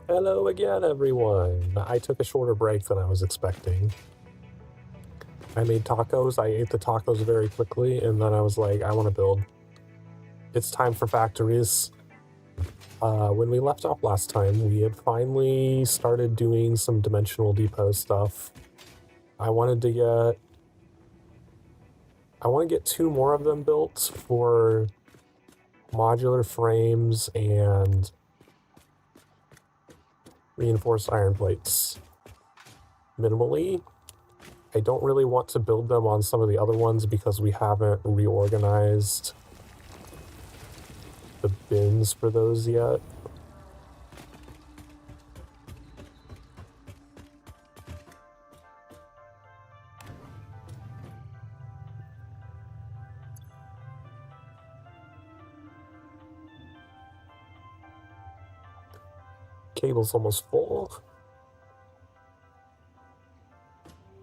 Hello again, everyone. I took a shorter break than I was expecting. I made tacos, I ate the tacos very quickly, and then I was like, I want to build. It's time for factories. When we left off last time, we had finally started doing some dimensional depot stuff. I want to get 2 more of them built for modular frames and reinforced iron plates. Minimally, I don't really want to build them on some of the other ones because we haven't reorganized the bins for those yet. Cable's almost full.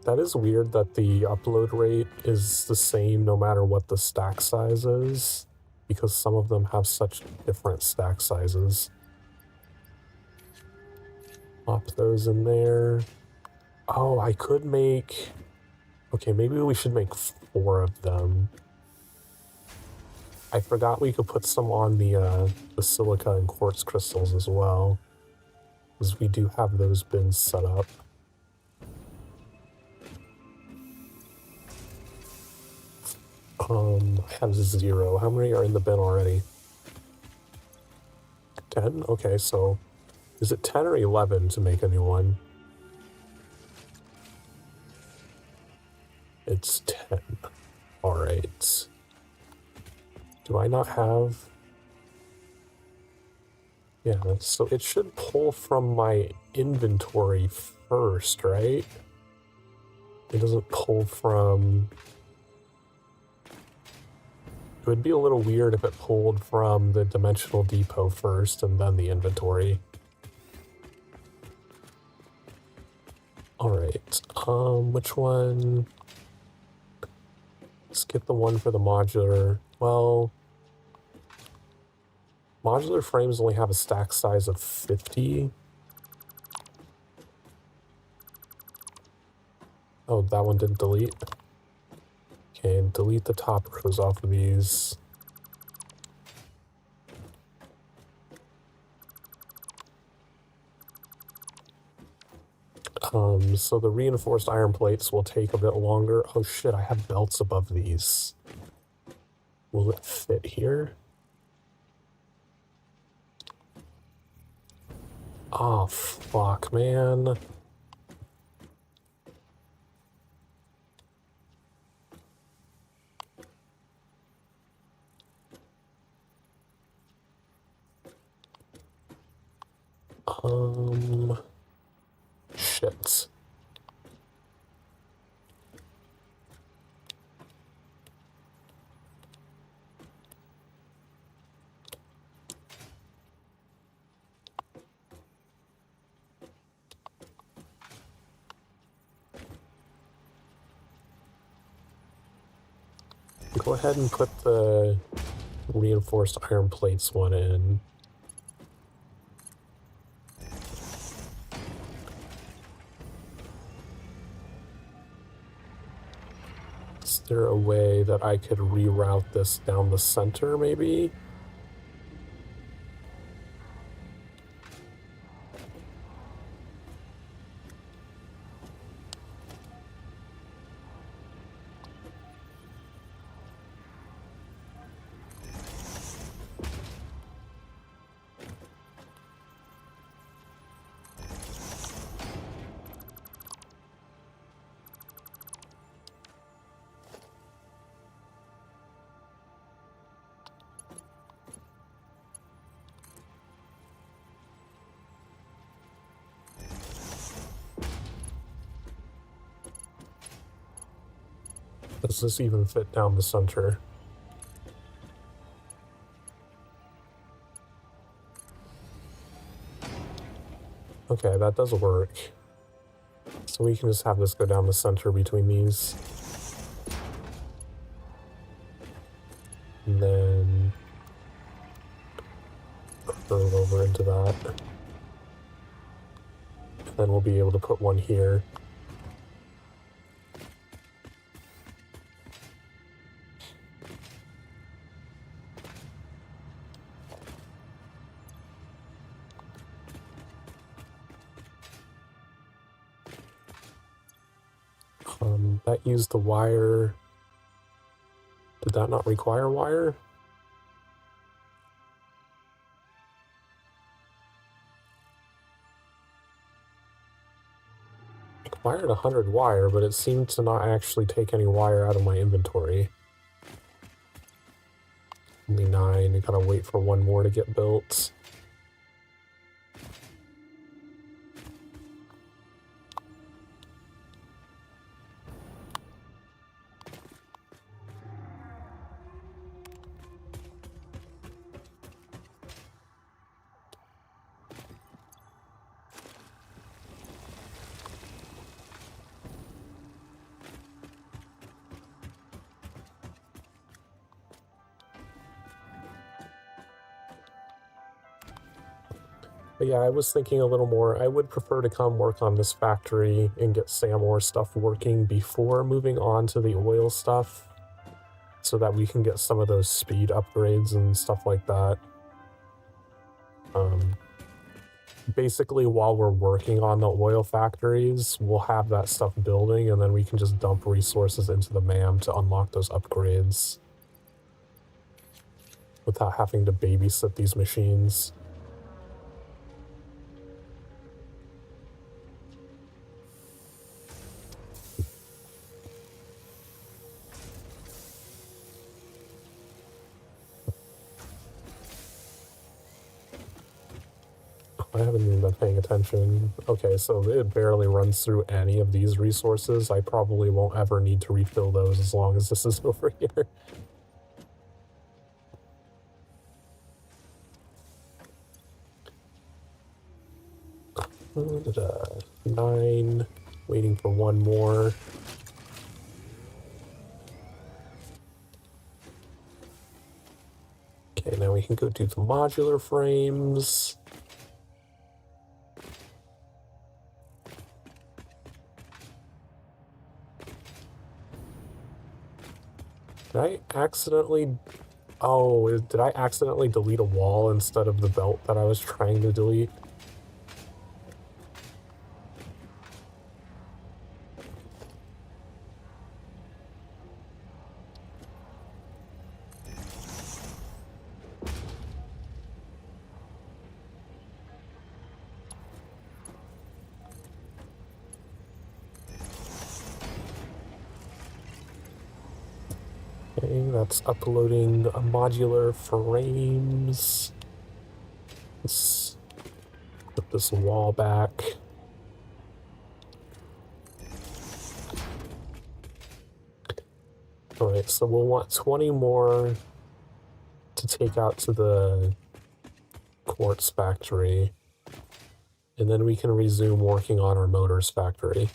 That is weird that the upload rate is the same no matter what the stack size is, because some of them have such different stack sizes. Pop those in there. Oh, I could make... Okay, maybe we should make 4 of them. I forgot we could put some on the silica and quartz crystals as well, because we do have those bins set up. I have 0. How many are in the bin already? 10? Okay, so is it 10 or 11 to make a new one? It's 10. Alright. Do I not have... Yeah, so it should pull from my inventory first, right? It doesn't pull from... It would be a little weird if it pulled from the dimensional depot first and then the inventory. Alright, which one? Let's get the one for the modular. Well, modular frames only have a stack size of 50. Oh, that one didn't delete. Okay, and delete the top rows off of these. So the reinforced iron plates will take a bit longer. Oh shit, I have belts above these. Will it fit here? Oh, fuck, man. Shit. Go ahead and put the reinforced iron plates one in. Is there a way that I could reroute this down the center, maybe? Does this even fit down the center? Okay, that does work. So we can just have this go down the center between these. And then curve over into that. Then we'll be able to put one here. That used the wire. Did that not require wire? It required 100 wire, but it seemed to not actually take any wire out of my inventory. Only 9. I gotta wait for one more to get built. But yeah, I was thinking a little more. I would prefer to come work on this factory and get Samor stuff working before moving on to the oil stuff, so that we can get some of those speed upgrades and stuff like that. Basically, while we're working on the oil factories, we'll have that stuff building, and then we can just dump resources into the MAM to unlock those upgrades without having to babysit these machines. I haven't even been paying attention. Okay, so it barely runs through any of these resources. I probably won't ever need to refill those as long as this is over here. Da-da. 9. Waiting for one more. Okay, now we can go do the modular frames. Did I accidentally... Oh, did I accidentally delete a wall instead of the belt that I was trying to delete? Okay, that's uploading modular frames. Let's put this wall back. Alright, so we'll want 20 more to take out to the quartz factory. And then we can resume working on our motors factory.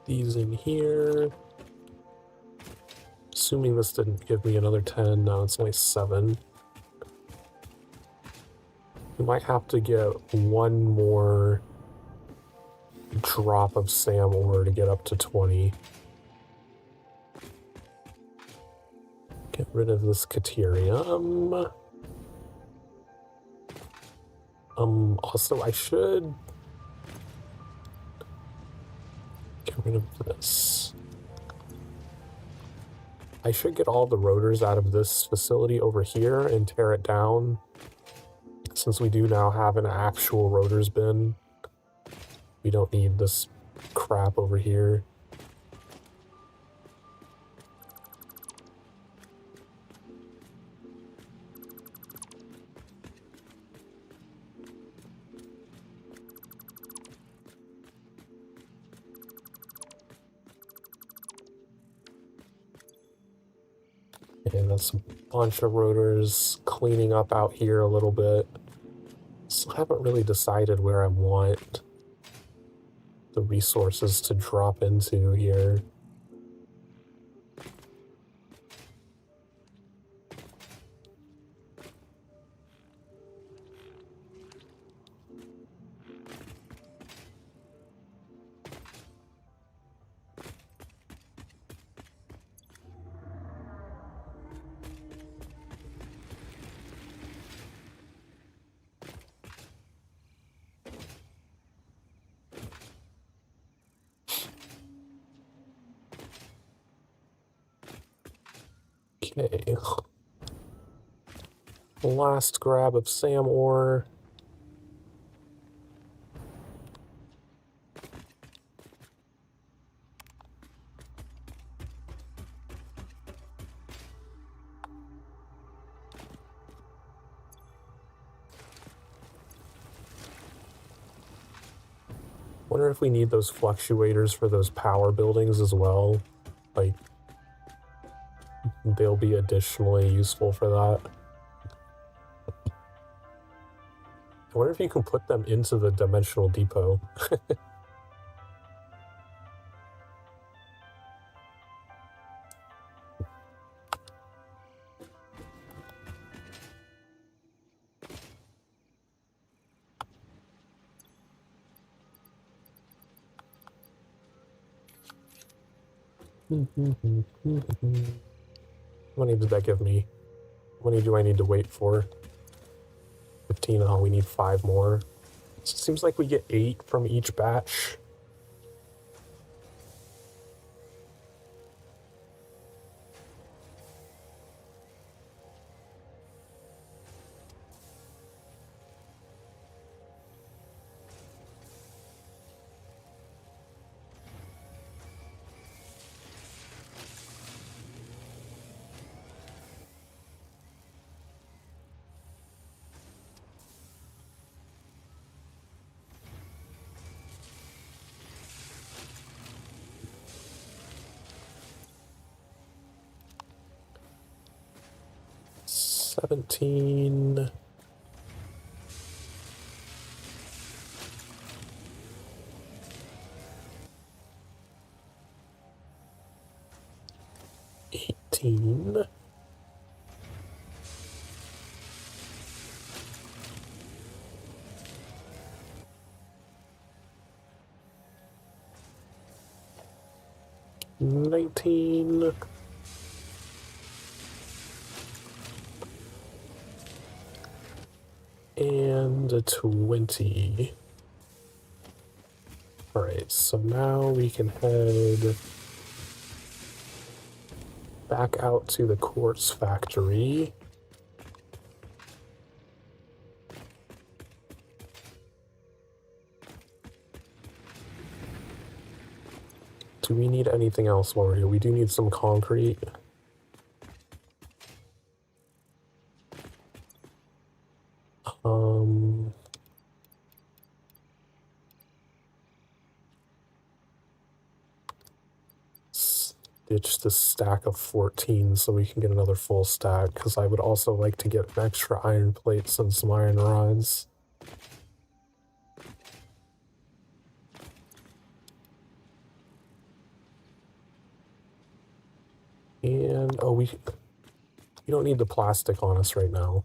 These in here. Assuming this didn't give me another 10, no, it's only 7. We might have to get one more drop of SAM ore to get up to 20. Get rid of this Caterium. Also I should get rid of this. I should get all the rotors out of this facility over here and tear it down, since we do now have an actual rotors bin. We don't need this crap over here. Okay, that's a bunch of rotors cleaning up out here a little bit. Still haven't really decided where I want the resources to drop into here. Okay. Last grab of SAM ore. Wonder if we need those fluctuators for those power buildings as well. Like, they'll be additionally useful for that. I wonder if you can put them into the dimensional depot. How many did that give me? How many do I need to wait for? 15. Oh, we need 5 more. So it seems like we get 8 from each batch. $17. 18. 19. And a 20. Alright, so now we can head back out to the quartz factory. Do we need anything else while we're here? We do need some concrete. Ditch the stack of 14 so we can get another full stack, because I would also like to get an extra iron plates and some iron rods. And, oh, we don't need the plastic on us right now.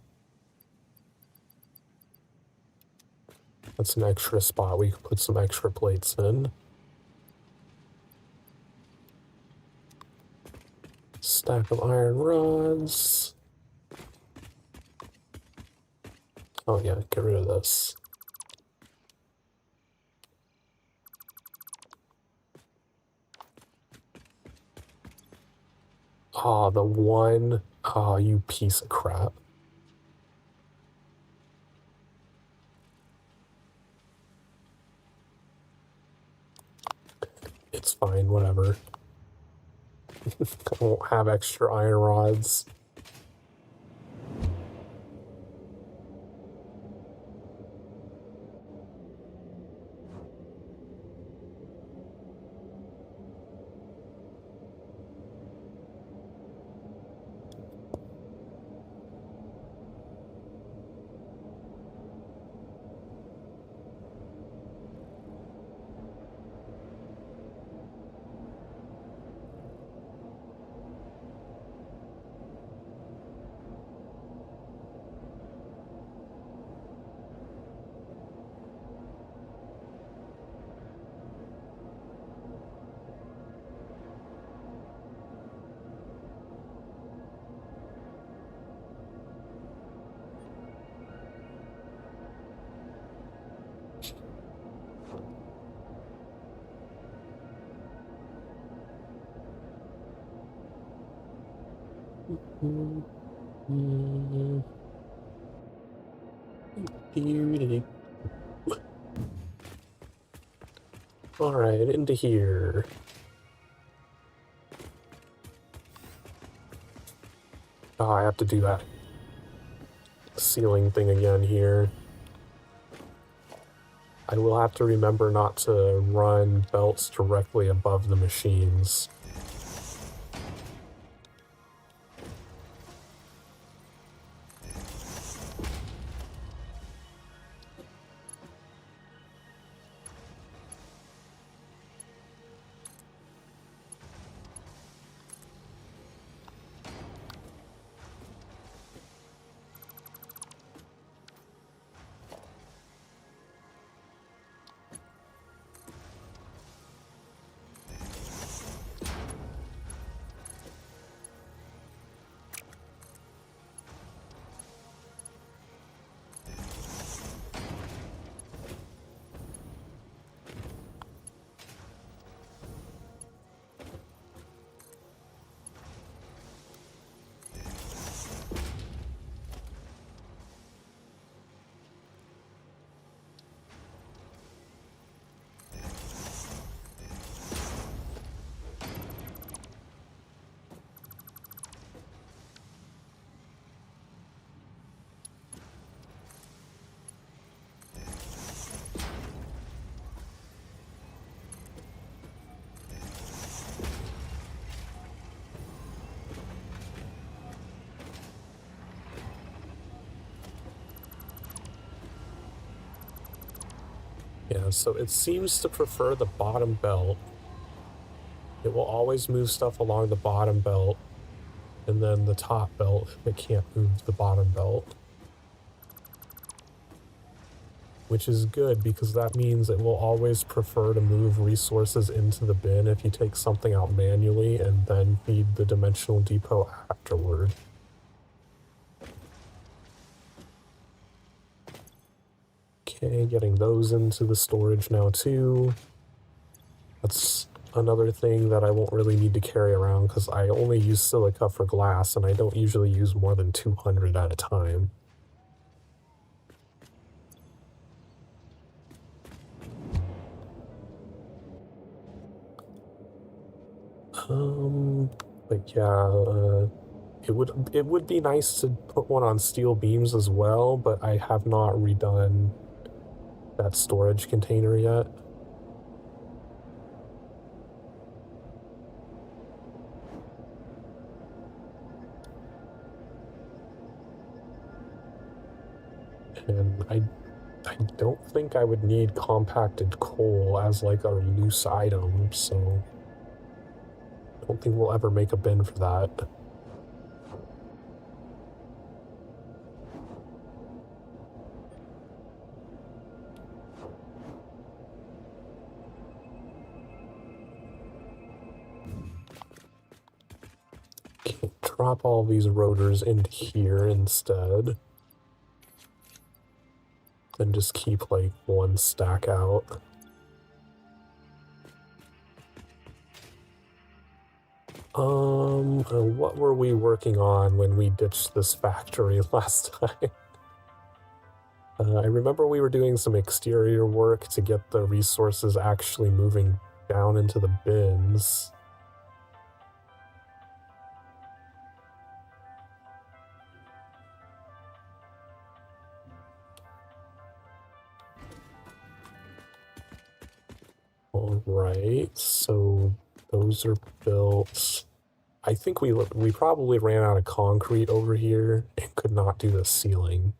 That's an extra spot we can put some extra plates in. Stack of iron rods. Oh yeah, get rid of this. Oh, the one. Oh, you piece of crap. It's fine, whatever. I won't have extra iron rods. Alright, into here. Oh, I have to do that ceiling thing again here. I will have to remember not to run belts directly above the machines. Yeah, so it seems to prefer the bottom belt. It will always move stuff along the bottom belt, and then the top belt if it can't move the bottom belt. Which is good because that means it will always prefer to move resources into the bin if you take something out manually and then feed the dimensional depot afterward. Okay, getting those into the storage now too. That's another thing that I won't really need to carry around because I only use silica for glass and I don't usually use more than 200 at a time. But yeah, it would be nice to put one on steel beams as well, but I have not redone that storage container yet. And I don't think I would need compacted coal as like a loose item, so I don't think we'll ever make a bin for that. drop all these rotors into here instead. Then just keep like one stack out. What were we working on when we ditched this factory last time? I remember we were doing some exterior work to get the resources actually moving down into the bins. Alright, so those are built. I think we probably ran out of concrete over here and could not do the ceiling.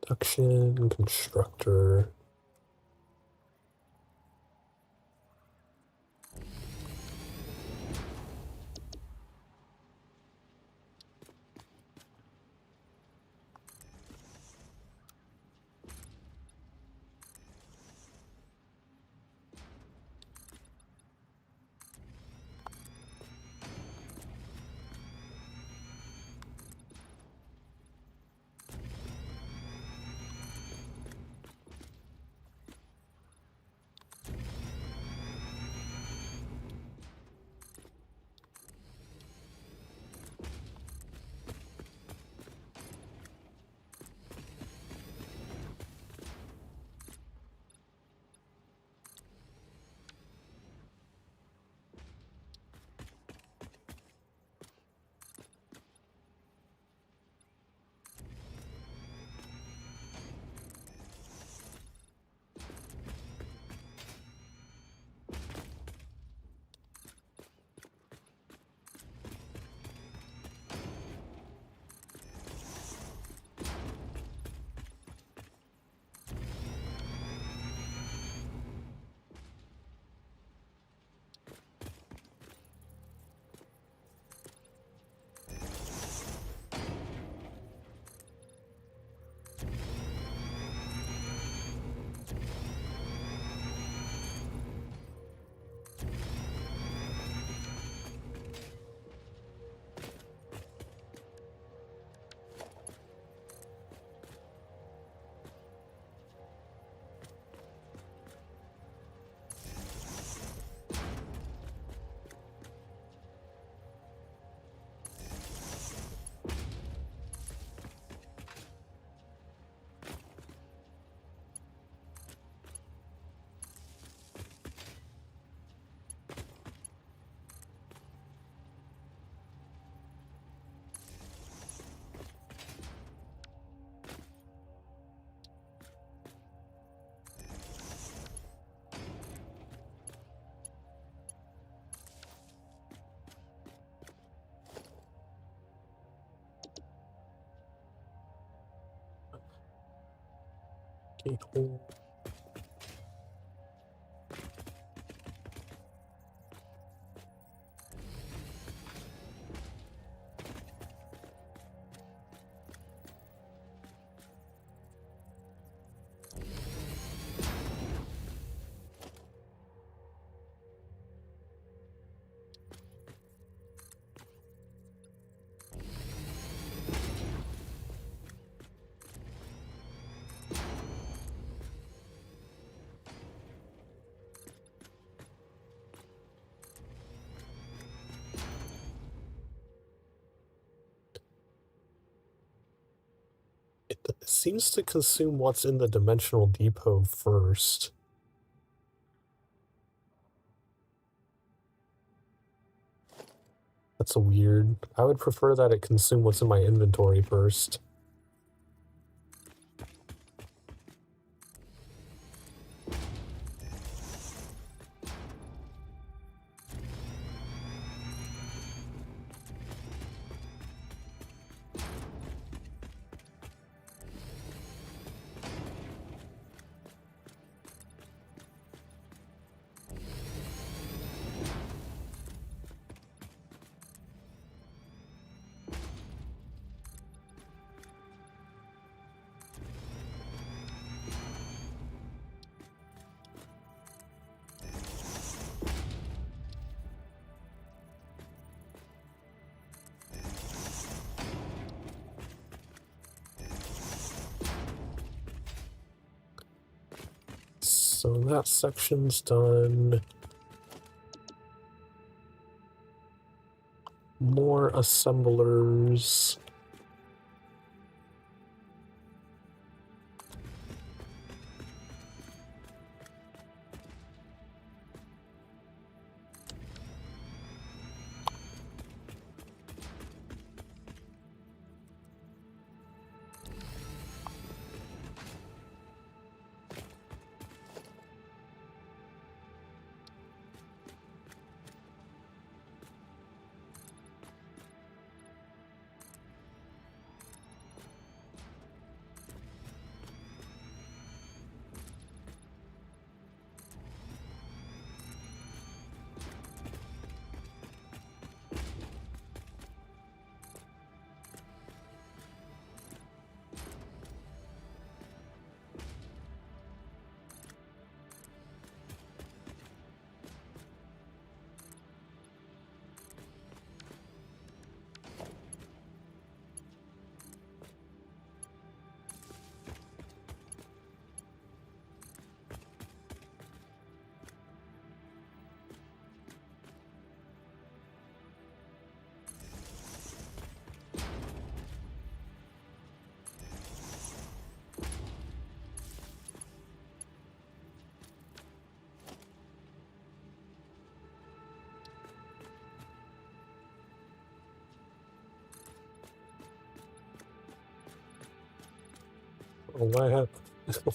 Production, constructor. Gate hole. It seems to consume what's in the dimensional depot first. That's a weird. I would prefer that it consume what's in my inventory first. So that section's done. More assemblers.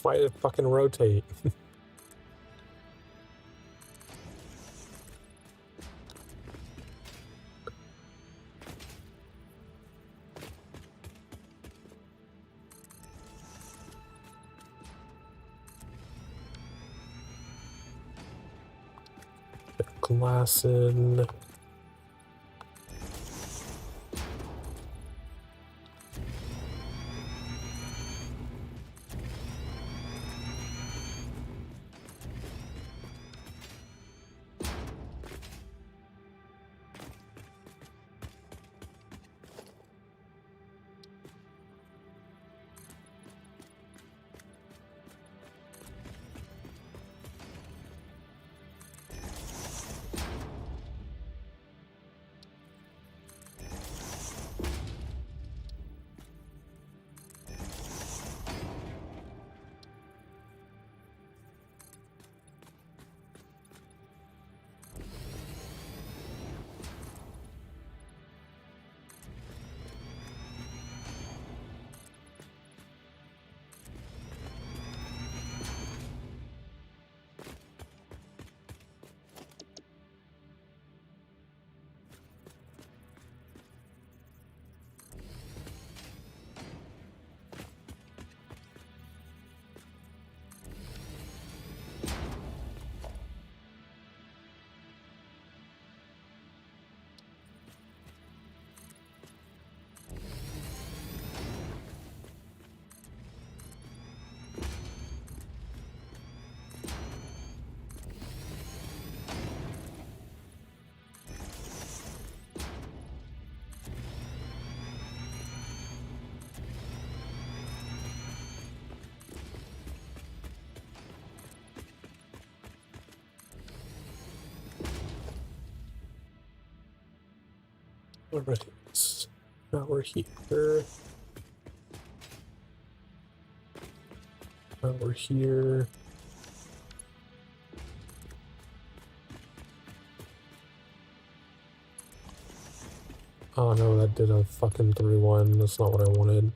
Why did it fucking rotate? Glass in. Alright, now we're here. Now we're here. Oh no, that did a fucking 3-1. That's not what I wanted.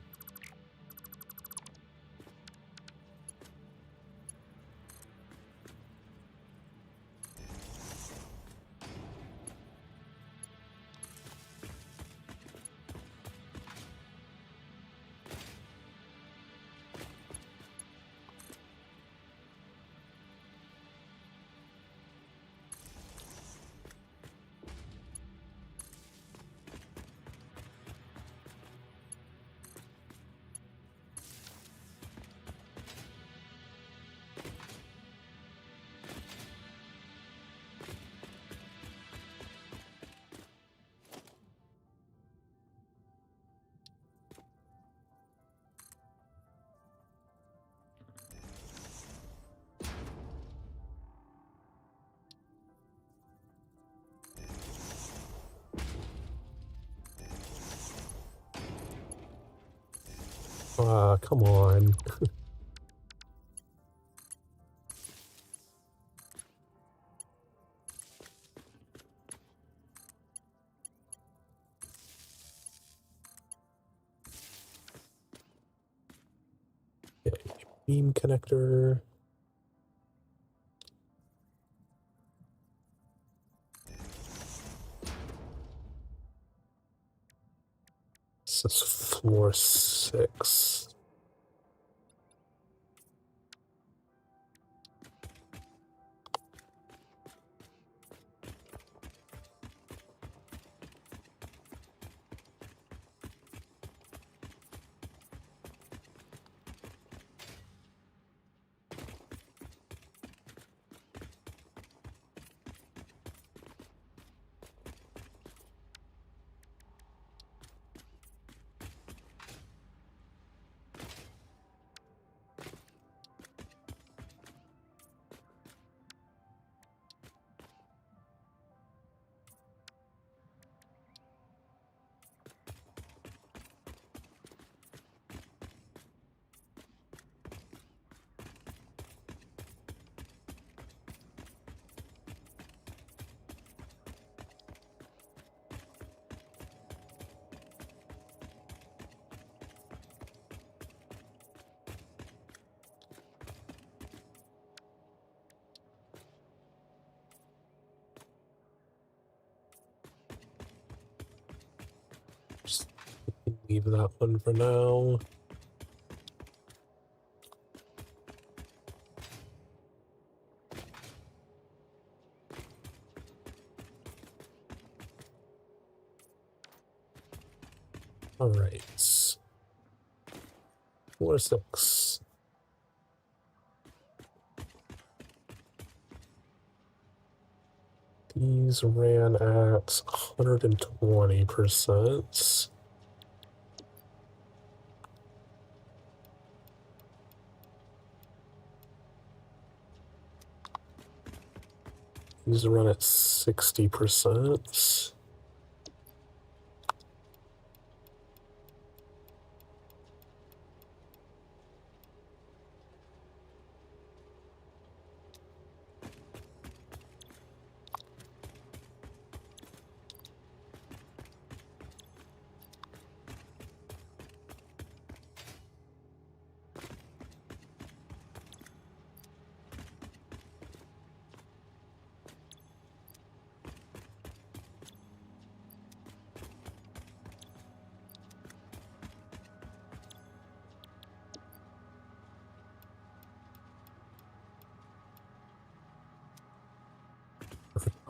Come on. Beam connector. This is floor 6. Just leave that one for now. All right. Floor 6. These ran at 120%. These run at 60%.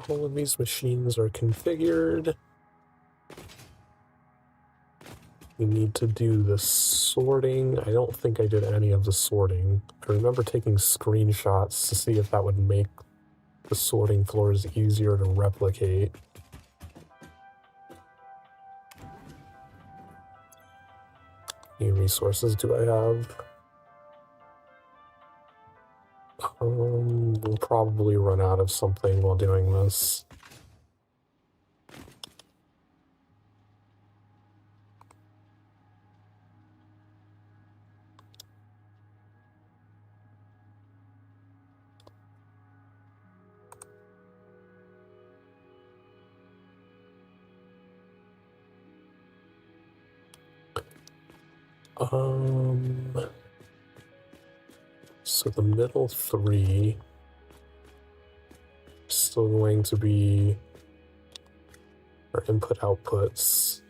All of these machines are configured. We need to do the sorting. I don't think I did any of the sorting. I remember taking screenshots to see if that would make the sorting floors easier to replicate. How many resources do I have? We'll probably run out of something while doing this. So the middle 3 are still going to be our input outputs.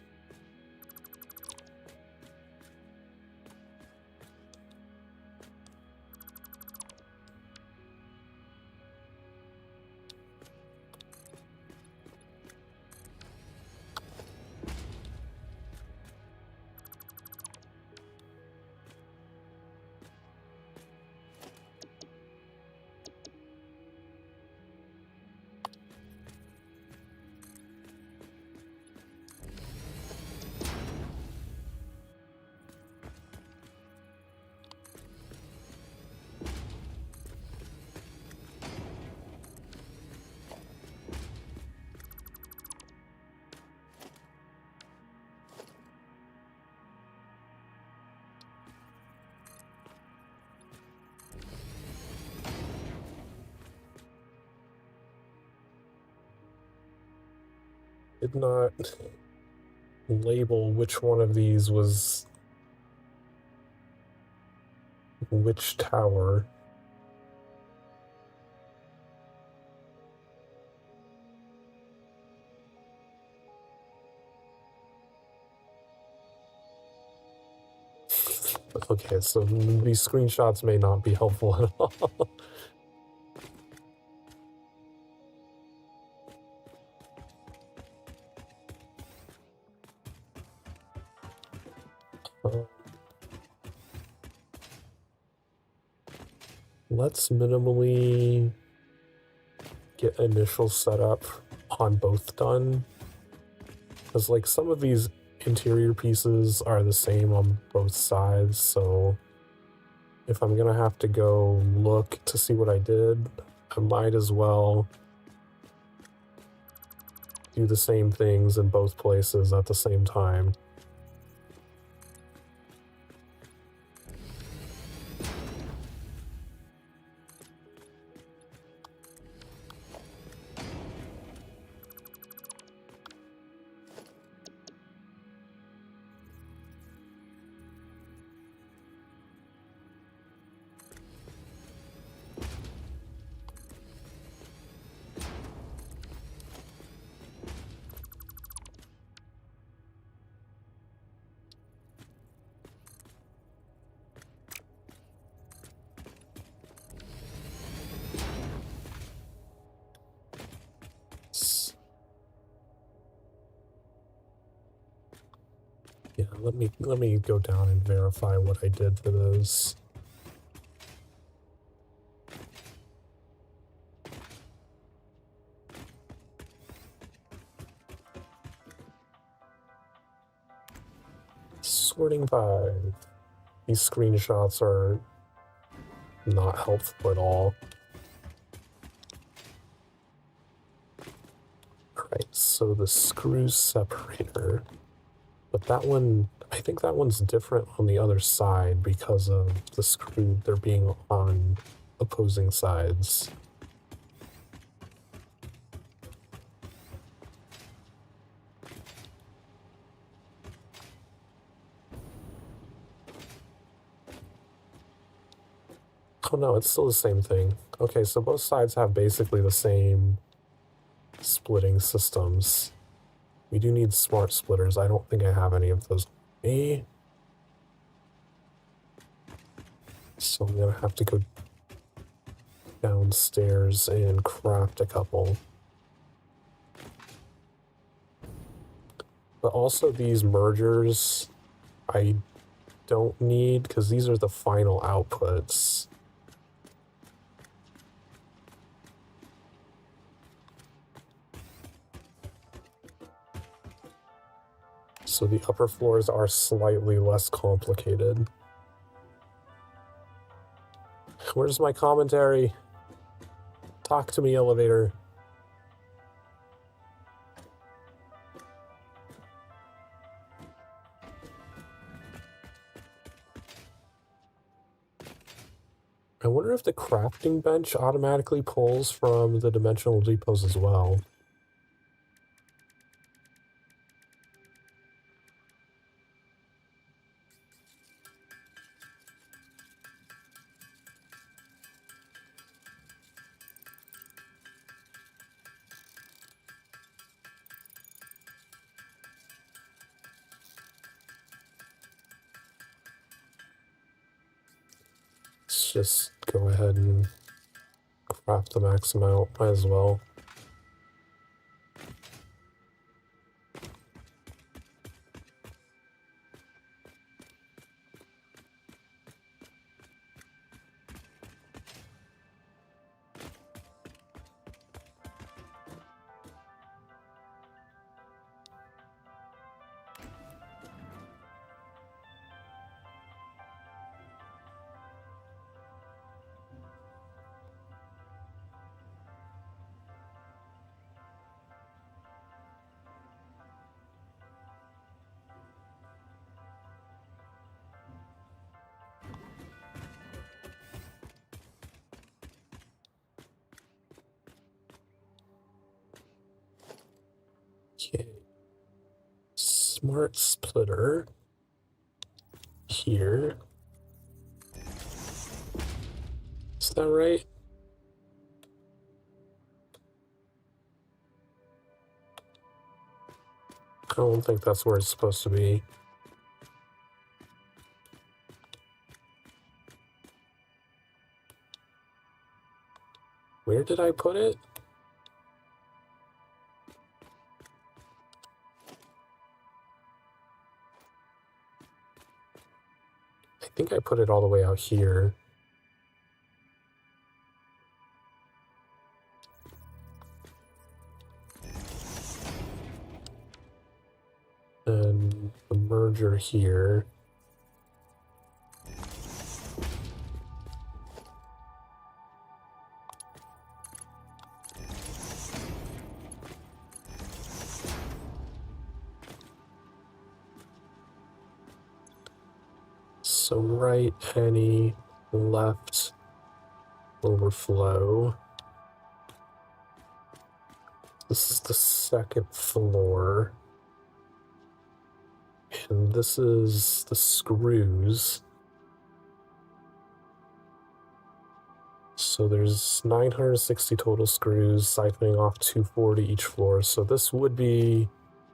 did not label which one of these was which tower. Okay, so these screenshots may not be helpful at all. Let's minimally get initial setup on both done. Because, like, some of these interior pieces are the same on both sides, so if I'm gonna have to go look to see what I did, I might as well do the same things in both places at the same time. Yeah, let me go down and verify what I did for those. Sorting by these screenshots are not helpful at all. Alright, so the screw separator. But that one, I think that one's different on the other side because of the screw, they're being on opposing sides. Oh no, it's still the same thing. Okay, so both sides have basically the same splitting systems. We do need smart splitters. I don't think I have any of those. So I'm gonna have to go downstairs and craft a couple. But also these mergers I don't need because these are the final outputs. So the upper floors are slightly less complicated. Where's my commentary? Talk to me, elevator. I wonder if the crafting bench automatically pulls from the dimensional depots as well. Let's just go ahead and craft the max amount, might as well. Smart splitter here. Is that right? I don't think that's where it's supposed to be. Where did I put it? I think I put it all the way out here. And the merger here. So right penny, left overflow. This is the second floor. And this is the screws. So there's 960 total screws, siphoning off 240 each floor. So this would be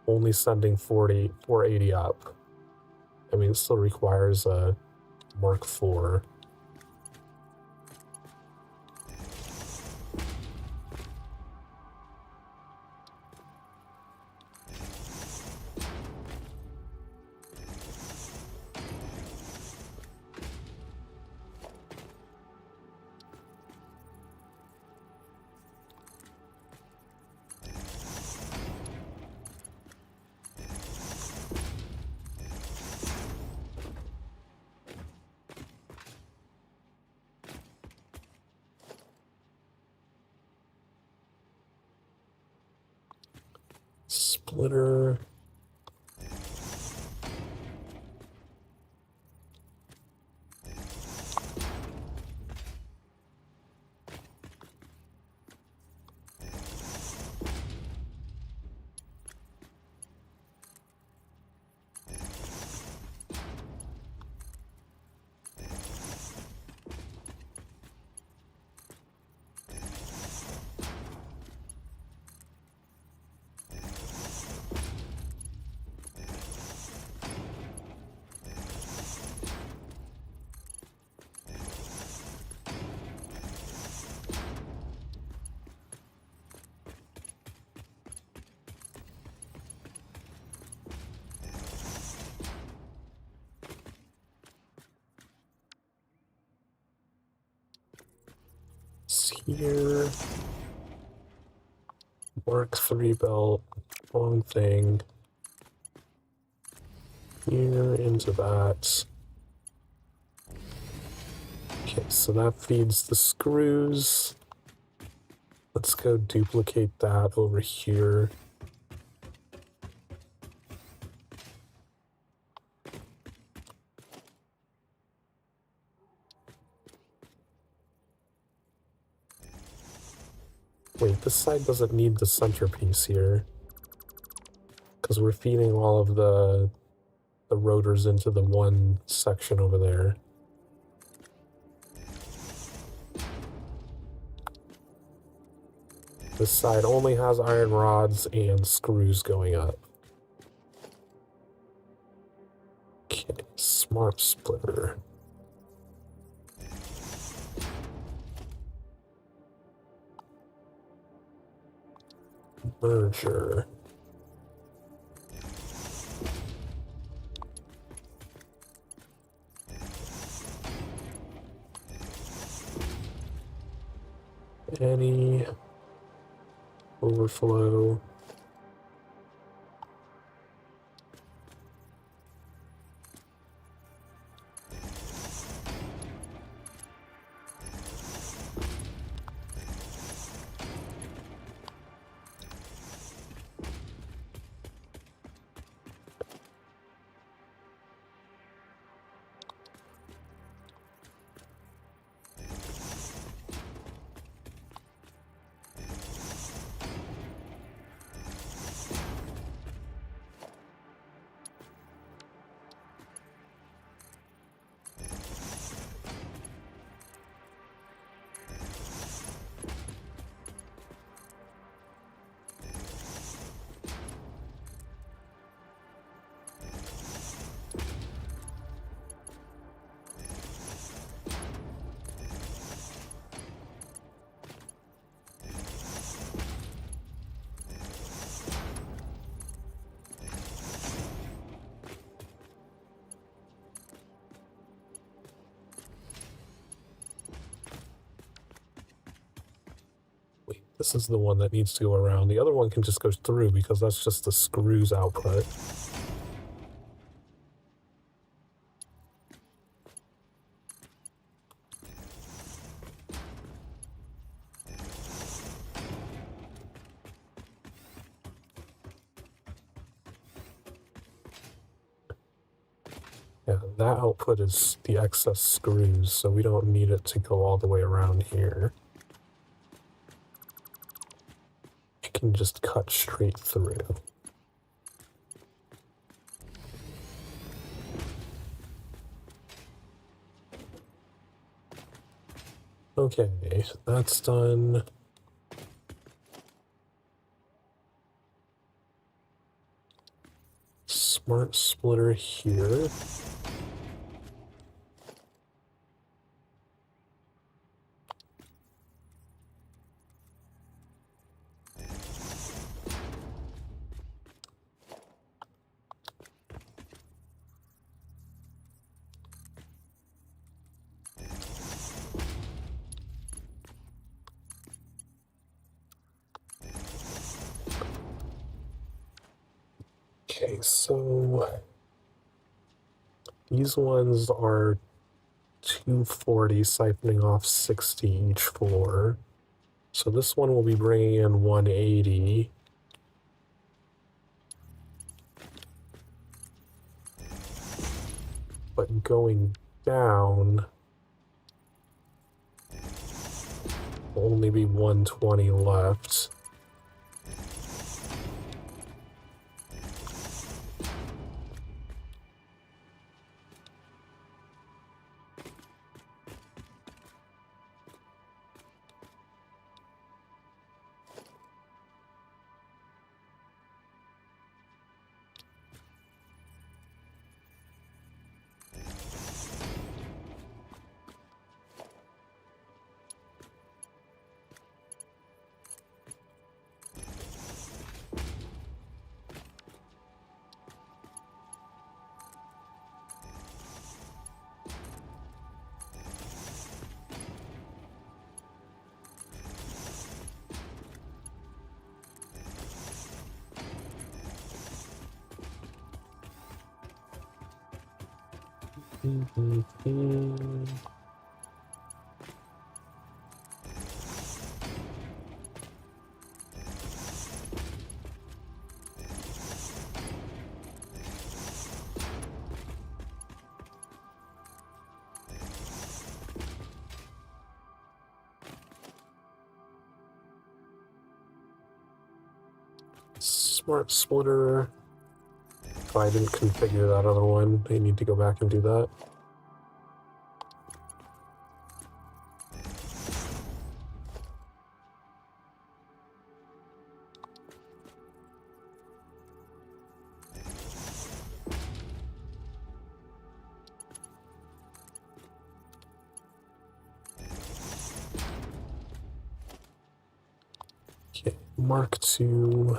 only sending 480 up. I mean, it still requires a Mark IV. Splitter. Here. Mark III belt. Wrong thing. Here into that. Okay, so that feeds the screws. Let's go duplicate that over here. Wait, this side doesn't need the centerpiece here, because we're feeding all of the rotors into the one section over there. This side only has iron rods and screws going up. Okay, smart splitter. Merger. Any overflow. This is the one that needs to go around. The other one can just go through because that's just the screws output. Yeah, that output is the excess screws, so we don't need it to go all the way around here. It can just cut straight through. Okay, that's done. Smart splitter here. Okay, so these ones are 240 siphoning off 60 each floor. So this one will be bringing in 180. But going down will only be 120 left. Smart splitter. Oh, I didn't configure that other one. I need to go back and do that. Okay, Mark II.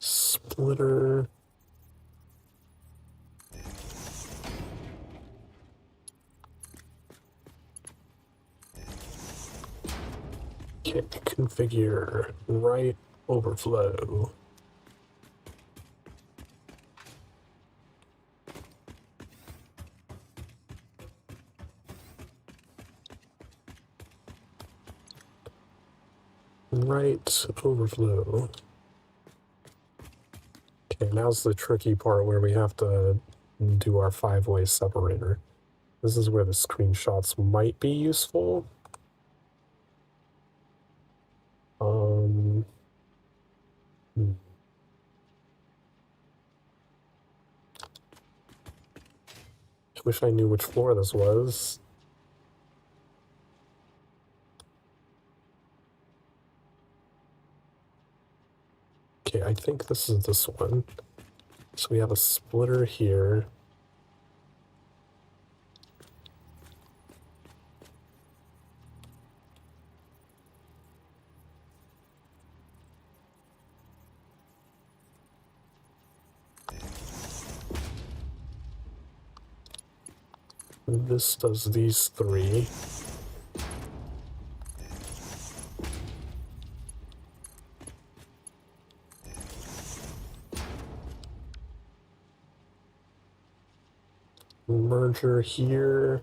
Splitter. Okay, configure right overflow. Right overflow. Okay, now's the tricky part where we have to do our 5-way separator. This is where the screenshots might be useful. Hmm. I wish I knew which floor this was. Okay, I think this is this one. So we have a splitter here. This does these three. Merger here.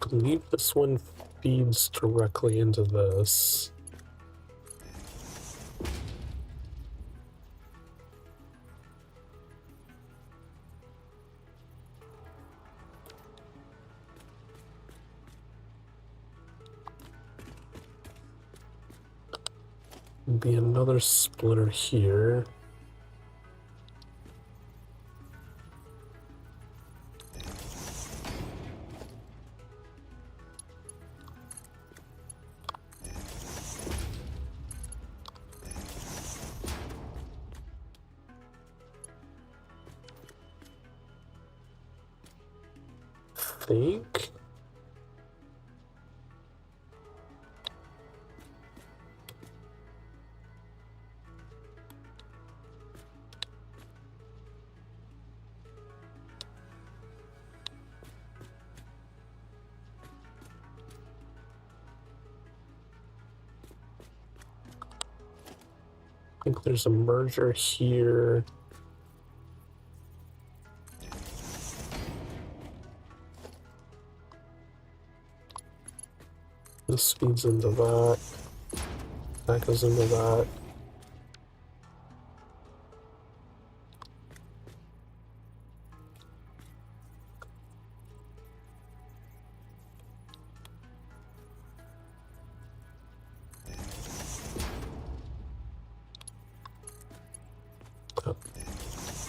I believe this one feeds directly into this. Be another splitter here. Think. I think there's a merger here. This feeds into that. That goes into that.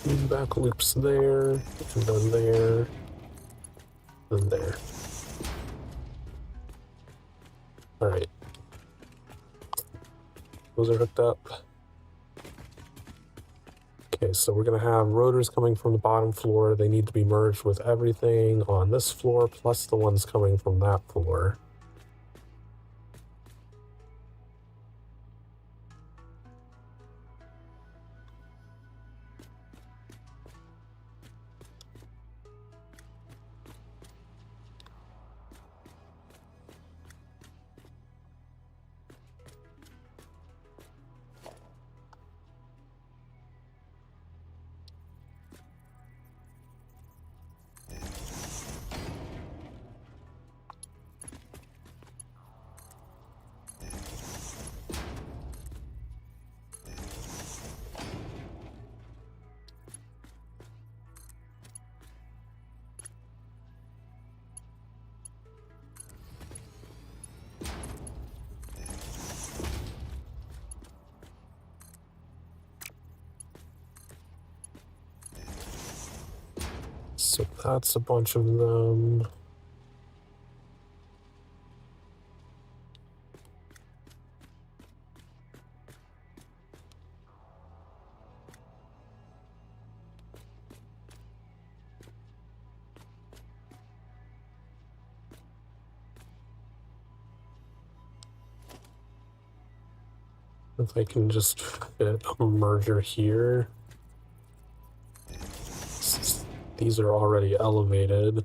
Feedback loops there, and then there, and there. Alright. Those are hooked up. Okay, so we're going to have rotors coming from the bottom floor. They need to be merged with everything on this floor, plus the ones coming from that floor. So that's a bunch of them. If I can just fit a merger here. These are already elevated.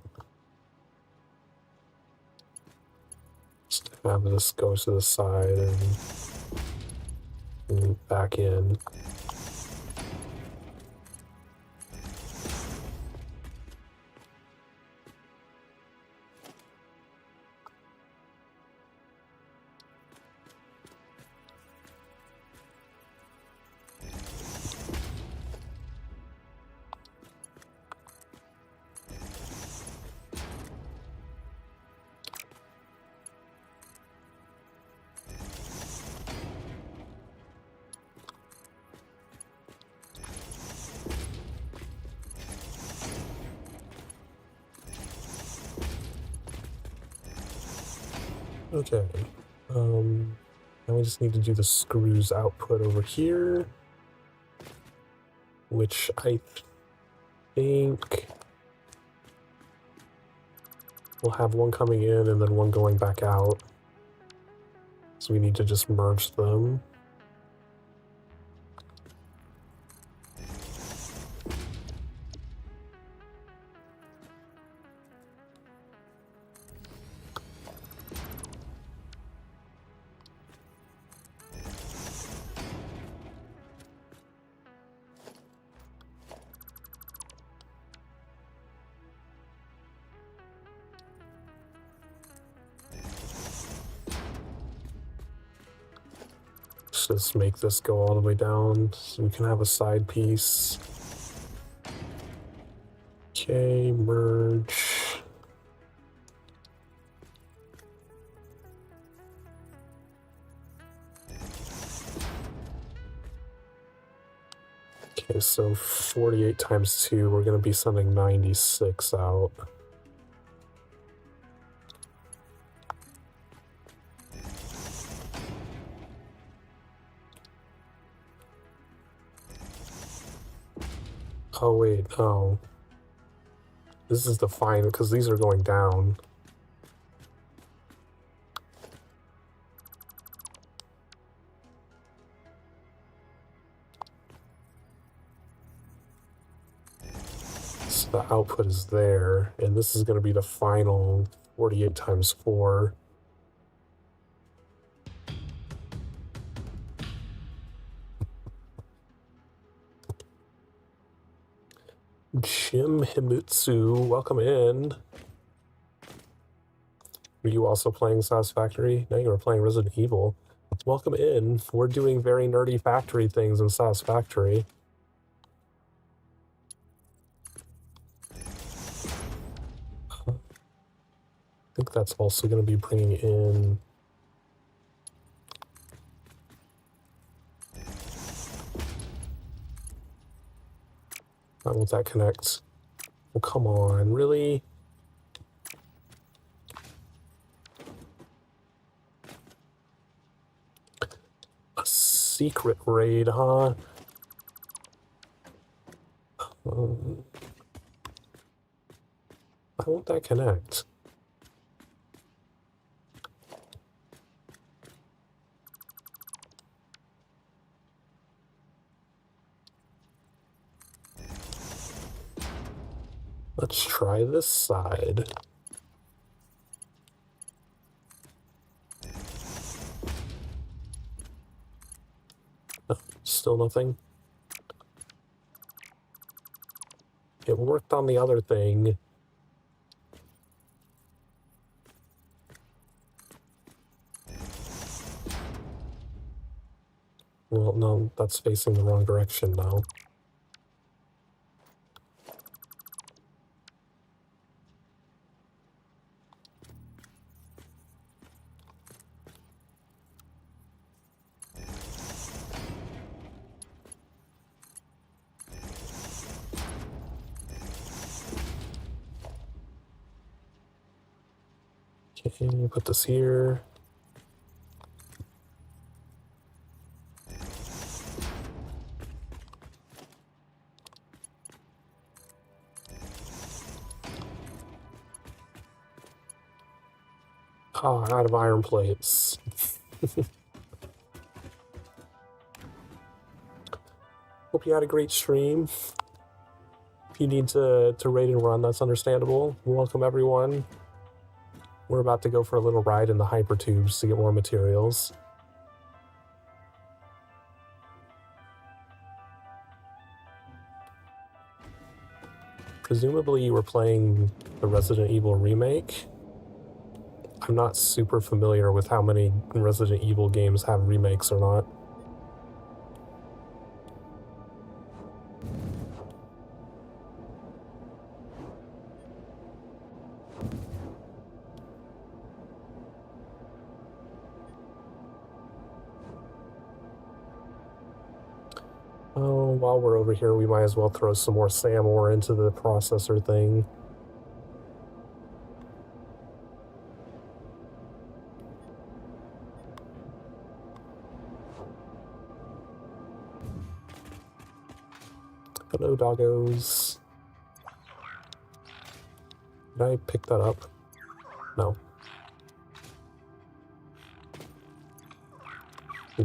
Just have this go to the side and back in. Okay. Now we just need to do the screws output over here, which I think we'll have one coming in and then one going back out. So we need to just merge them. Just make this go all the way down so we can have a side piece. Okay, merge. Okay, so 48 times 2, we're going to be sending 96 out. Oh wait, oh. This is the final, because these are going down. So the output is there, and this is going to be the final 48 times 4. Jim Himutsu, welcome in. Are you also playing Satisfactory? No, you were playing Resident Evil. Welcome in. We're doing very nerdy factory things in Satisfactory. I think that's also going to be bringing in... Why won't that connect? Oh, come on, really? A secret raid, huh? Why won't that connect? Let's try this side. Oh, still nothing. It worked on the other thing. Well, no, that's facing the wrong direction now. Okay, put this here. Oh, out of iron plates. Hope you had a great stream. If you need to raid and run, that's understandable. Welcome, everyone. We're about to go for a little ride in the hypertubes to get more materials. Presumably you were playing the Resident Evil remake. I'm not super familiar with how many Resident Evil games have remakes or not. Oh, while we're over here, we might as well throw some more SAM ore into the processor thing. Hello, doggos. Did I pick that up? No.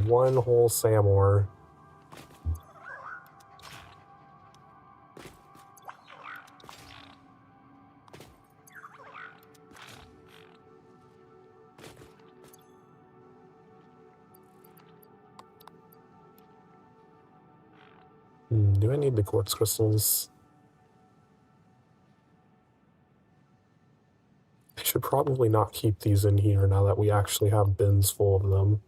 One whole Samor. Do I need the quartz crystals? I should probably not keep these in here now that we actually have bins full of them.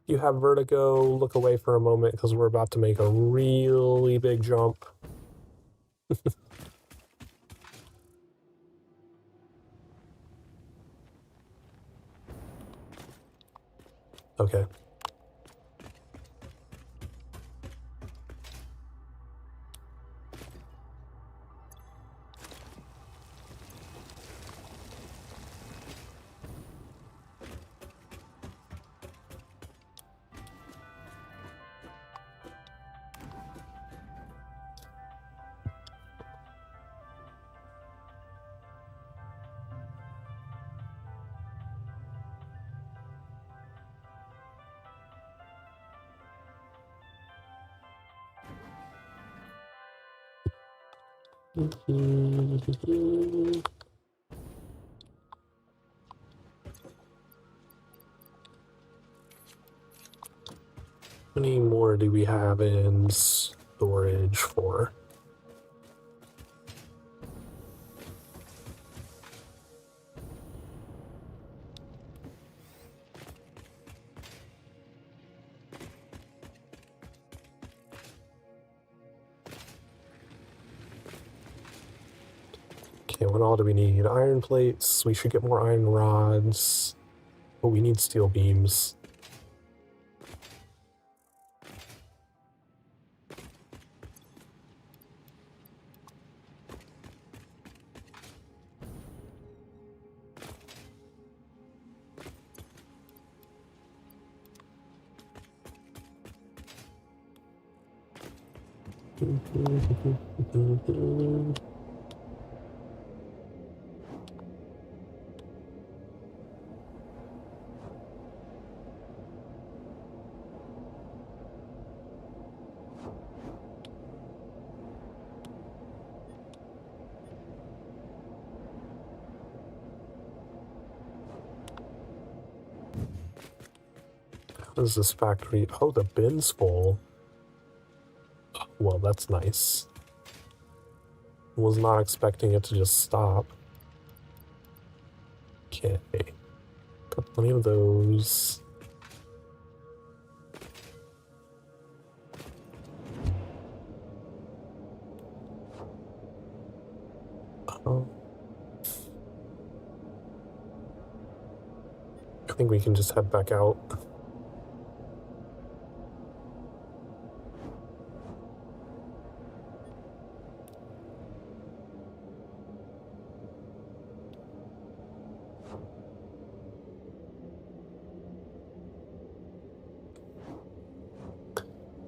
You have vertigo, look away for a moment because we're about to make a really big jump. Okay. How many more do we have in storage for? Okay, what all do we need? Iron plates. We should get more iron rods. Oh, we need steel beams. What is this factory? Oh, the bin's full. Well, that's nice. Was not expecting it to just stop. Okay. Got plenty of those. I think we can just head back out.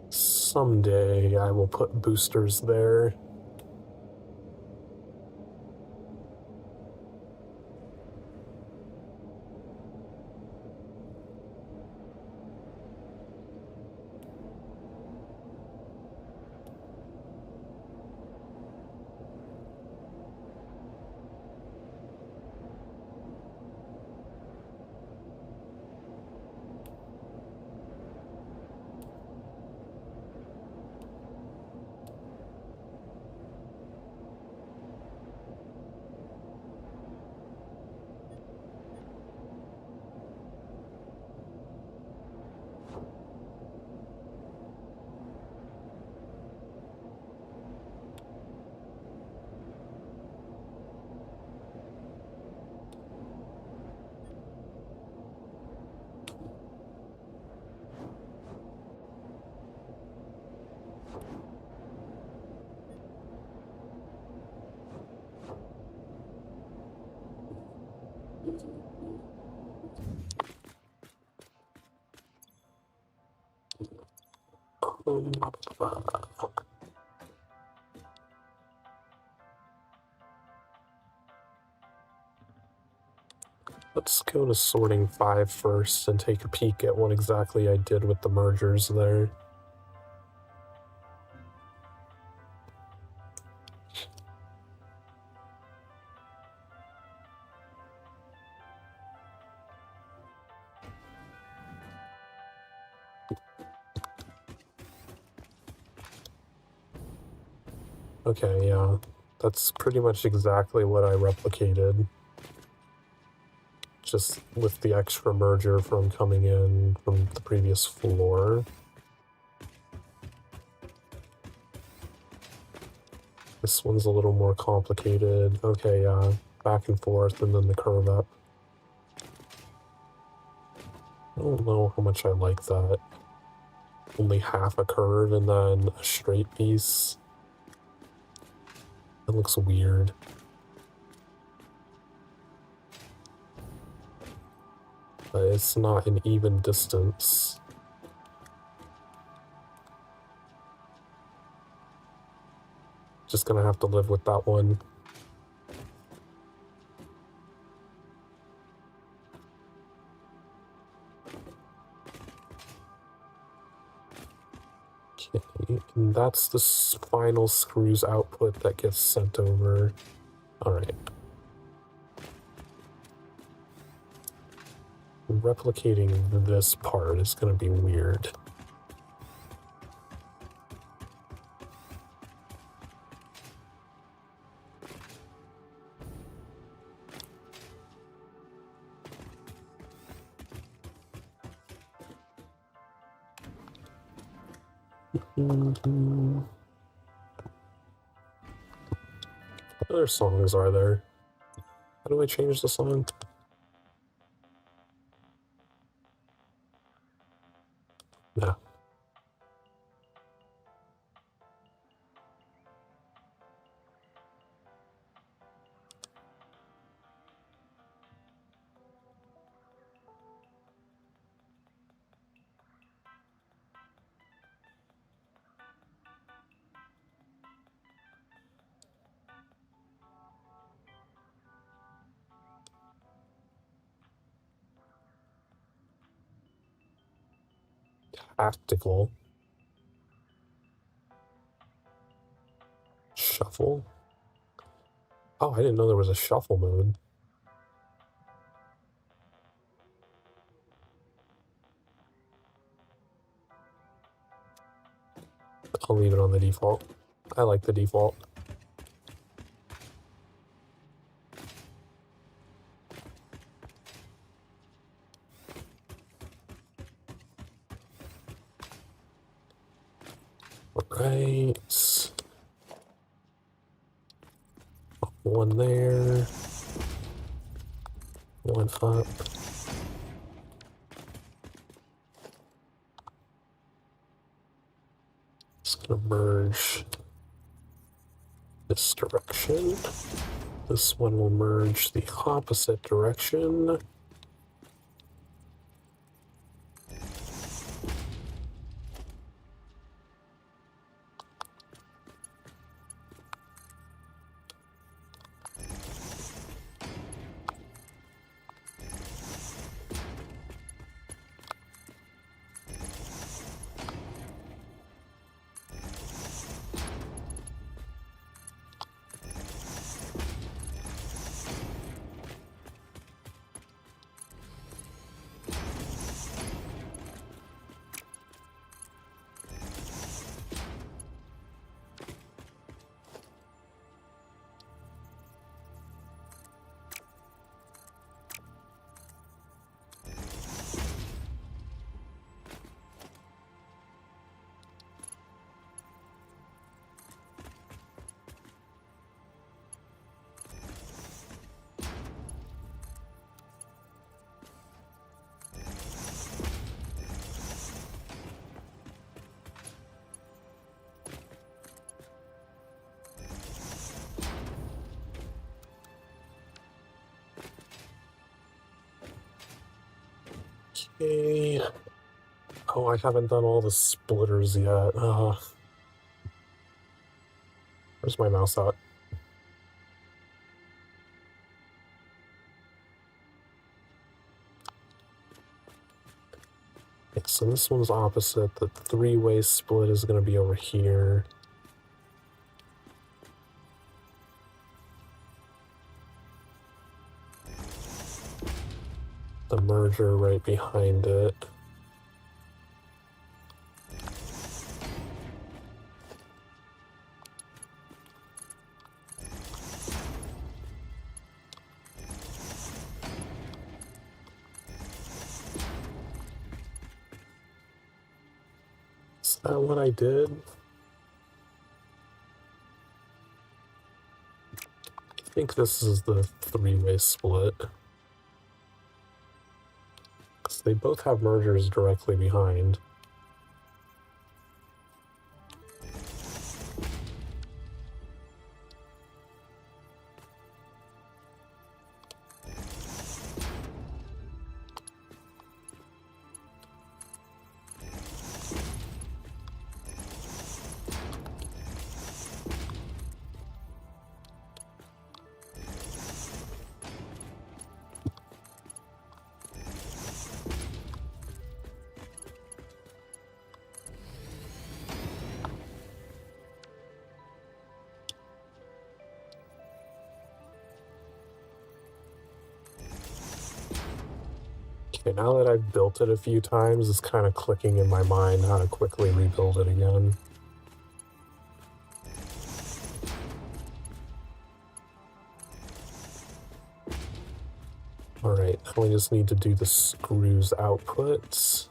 Someday I will put boosters there. Let's go to sorting 5 first and take a peek at what exactly I did with the mergers there. Okay, yeah, that's pretty much exactly what I replicated. Just with the extra merger from coming in from the previous floor. This one's a little more complicated. Okay, yeah, back and forth and then the curve up. I don't know how much I like that. Only half a curve and then a straight piece. It looks weird. But it's not an even distance. Just gonna have to live with that one. Okay, and that's the final screws output that gets sent over. Alright. Replicating this part is gonna be weird. What other songs are there? How do I change the song? No. Tactical. Shuffle? Oh, I didn't know there was a shuffle mode. I'll leave it on the default. I like the default. Right. One there. One up. Just gonna merge this direction. This one will merge the opposite direction. Oh, I haven't done all the splitters yet. Where's my mouse at? Okay, so this one's opposite. The three-way split is going to be over here. The merger right behind it. Is that what I did? I think this is the three-way split. Because they both have mergers directly behind. Okay, now that I've built it a few times, it's kind of clicking in my mind how to quickly rebuild it again. Alright, now we just need to do the screws outputs.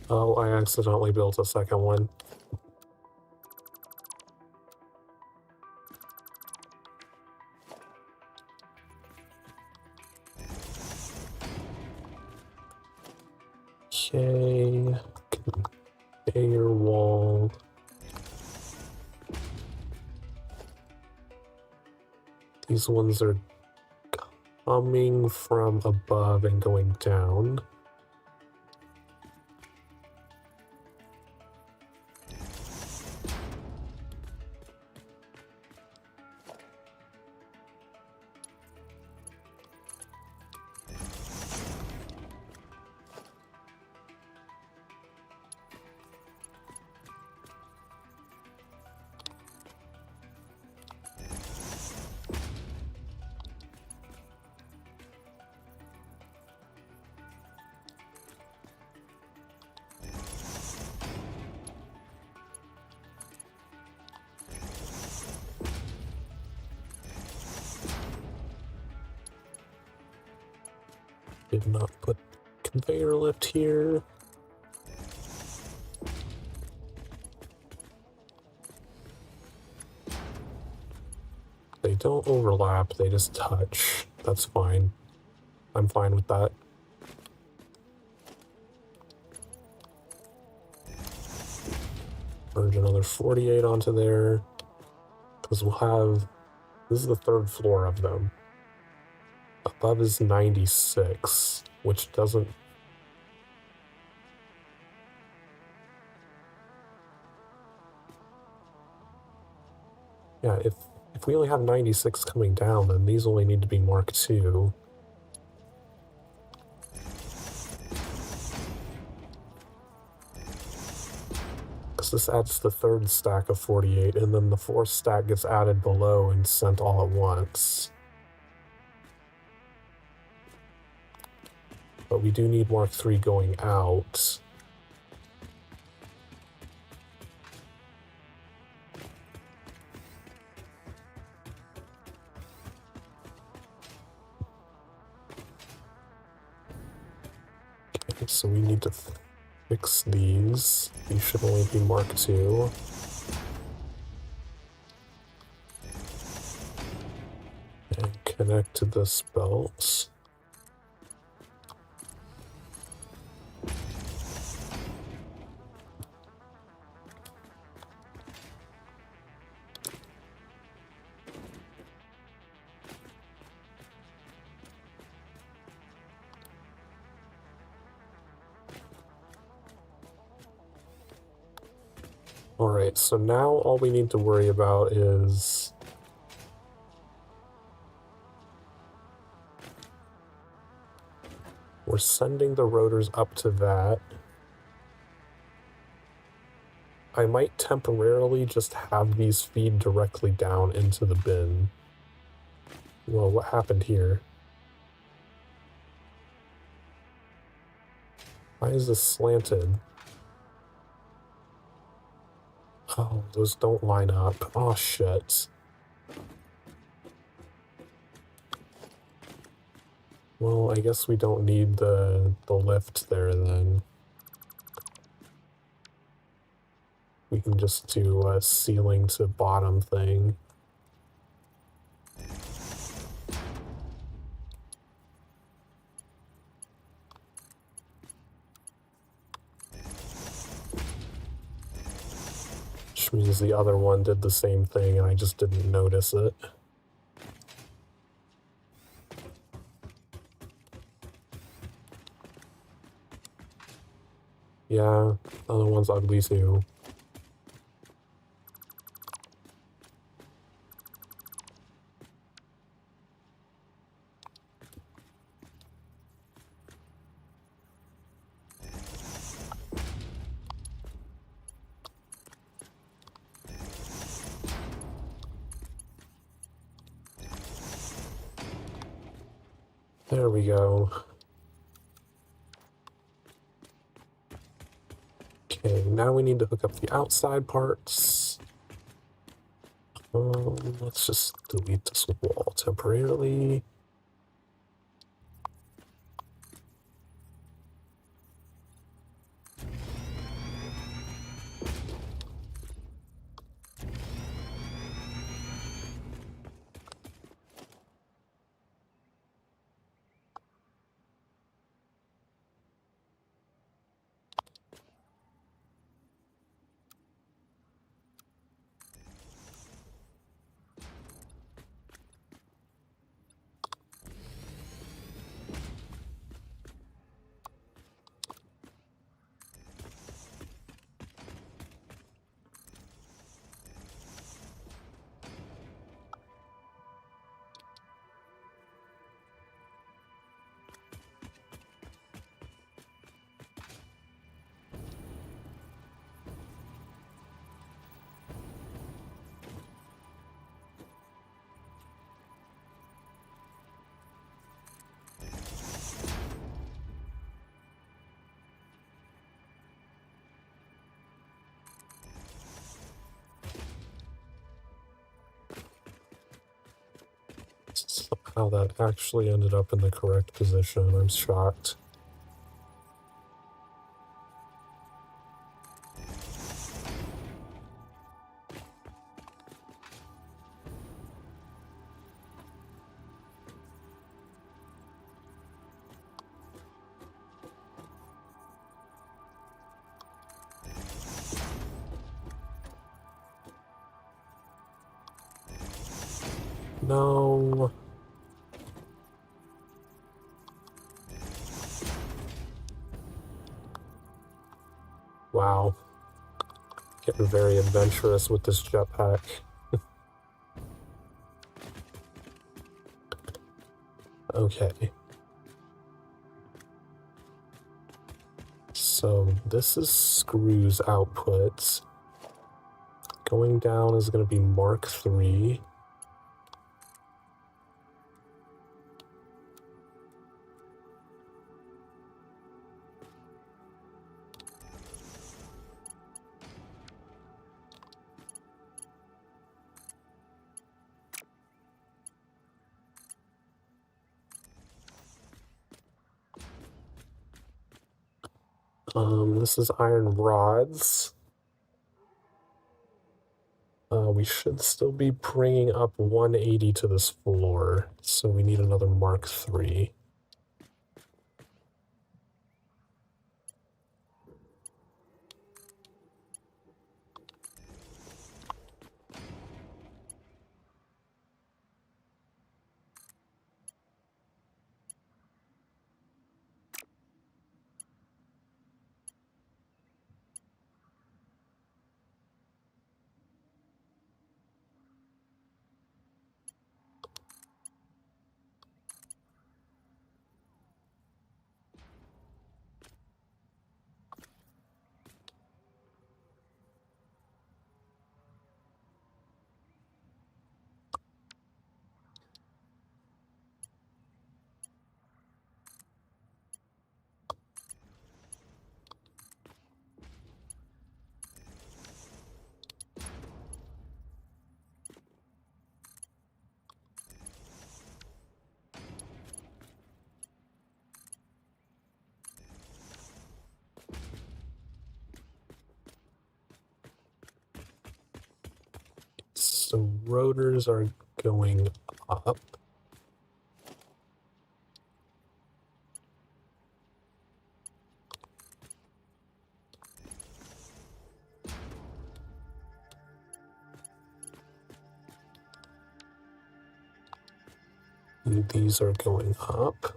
Oh, I accidentally built a second one. Okay, conveyor wall. These ones are coming from above and going down. Did not put conveyor lift here. They don't overlap, they just touch. That's fine. I'm fine with that. Merge another 48 onto there. Because we'll have... This is the third floor of them. Above is 96, which doesn't... Yeah, if we only have 96 coming down, then these only need to be Mark II. Because this adds the third stack of 48, and then the fourth stack gets added below and sent all at once. But we do need Mark III going out. Okay, so we need to fix these. These should only be Mark II. connect to this belt. Alright, so now all we need to worry about is we're sending the rotors up to that. I might temporarily just have these feed directly down into the bin. Well, what happened here? Why is this slanted? Oh, those don't line up. Oh, shit. Well, I guess we don't need the lift there then. We can just do a ceiling to bottom thing. Which means the other one did the same thing and I just didn't notice it. Yeah, the other one's ugly too. There we go. Okay, now we need to hook up the outside parts. Let's just delete this wall temporarily. Somehow that actually ended up in the correct position. I'm shocked. No. Wow. Getting very adventurous with this jetpack. Okay. So this is screws output. Going down is going to be Mark III. This is iron rods. we should still be bringing up 180 to this floor, so we need another Mark III. So rotors are going up. And these are going up.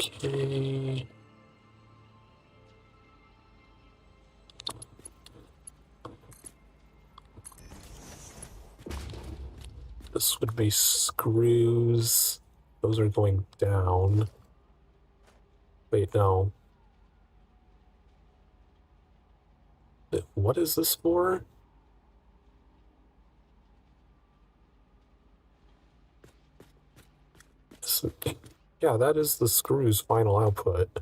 Okay. This would be screws. Those are going down. Wait, no. What is this for? Yeah, that is the screw's final output.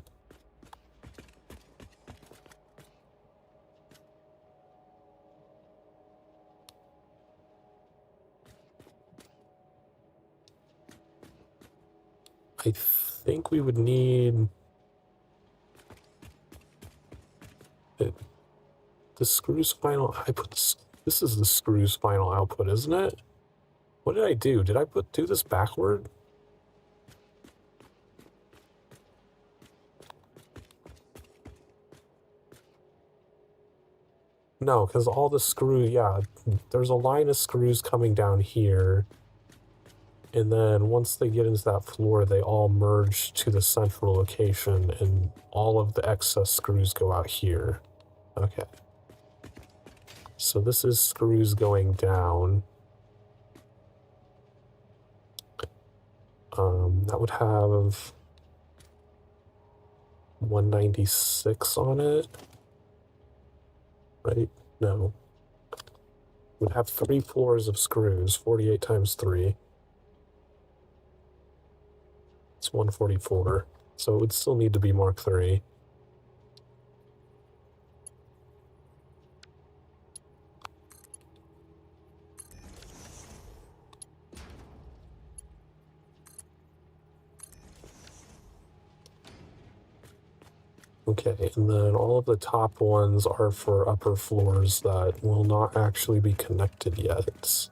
I think we would need the screw's final output. This is the screw's final output, isn't it? What did I do? Did I do this backward? No, because all the yeah, there's a line of screws coming down here. And then once they get into that floor, they all merge to the central location, and all of the excess screws go out here. Okay. So this is screws going down. That would have 196 on it. Right? No. Would have 3 floors of screws, 48 times 3. It's 144. So it would still need to be Mark III. Okay, and then all of the top ones are for upper floors that will not actually be connected yet.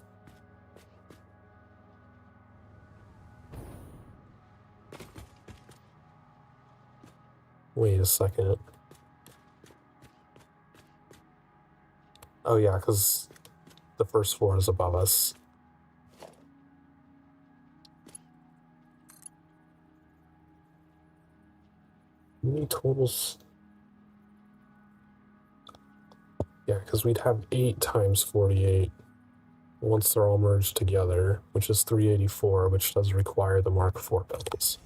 Wait a second. Oh yeah, because the first floor is above us. How many totals? Yeah, because we'd have 8 times 48. once they're all merged together, which is 384, which does require the Mark IV bells.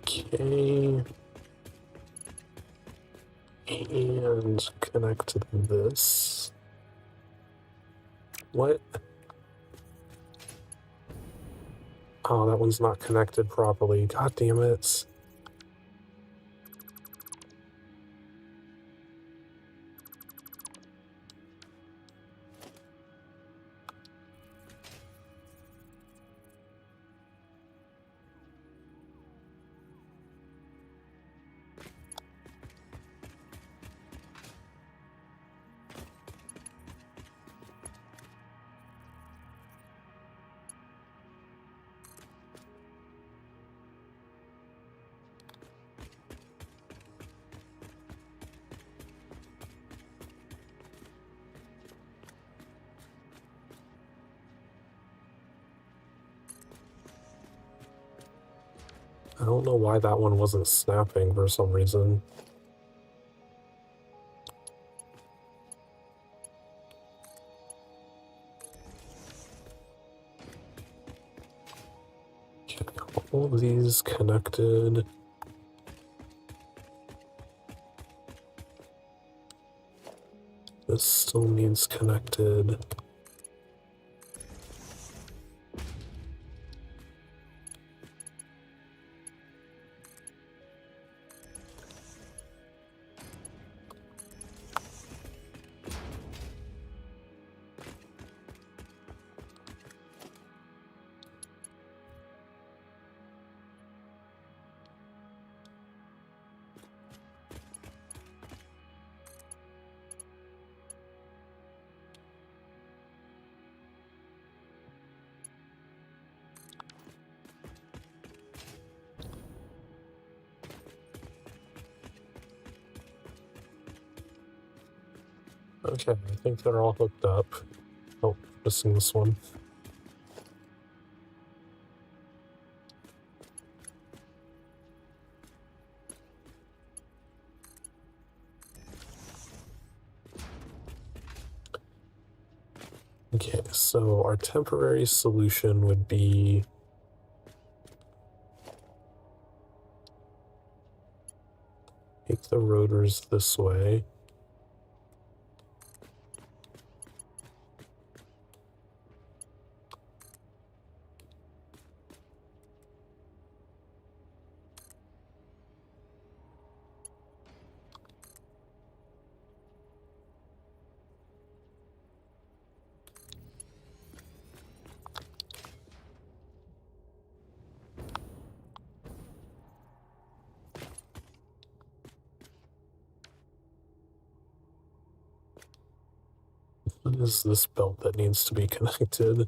Okay. And connect to this. What? Oh, that one's not connected properly. God damn it. I don't know why that one wasn't snapping for some reason. Okay, all of these connected. This still needs connected. Okay, I think they're all hooked up. Oh, missing this one. Okay, so our temporary solution would be take the rotors this way. What is this belt that needs to be connected?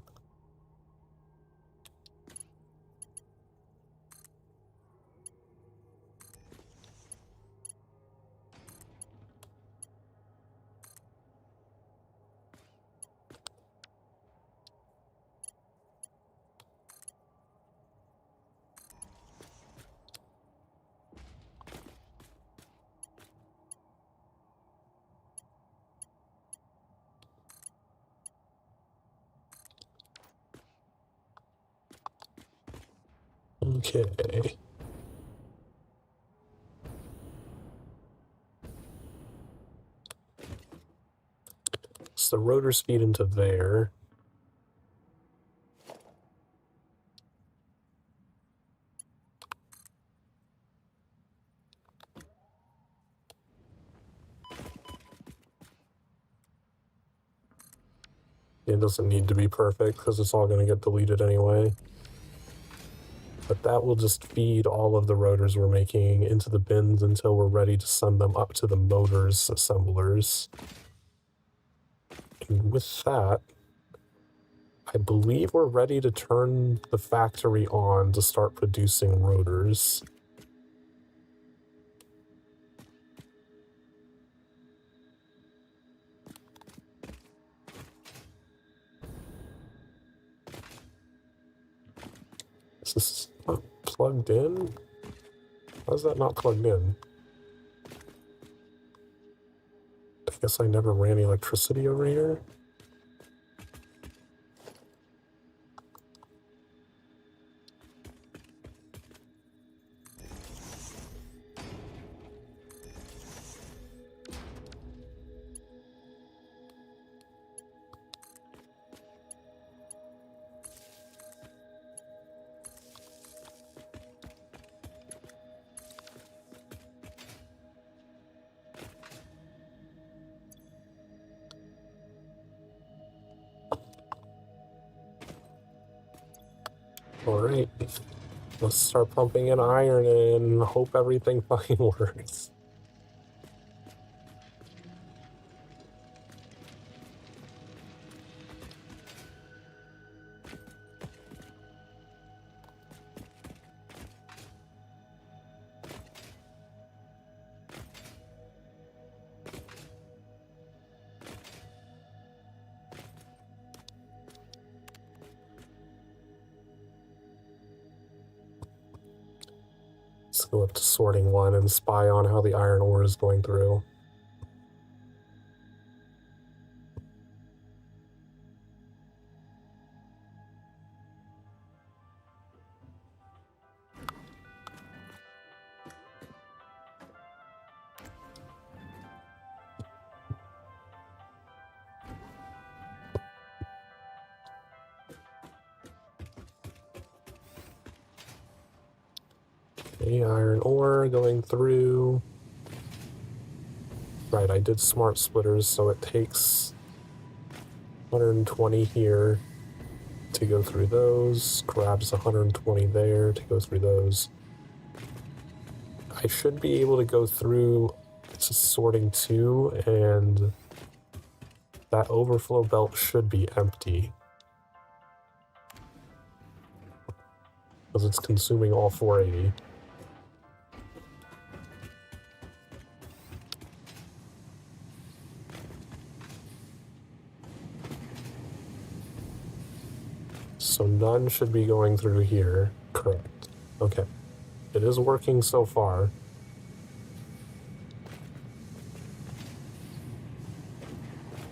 Okay. So the rotors feed into there. It doesn't need to be perfect because it's all going to get deleted anyway. But that will just feed all of the rotors we're making into the bins until we're ready to send them up to the motors assemblers. And with that, I believe we're ready to turn the factory on to start producing rotors. Is this not plugged in? Why is that not plugged in? I guess I never ran electricity over here. Alright, let's start pumping in iron and hope everything fucking works. Let's go up to sorting 1 and spy on how the iron ore is going through. Okay, iron ore going through. Right, I did smart splitters, so it takes 120 here to go through those, grabs 120 there to go through those. I should be able to go through to sorting 2, and that overflow belt should be empty. Because it's consuming all 480. So none should be going through here. Correct. Okay. It is working so far.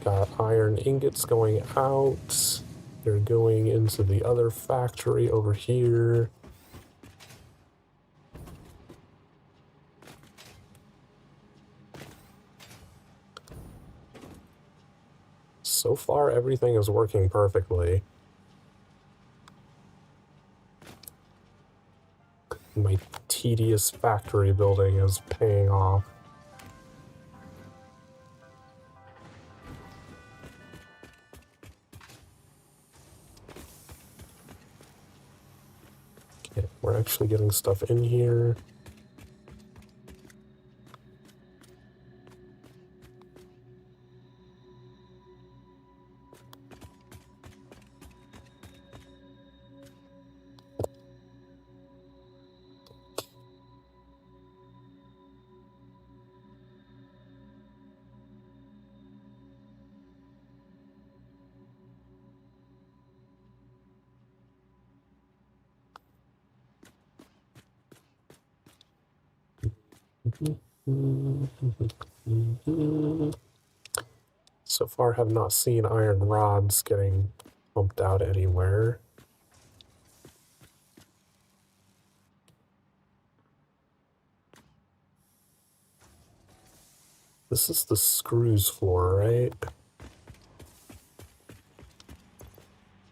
Got iron ingots going out. They're going into the other factory over here. So far, everything is working perfectly. My tedious factory building is paying off. Okay, we're actually getting stuff in here. So far, have not seen iron rods getting pumped out anywhere. This is the screws floor, right?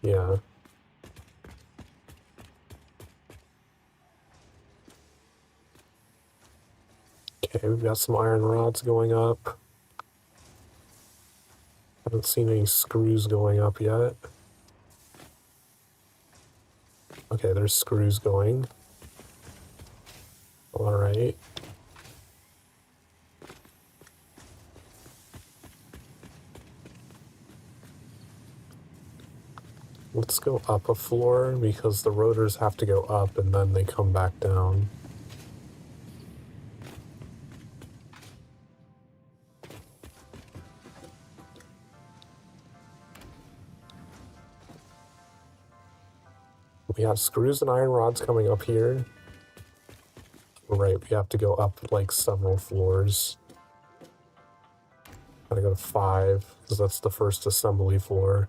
Yeah. Okay, we've got some iron rods going up. Haven't seen any screws going up yet. Okay, there's screws going. Alright. Let's go up a floor because the rotors have to go up and then they come back down. We have screws and iron rods coming up here. Right, we have to go up like several floors. Gotta go to 5 because that's the first assembly floor.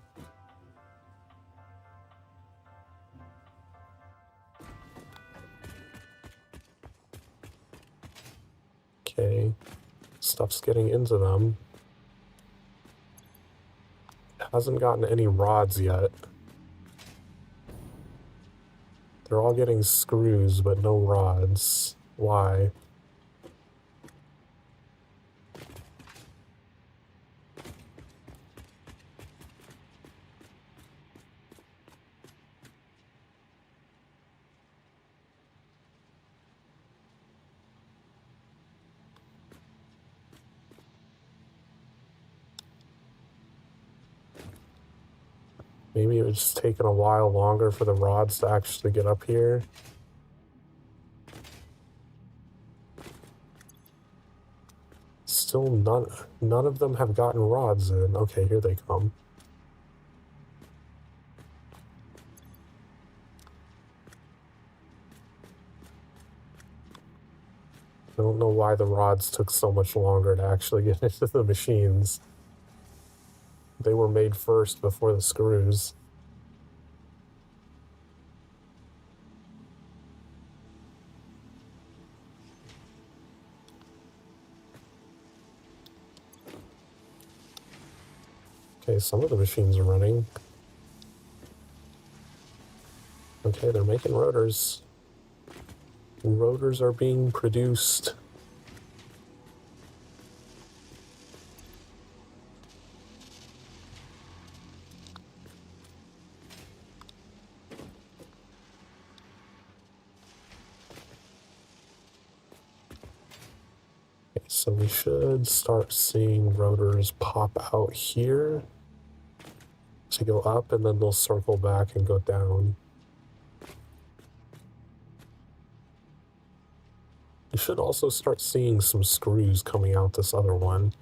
Okay, stuff's getting into them. Hasn't gotten any rods yet. They're all getting screws, but no rods. Why? Maybe it was just taking a while longer for the rods to actually get up here. Still none of them have gotten rods in. Okay, here they come. I don't know why the rods took so much longer to actually get into the machines. They were made first before the screws. Okay, some of the machines are running. Okay, they're making rotors. Rotors are being produced. Okay, so we should start seeing rotors pop out here to go up, and then they'll circle back and go down. You should also start seeing some screws coming out this other one.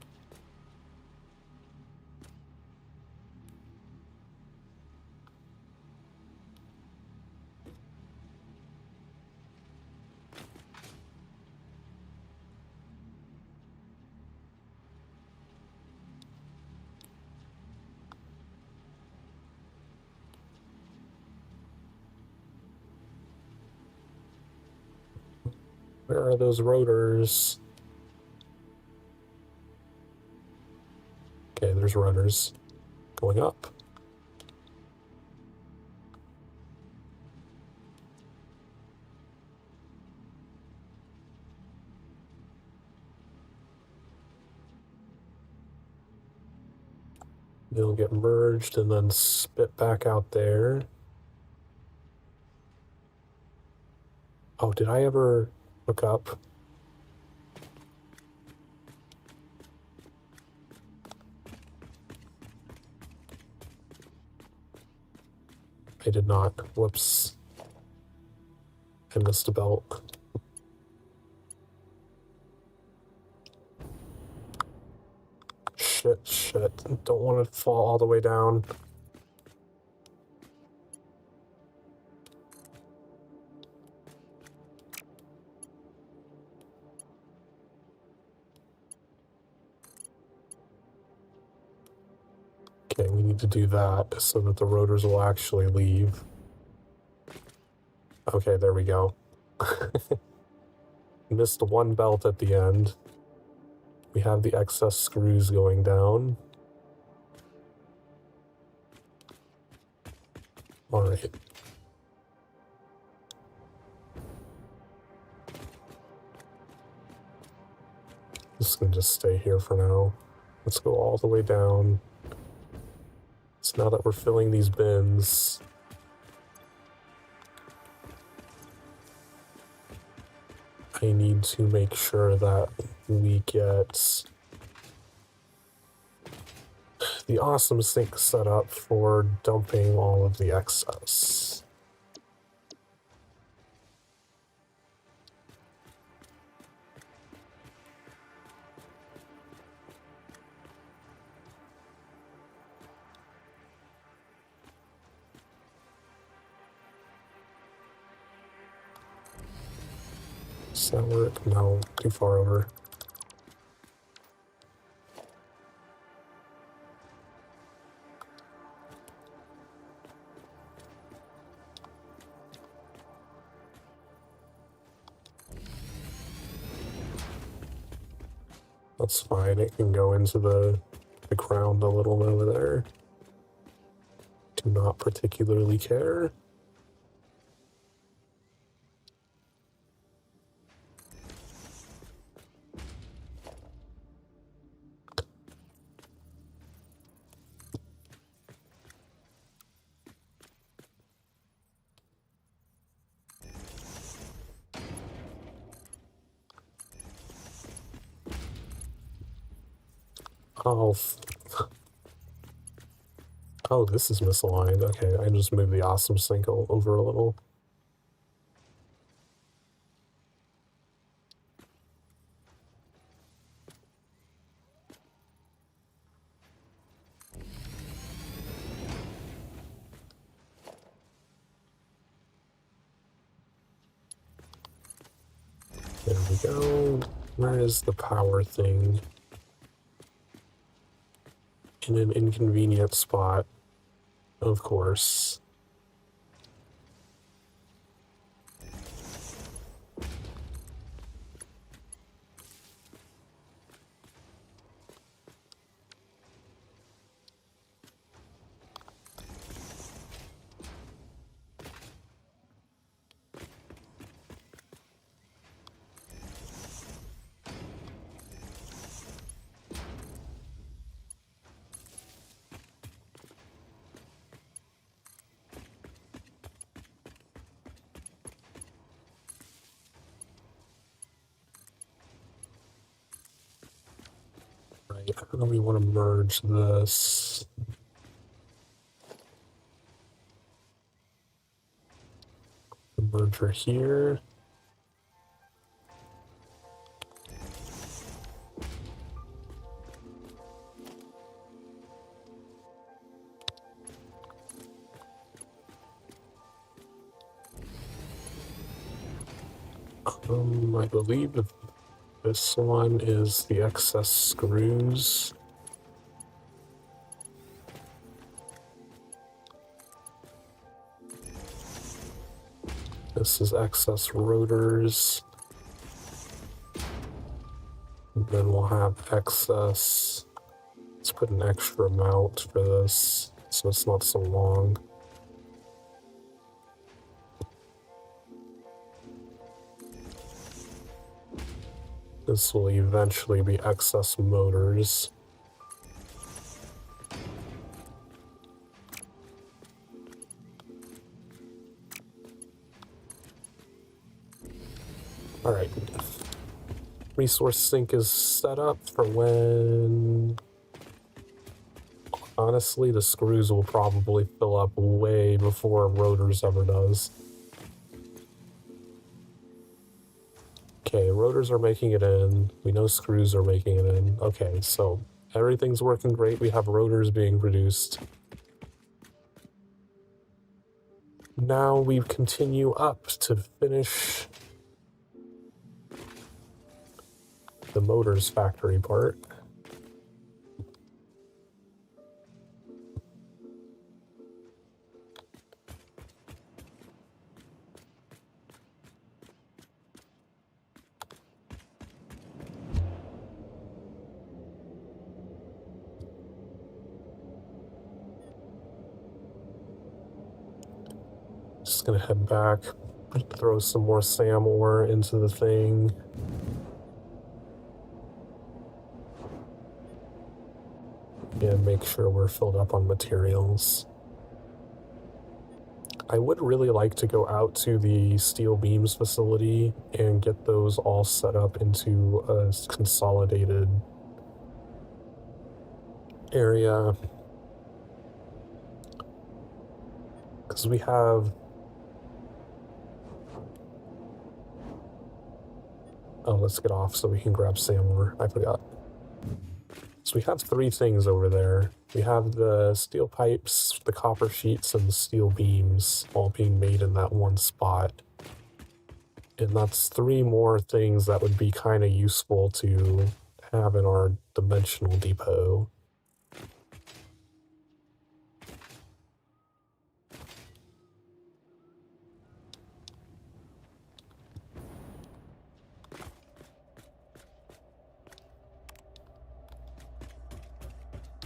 Where are those rotors? Okay, there's rotors going up. They'll get merged and then spit back out there. Oh, did I ever look up? I did not. Whoops. I missed a belt. Shit. Don't want to fall all the way down. Okay, we need to do that so that the rotors will actually leave. Okay, there we go. Missed one belt at the end. We have the excess screws going down. Alright. This can just stay here for now. Let's go all the way down. So now that we're filling these bins, I need to make sure that we get the awesome sink set up for dumping all of the excess. Does that work? No, too far over. That's fine, it can go into the ground a little over there. Do not particularly care. Oh, oh, this is misaligned. Okay, I just moved the awesome sink over a little. There we go. Where is the power thing? In an inconvenient spot, of course. Right, how do we want to merge this? The merger here. I believe that this one is the excess screws. This is excess rotors. And then we'll have excess. Let's put an extra mount for this so it's not so long. This will eventually be excess motors. Alright. Resource sink is set up for when... Honestly, the screws will probably fill up way before rotors ever does. Okay, rotors are making it in. We know screws are making it in. Okay, so everything's working great. We have rotors being produced. Now we continue up to finish the motors factory part. Just gonna head back, throw some more SAM ore into the thing. And make make sure we're filled up on materials. I would really like to go out to the steel beams facility and get those all set up into a consolidated area. Because we have... Oh, let's get off so we can grab Samor. I forgot. So we have 3 things over there. We have the steel pipes, the copper sheets, and the steel beams all being made in that one spot. And that's 3 more things that would be kind of useful to have in our dimensional depot.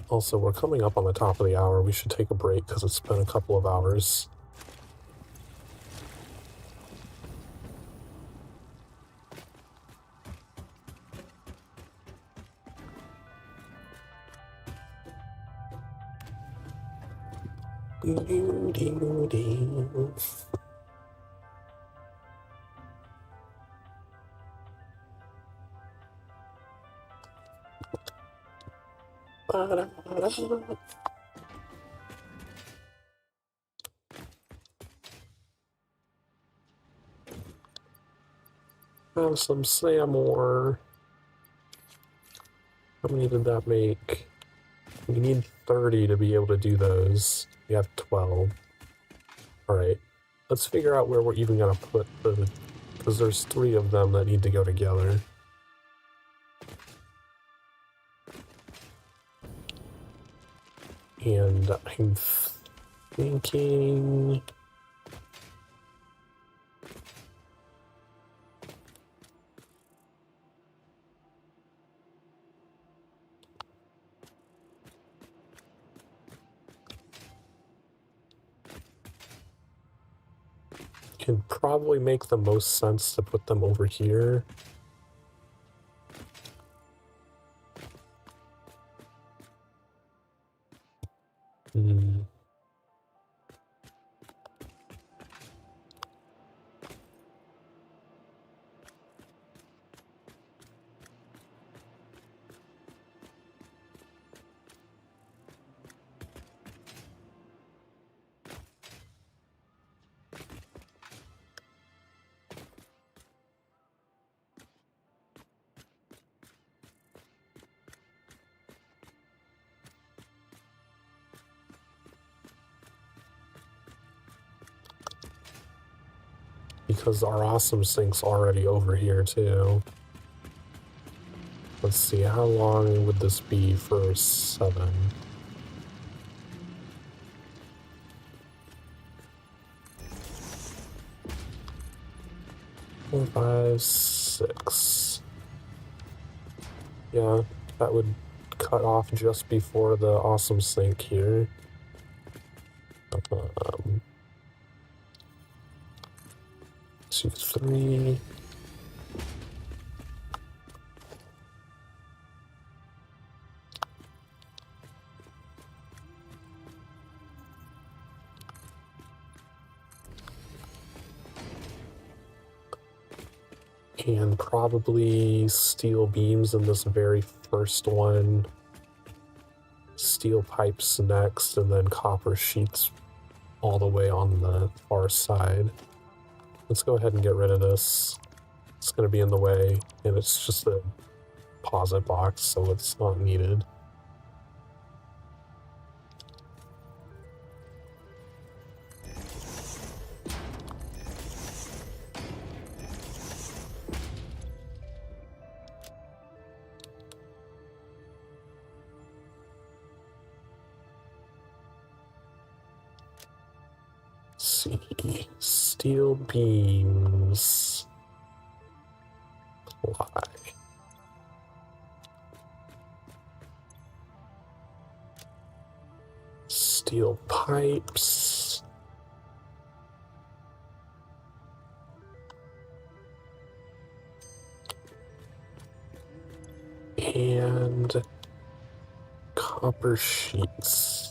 Also, we're coming up on the top of the hour. We should take a break because it's been a couple of hours. Have some Samor. How many did that make? We need 30 to be able to do those. We have 12. Alright. Let's figure out where we're even going to put the... Because there's 3 of them that need to go together. And I'm thinking... It'd probably make the most sense to put them over here. Because our awesome sink's already over here too. Let's see, how long would this be for 7? Four, 5, 6. Yeah, that would cut off just before the awesome sink here. 2, 3. And probably steel beams in this very first one. Steel pipes next, and then copper sheets all the way on the far side. Let's go ahead and get rid of this. It's going to be in the way, and it's just a deposit box, so it's not needed. See, steel beams. Why? Steel pipes. And Upper sheets.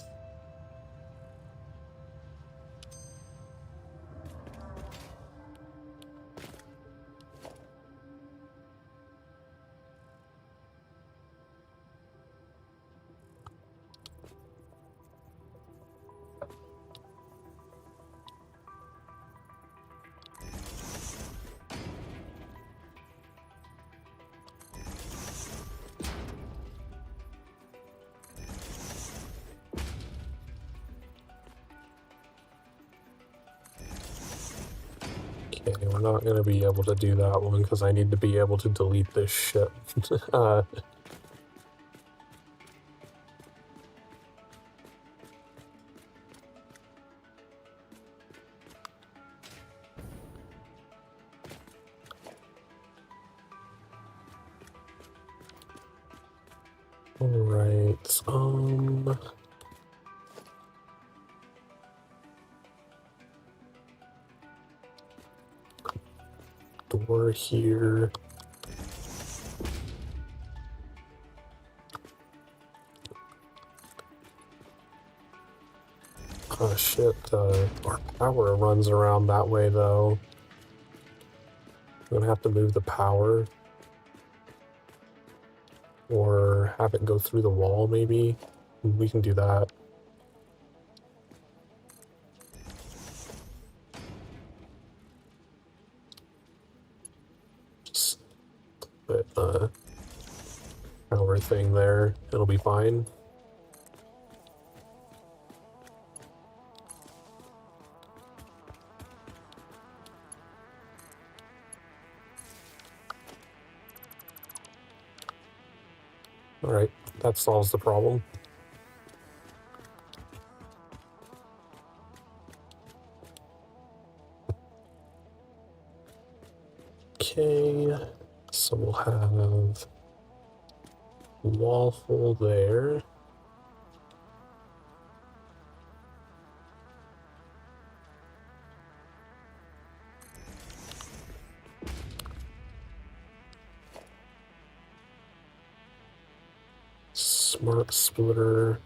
Okay, we're not going to be able to do that one because I need to be able to delete this shit. Alright, door here. Oh shit, our power runs around that way though. I'm gonna have to move the power. Or have it go through the wall, maybe? We can do that. Just put the power thing there. It'll be fine. Alright, that solves the problem. Okay, so we'll have wall hole there. Smart splitter.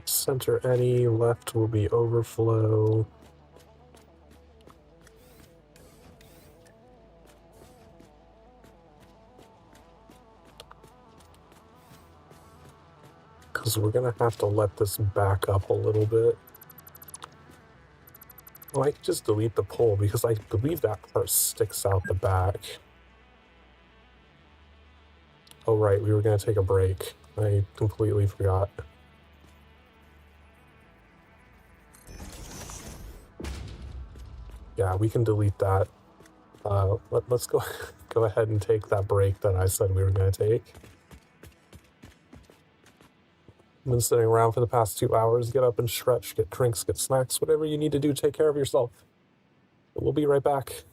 Center any, left will be overflow. Because we're gonna have to let this back up a little bit. Oh, I can just delete the pole because I believe that part sticks out the back. Oh right, we were gonna take a break. I completely forgot. Yeah, we can delete that. Let's go go ahead and take that break that I said we were gonna take. I've been sitting around for the past 2 hours. Get up and stretch, get drinks, get snacks, whatever you need to do to take care of yourself. But we'll be right back.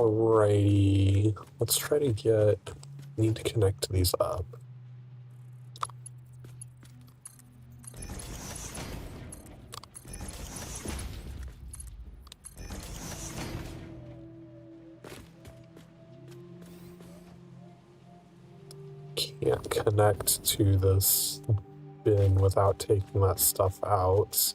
Alrighty, let's try to need to connect these up. Can't connect to this bin without taking that stuff out.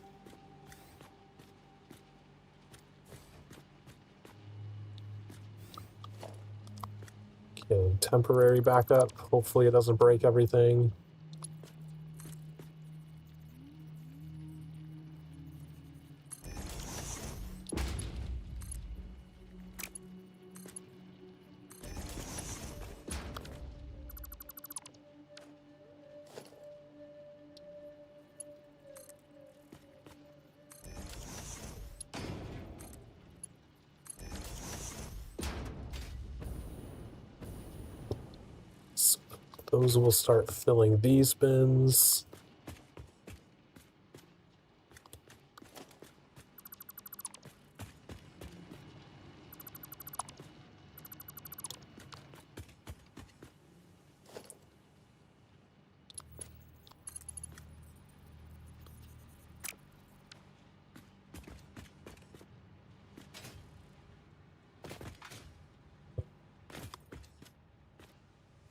Okay, temporary backup. Hopefully it doesn't break everything. Those will start filling these bins.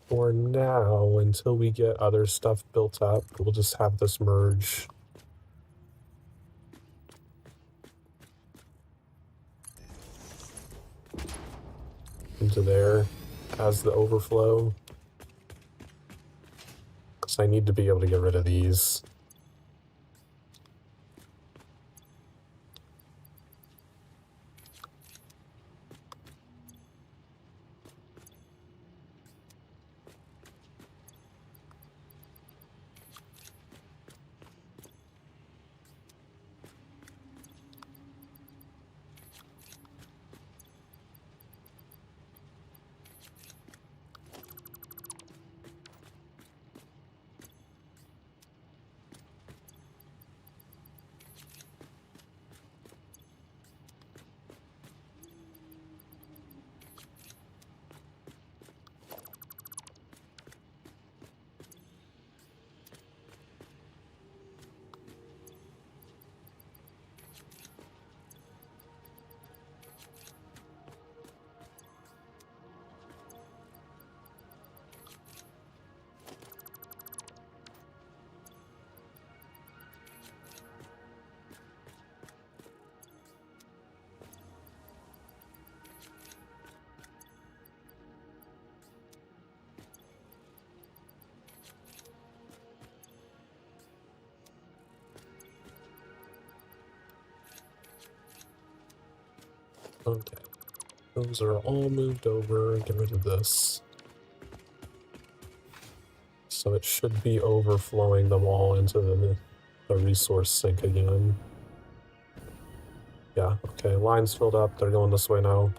For now, until we get other stuff built up, we'll just have this merge. Into there as the overflow. Because I need to be able to get rid of these. Okay. Those are all moved over. Get rid of this. So it should be overflowing them all into the resource sink again. Yeah, okay, line's filled up. They're going this way now.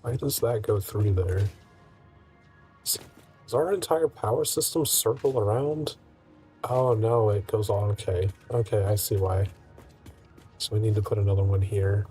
Why does that go through there? Does our entire power system circle around? Oh no, it goes on. Okay. Okay, I see why. So we need to put another one here.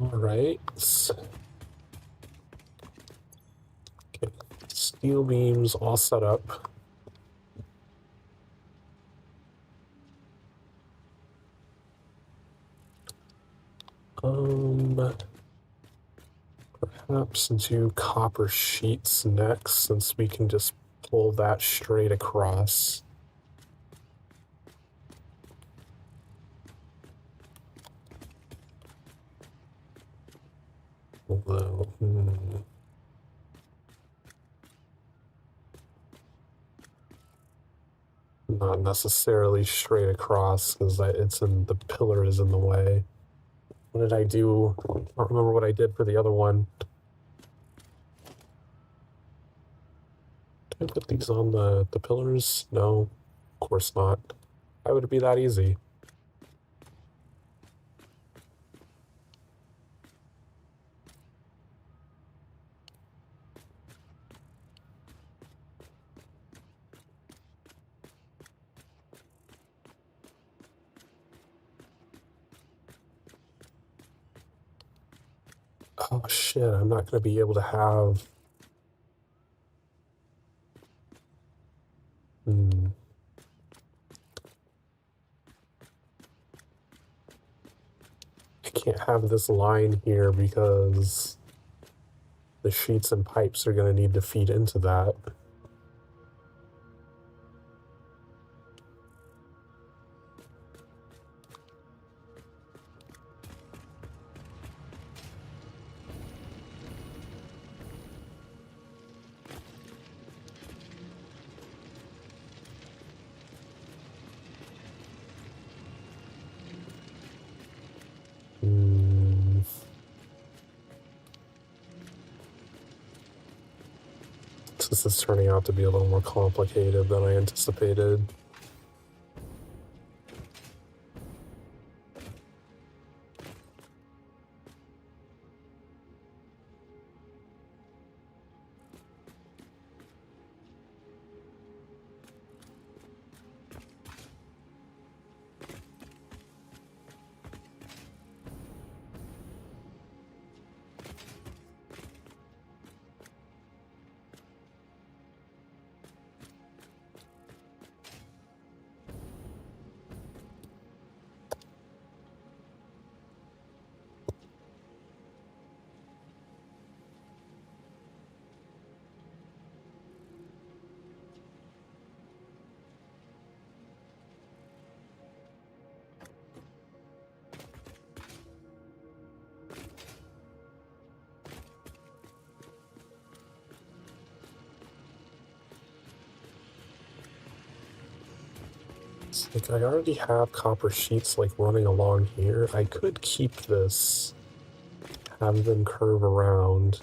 Alright. Okay. Steel beams all set up. Perhaps do copper sheets next, since we can just pull that straight across. Although, not necessarily straight across because the pillar is in the way. What did I do? I don't remember what I did for the other one. Did I put these on the pillars? No, of course not. Why would it be that easy? Oh shit, I'm not gonna be able to have... I can't have this line here because the sheets and pipes are gonna need to feed into that. This is turning out to be a little more complicated than I anticipated. It's like I already have copper sheets like running along here. I could keep this, have them curve around.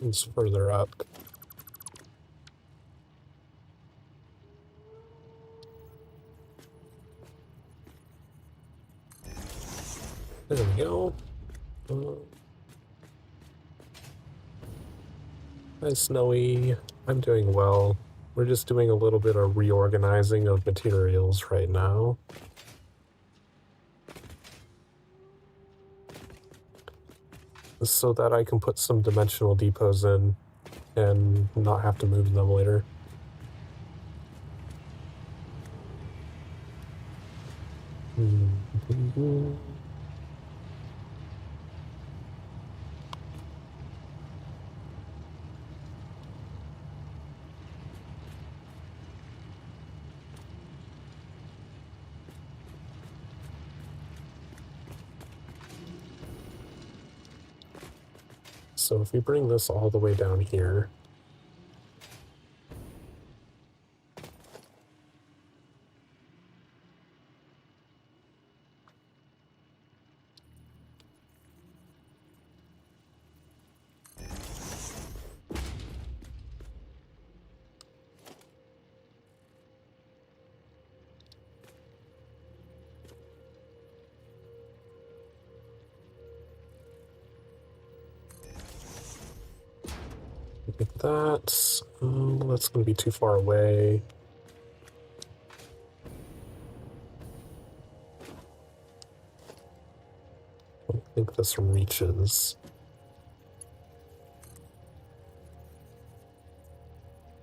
It's further up. There we go. Hi, Snowy. I'm doing well. We're just doing a little bit of reorganizing of materials right now. So that I can put some dimensional depots in and not have to move them later. So if we bring this all the way down here, Like that. That's going to be too far away. I don't think this reaches.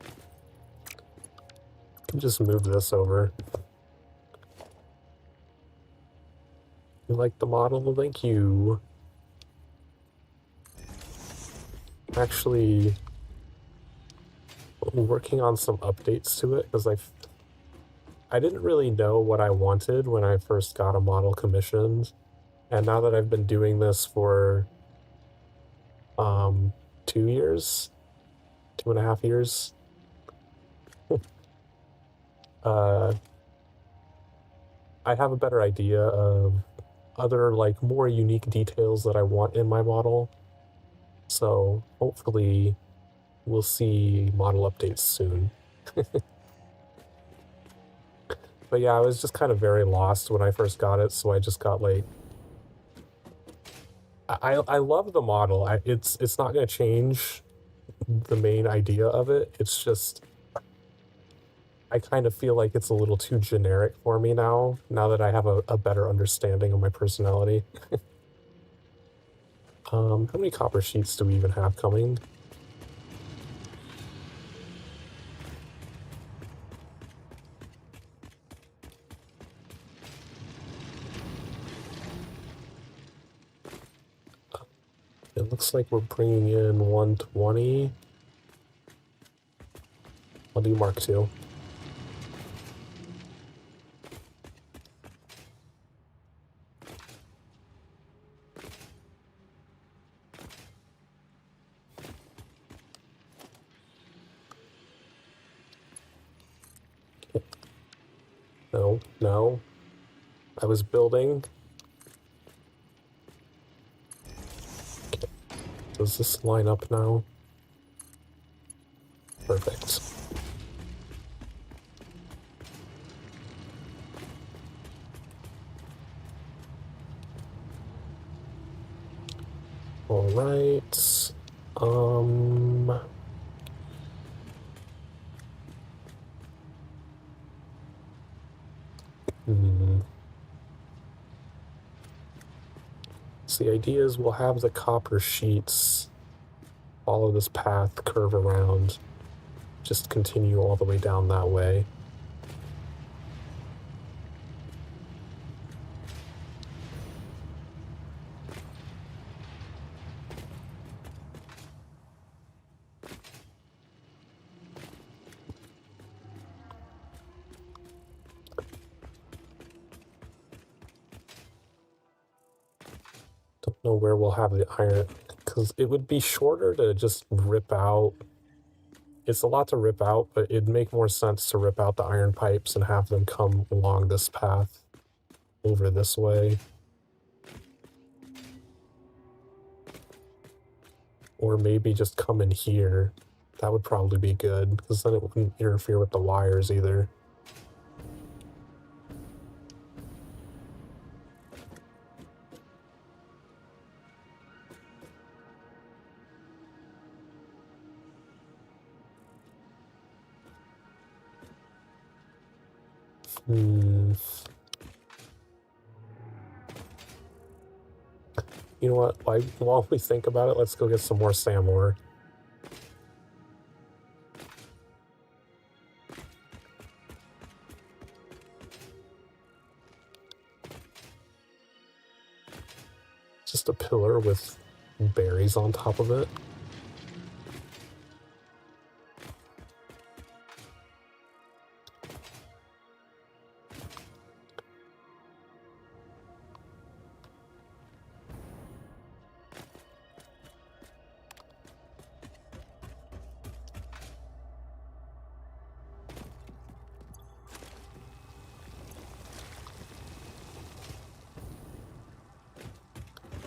I can just move this over. You like the model? Thank you. Actually, I'm working on some updates to it because I didn't really know what I wanted when I first got a model commissioned. And now that I've been doing this for 2 years, 2.5 years, uh, I have a better idea of other like more unique details that I want in my model. So hopefully we'll see model updates soon. But yeah, I was just kind of very lost when I first got it, so I just got like I love the model. It's not going to change the main idea of it. It's just I kind of feel like it's a little too generic for me now that I have a better understanding of my personality. How many copper sheets do we even have coming? It looks like we're bringing in 120. I'll do Mark II. No, no. I was building. Okay. Does this line up now? Perfect. All right. So the idea is we'll have the copper sheets follow this path, curve around, just continue all the way down that way. Don't know where we'll have the iron, because it would be shorter to just rip out. It's a lot to rip out, but it'd make more sense to rip out the iron pipes and have them come along this path over this way. Or maybe just come in here. That would probably be good, because then it wouldn't interfere with the wires either. You know what? While we think about it, let's go get some more SAM ore. Just a pillar with berries on top of it.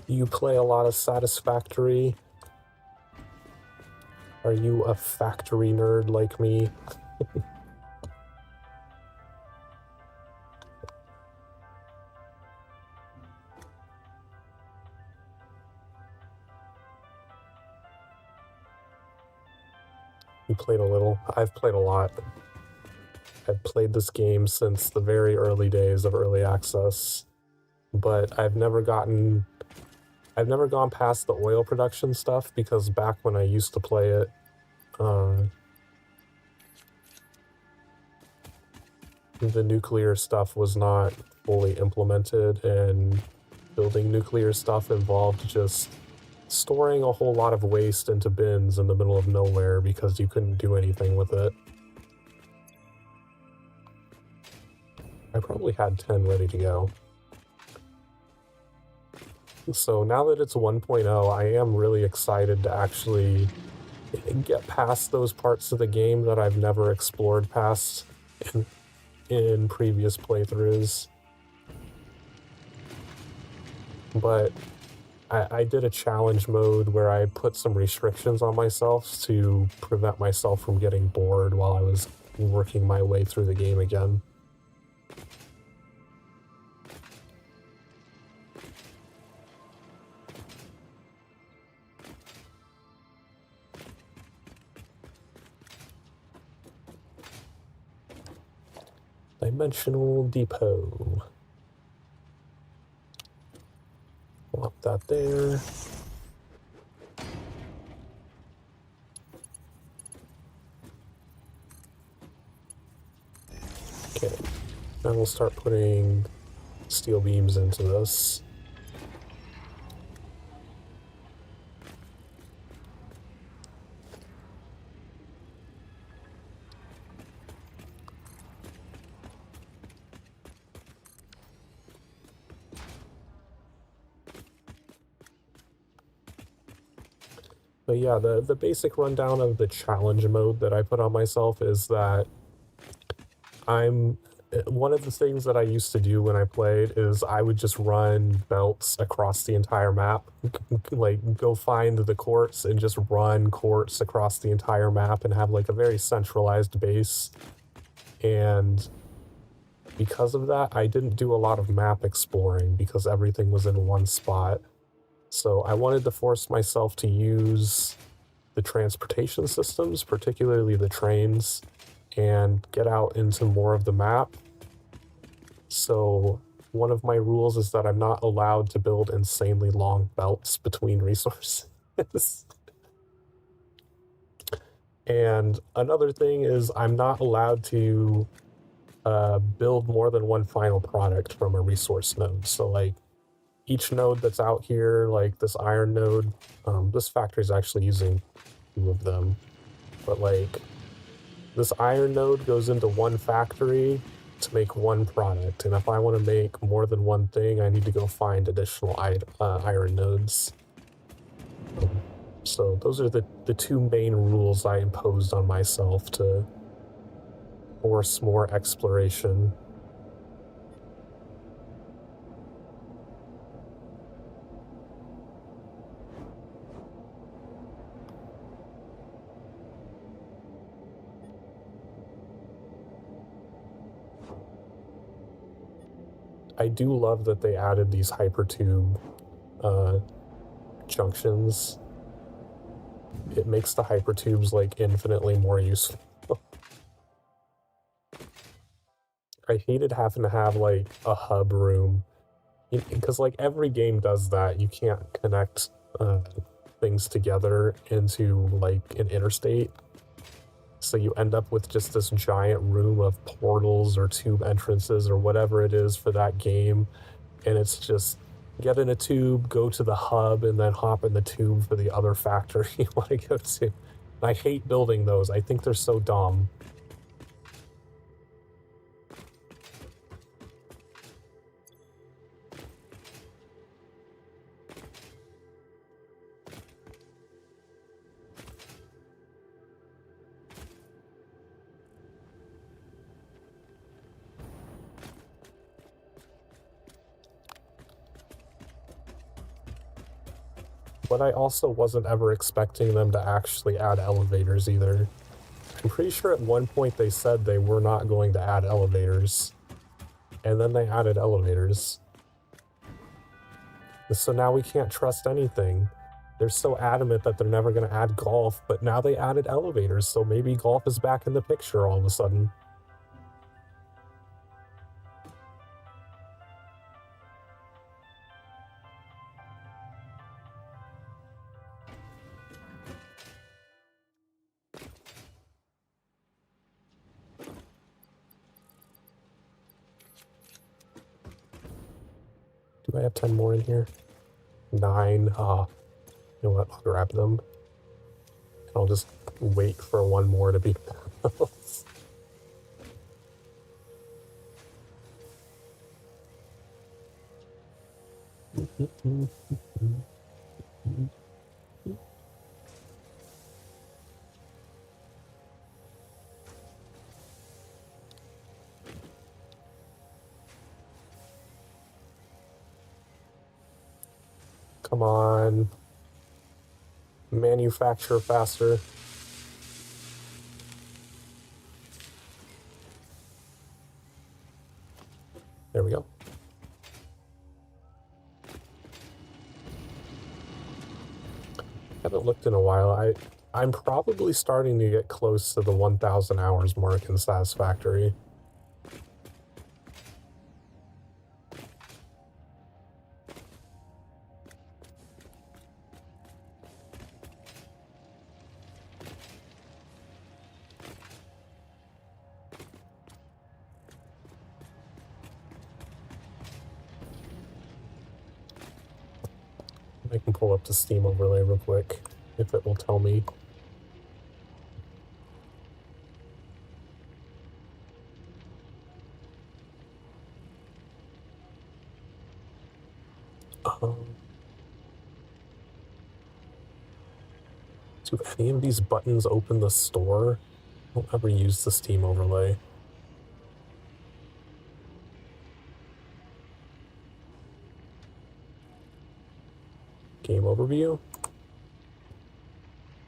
You play a lot of Satisfactory? Are you a factory nerd like me? You played a little. I've played a lot. I've played this game since the very early days of early access, but I've never gone past the oil production stuff because back when I used to play it, the nuclear stuff was not fully implemented, and building nuclear stuff involved just storing a whole lot of waste into bins in the middle of nowhere because you couldn't do anything with it. I probably had 10 ready to go. So now that it's 1.0, I am really excited to actually get past those parts of the game that I've never explored past in previous playthroughs. But I did a challenge mode where I put some restrictions on myself to prevent myself from getting bored while I was working my way through the game again. Dimensional depot. Plop that there. Okay, now we'll start putting steel beams into this. But yeah, the basic rundown of the challenge mode that I put on myself is that one of the things that I used to do when I played is I would just run belts across the entire map. Like, go find the quartz and just run quartz across the entire map and have like a very centralized base. And because of that, I didn't do a lot of map exploring because everything was in one spot. So I wanted to force myself to use the transportation systems, particularly the trains, and get out into more of the map. So one of my rules is that I'm not allowed to build insanely long belts between resources. And another thing is I'm not allowed to build more than one final product from a resource node. So like, each node that's out here, like this iron node, this factory is actually using 2 of them, but like this iron node goes into one factory to make one product, and if I want to make more than one thing, I need to go find additional iron nodes. So those are the 2 main rules I imposed on myself to force more exploration. I do love that they added these hypertube junctions. It makes the hypertubes like infinitely more useful. I hated having to have like a hub room, because like every game does that. You can't connect things together into like an interstate. So you end up with just this giant room of portals or tube entrances or whatever it is for that game. And it's just get in a tube, go to the hub, and then hop in the tube for the other factory you want to go to. And I hate building those. I think they're so dumb. But I also wasn't ever expecting them to actually add elevators either. I'm pretty sure at one point they said they were not going to add elevators. And then they added elevators. So now we can't trust anything. They're so adamant that they're never going to add golf, but now they added elevators, so maybe golf is back in the picture all of a sudden. Do I have 10 more in here? 9. You know what? I'll grab them. And I'll just wait for one more to be built. Come on. Manufacture faster. There we go. Haven't looked in a while. I'm probably starting to get close to the 1,000 hours mark in Satisfactory. I can pull up the Steam overlay real quick, if it will tell me. Do any of these buttons open the store? I don't ever use the Steam overlay. Game overview?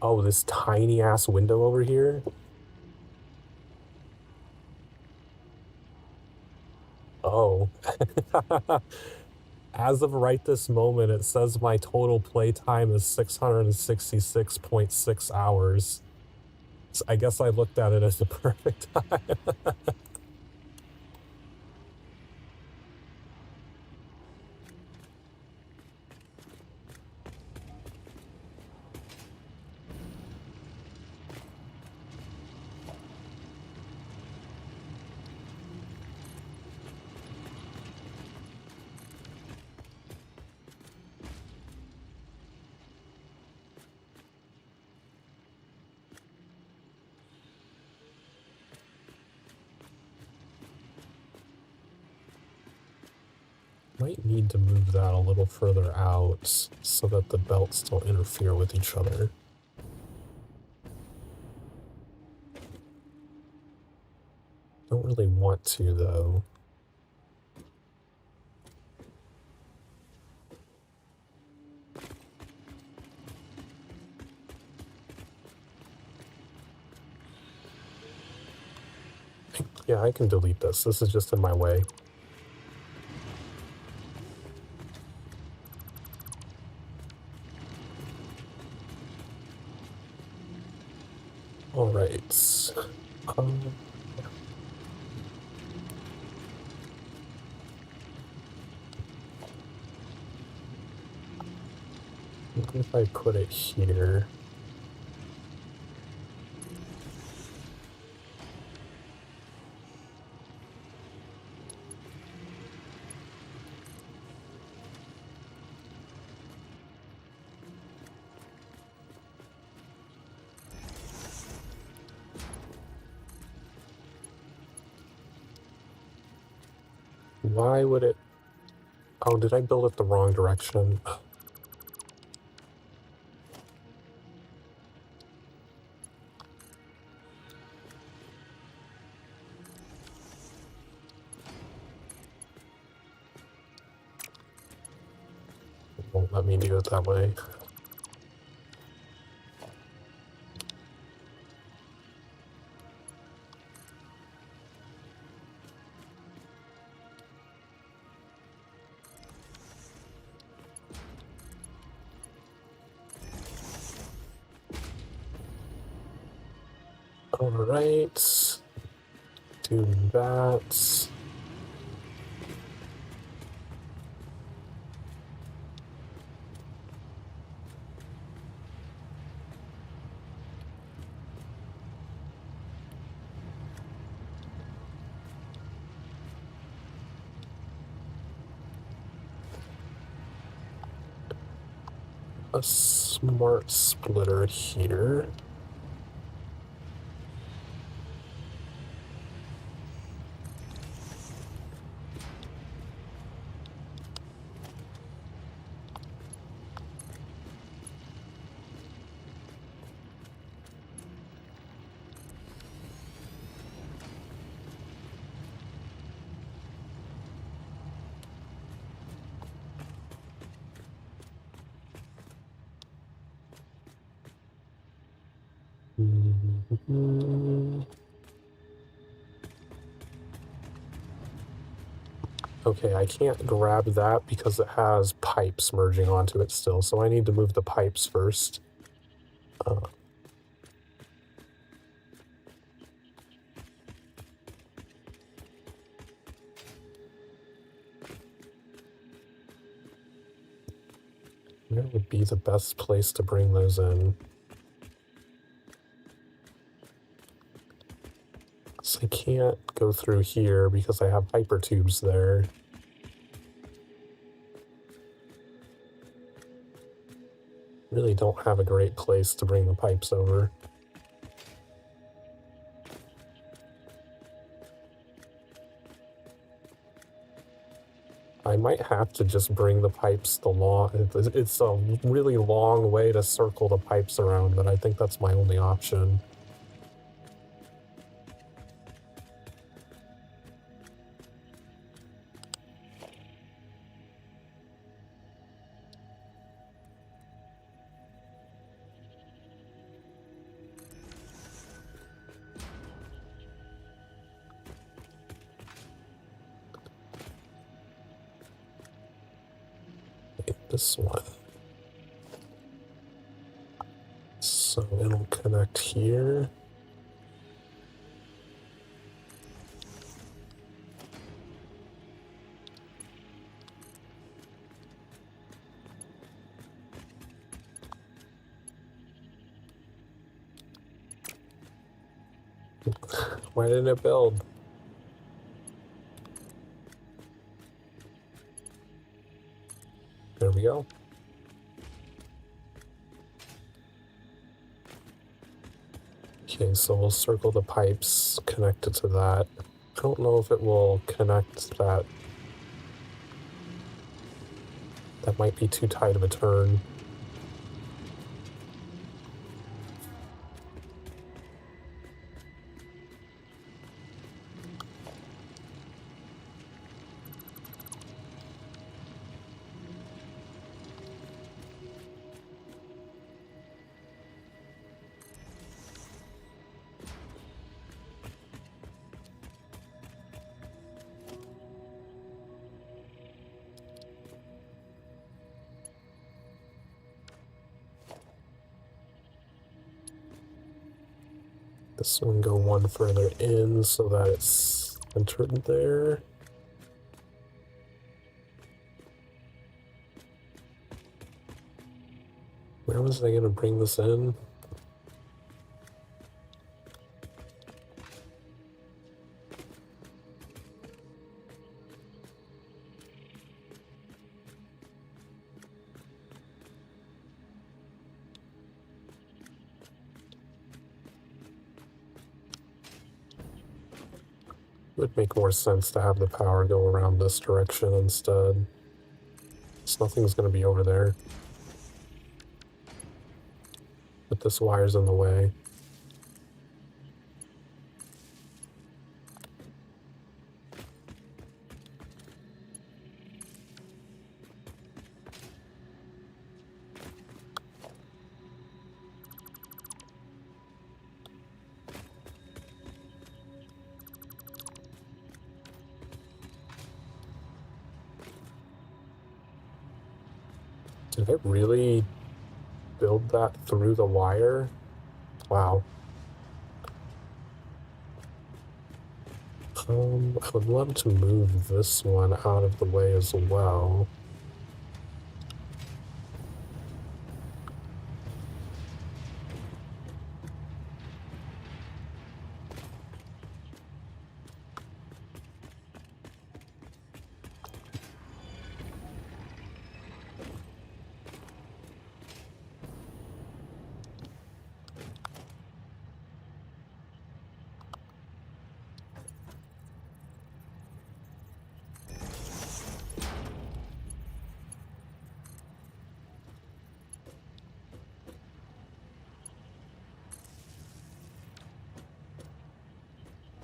Oh, this tiny ass window over here? Oh. As of right this moment, it says my total playtime is 666.6 hours. So I guess I looked at it as the perfect time. Might need to move that a little further out so that the belts don't interfere with each other. Don't really want to, though. Yeah, I can delete this. This is just in my way. All right. What if I put it here? Why would it... Oh, did I build it the wrong direction? It won't let me do it that way. Alright. Do that. A smart splitter here. Okay, I can't grab that because it has pipes merging onto it still, so I need to move the pipes first. Where would be the best place to bring those in? So I can't go through here because I have hyper tubes there. Really don't have a great place to bring the pipes over. I might have to just bring the pipes the long... It's a really long way to circle the pipes around, but I think that's my only option. This one. So it'll connect here. Why didn't it build? There we go. Okay, so we'll circle the pipes connected to that. I don't know if it will connect that. That might be too tight of a turn. This one go one further in so that it's centered there. Where was I gonna bring this in? It would make more sense to have the power go around this direction instead. So nothing's gonna be over there. But this wire's in the way. Did it really build that through the wire? Wow. I would love to move this one out of the way as well.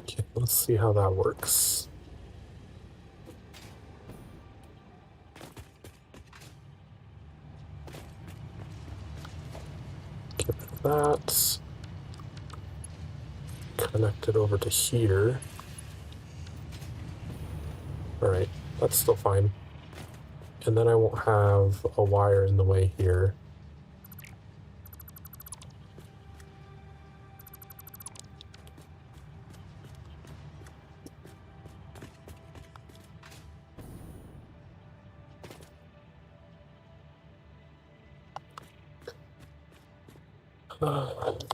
Okay, let's see how that works. Get rid of that. Connect it over to here. Alright, that's still fine. And then I won't have a wire in the way here.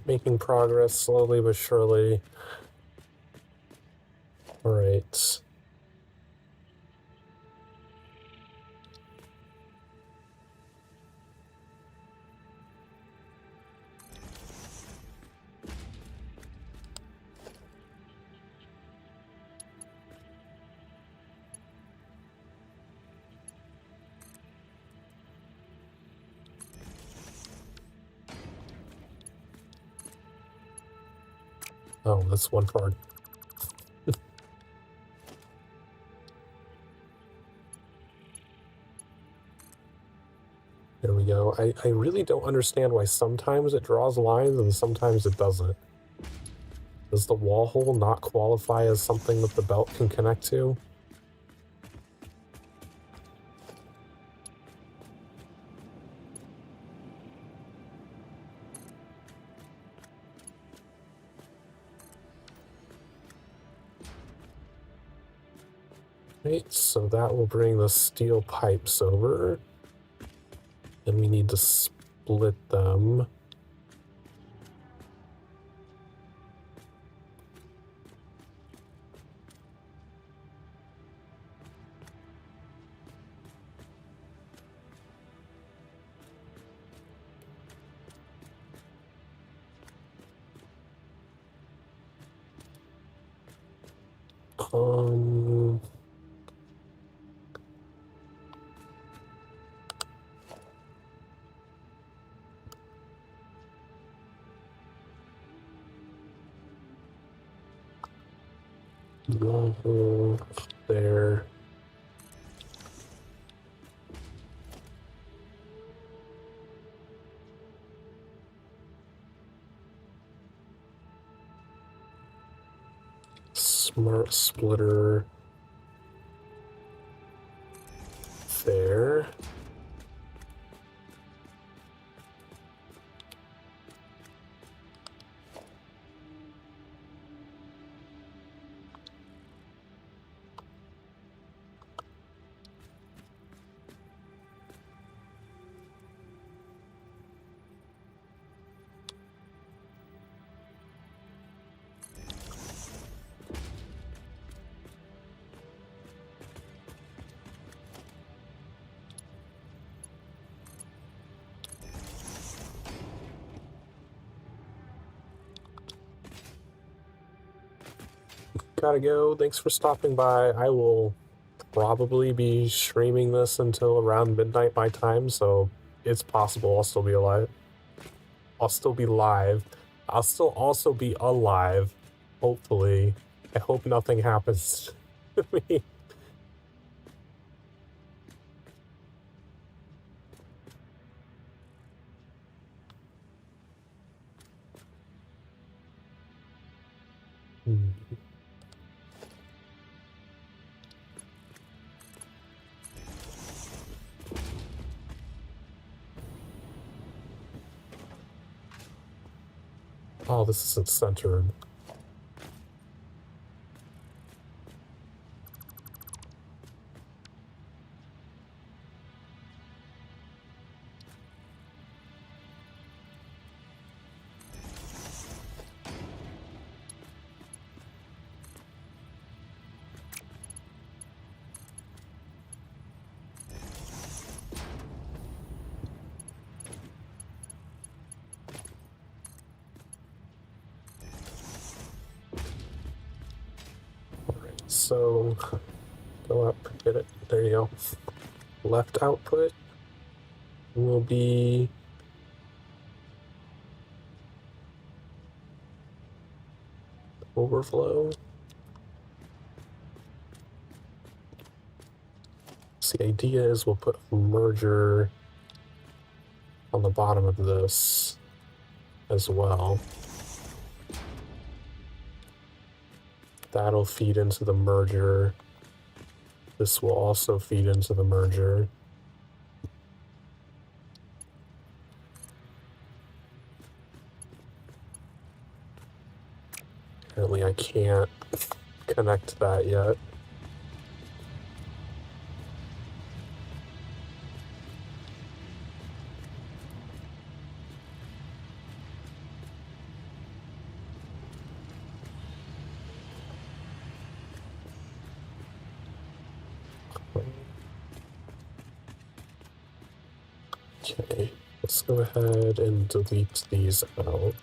Making progress slowly but surely. Alright. Oh, that's one card. There we go. I really don't understand why sometimes it draws lines and sometimes it doesn't. Does the wall hole not qualify as something that the belt can connect to? Right, so that will bring the steel pipes over. And we need to split them. Um... There. Smart splitter. There. Gotta go. Thanks for stopping by. I will probably be streaming this until around midnight my time, so it's possible I'll still be alive. I'll still be live. I'll still also be alive, hopefully. I hope nothing happens to me. Oh, this isn't centered. So go up, get it. There you go. Left output will be overflow. So the idea is we'll put a merger on the bottom of this as well. That'll feed into the merger. This will also feed into the merger. Apparently I can't connect that yet. Okay, let's go ahead and delete these out.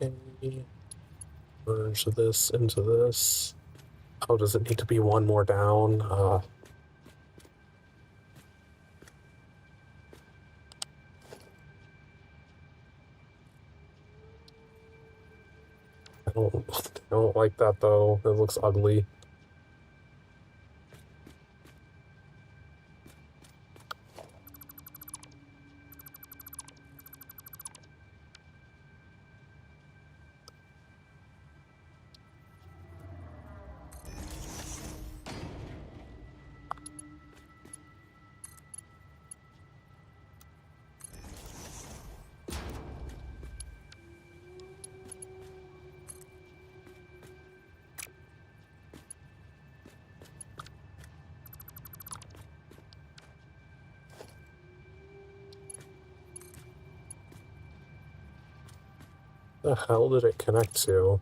Okay, merge this into this. Oh, does it need to be one more down? I don't like that though. It looks ugly. The hell did it connect to?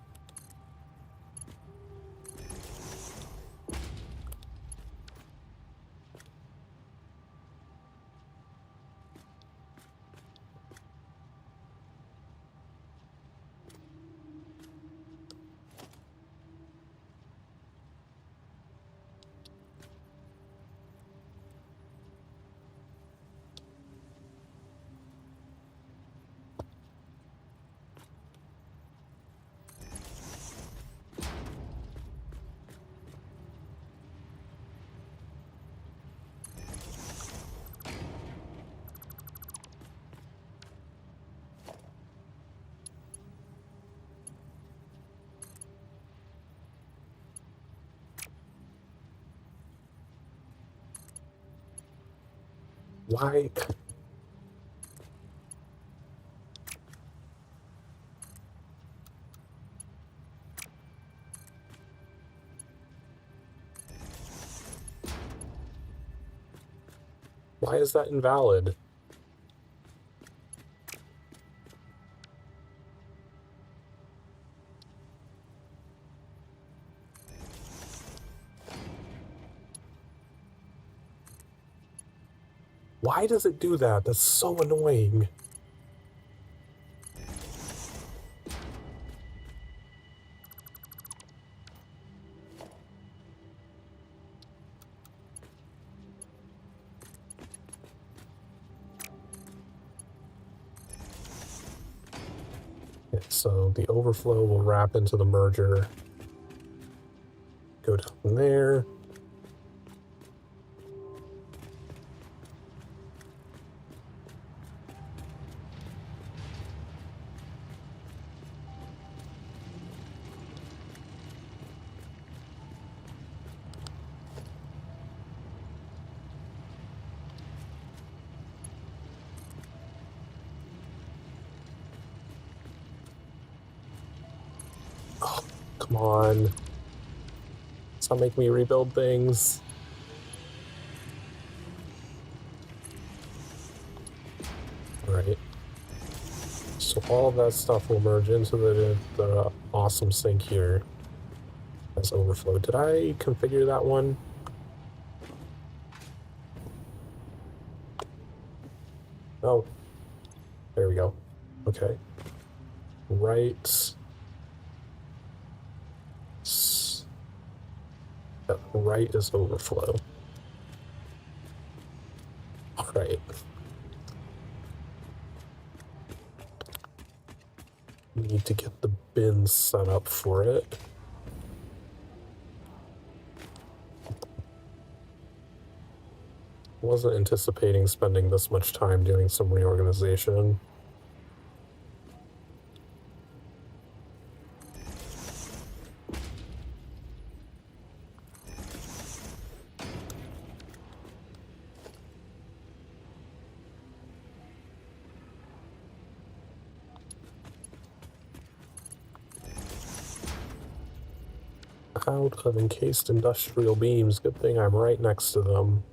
Why? Why is that invalid? Why does it do that? That's so annoying. Okay, so the overflow will wrap into the merger. Go down there. Come on. Stop making me rebuild things. Alright. So all of that stuff will merge into the awesome sink here as overflow. Did I configure that one? Oh. There we go. Okay. Right. That right is overflow. Alright. Need to get the bins set up for it. Wasn't anticipating spending this much time doing some reorganization. Out of encased industrial beams. Good thing I'm right next to them.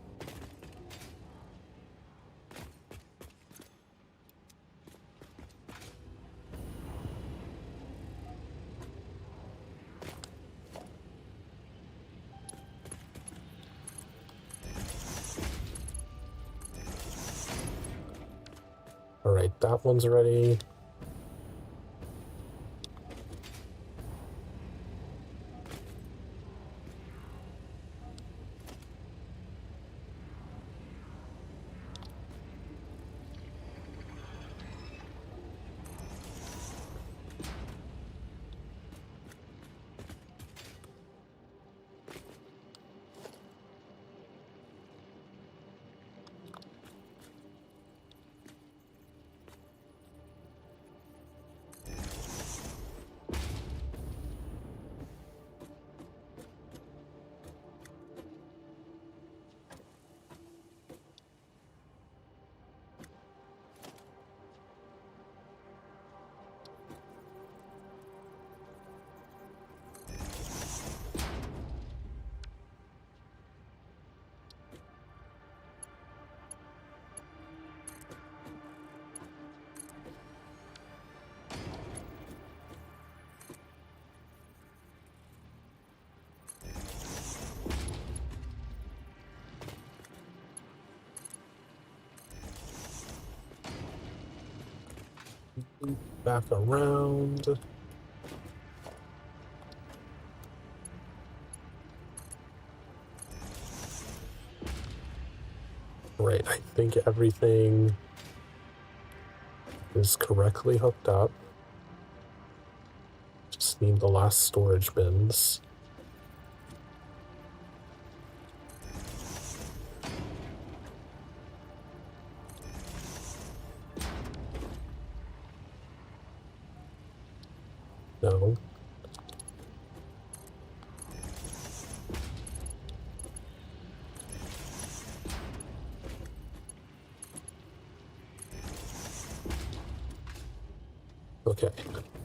Alright, that one's ready. Back around. Right, I think everything is correctly hooked up. Just need the last storage bins. No. Okay,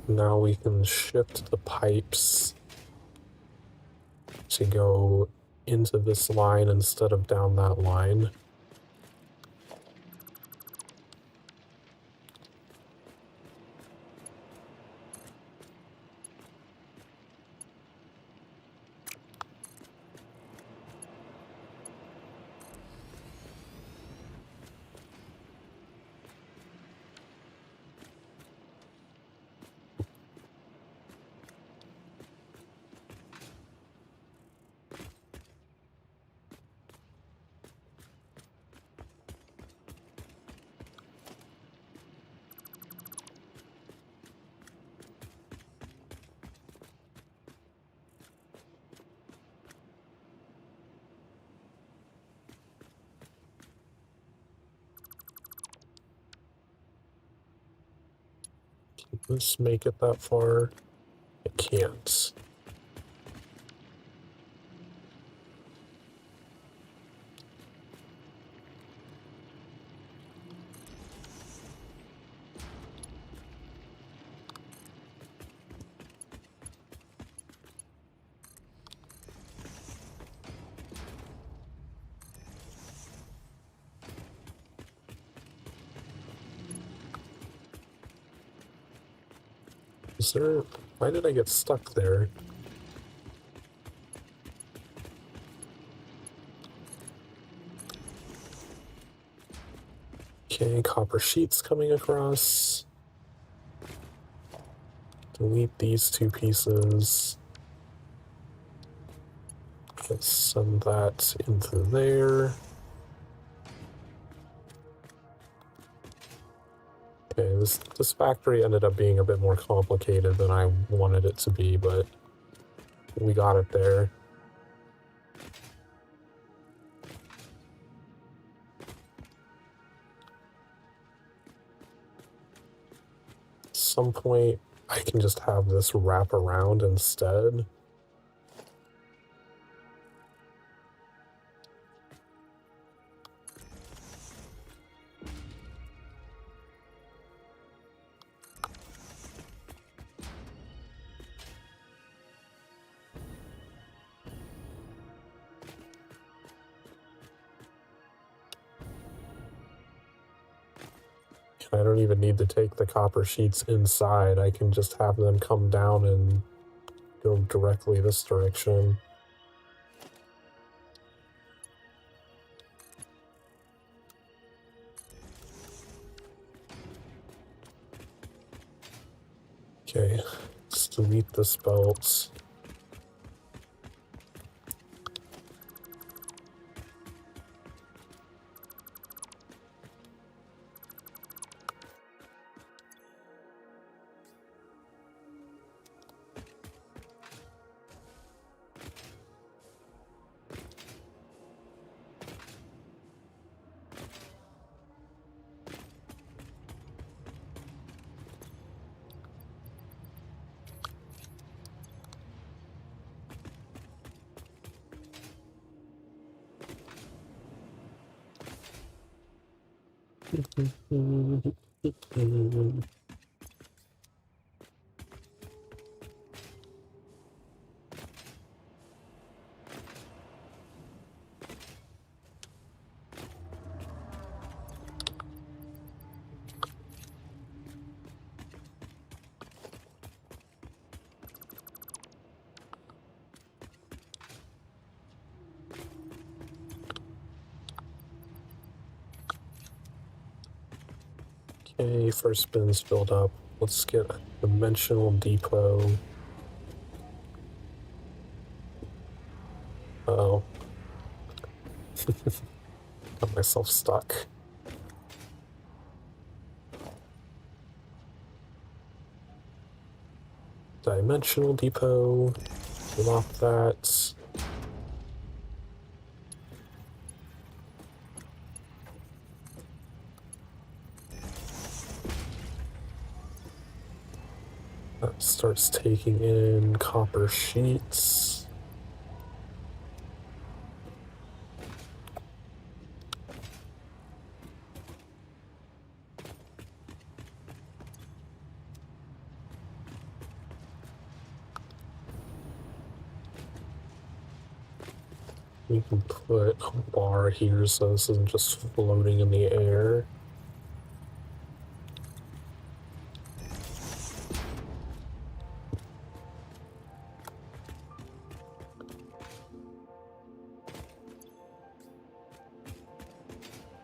now we can shift the pipes to go into this line instead of down that line. Let's make it that far. It can't. Is there... Why did I get stuck there? Okay, copper sheets coming across. Delete these two pieces. Let's send that into there. Okay, this factory ended up being a bit more complicated than I wanted it to be, but we got it there. At some point, I can just have this wrap around instead. I don't even need to take the copper sheets inside. I can just have them come down and go directly this direction. Okay, let's delete this belt. Okay, first spin's filled up. Let's get a dimensional depot. Uh-oh. Got myself stuck. Dimensional depot. Lock that. That starts taking in copper sheets. We can put a bar here so this isn't just floating in the air.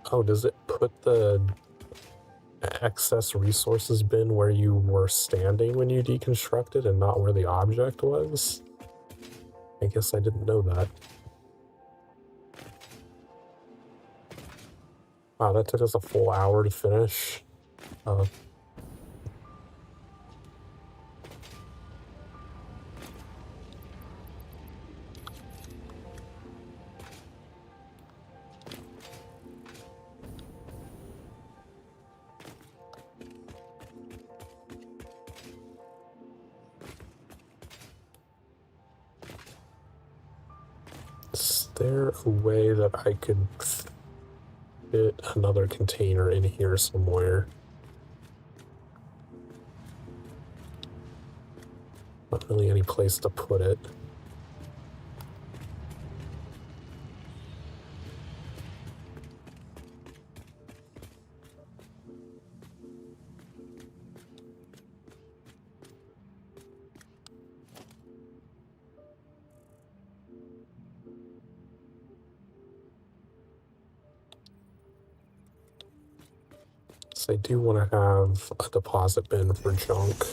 Oh, does it put the excess resources bin where you were standing when you deconstructed and not where the object was? I guess I didn't know that. Wow, that took us a full hour to finish. Is there a way that I could fit another container in here somewhere? Not really any place to put it. Because I do want to have a deposit bin for junk.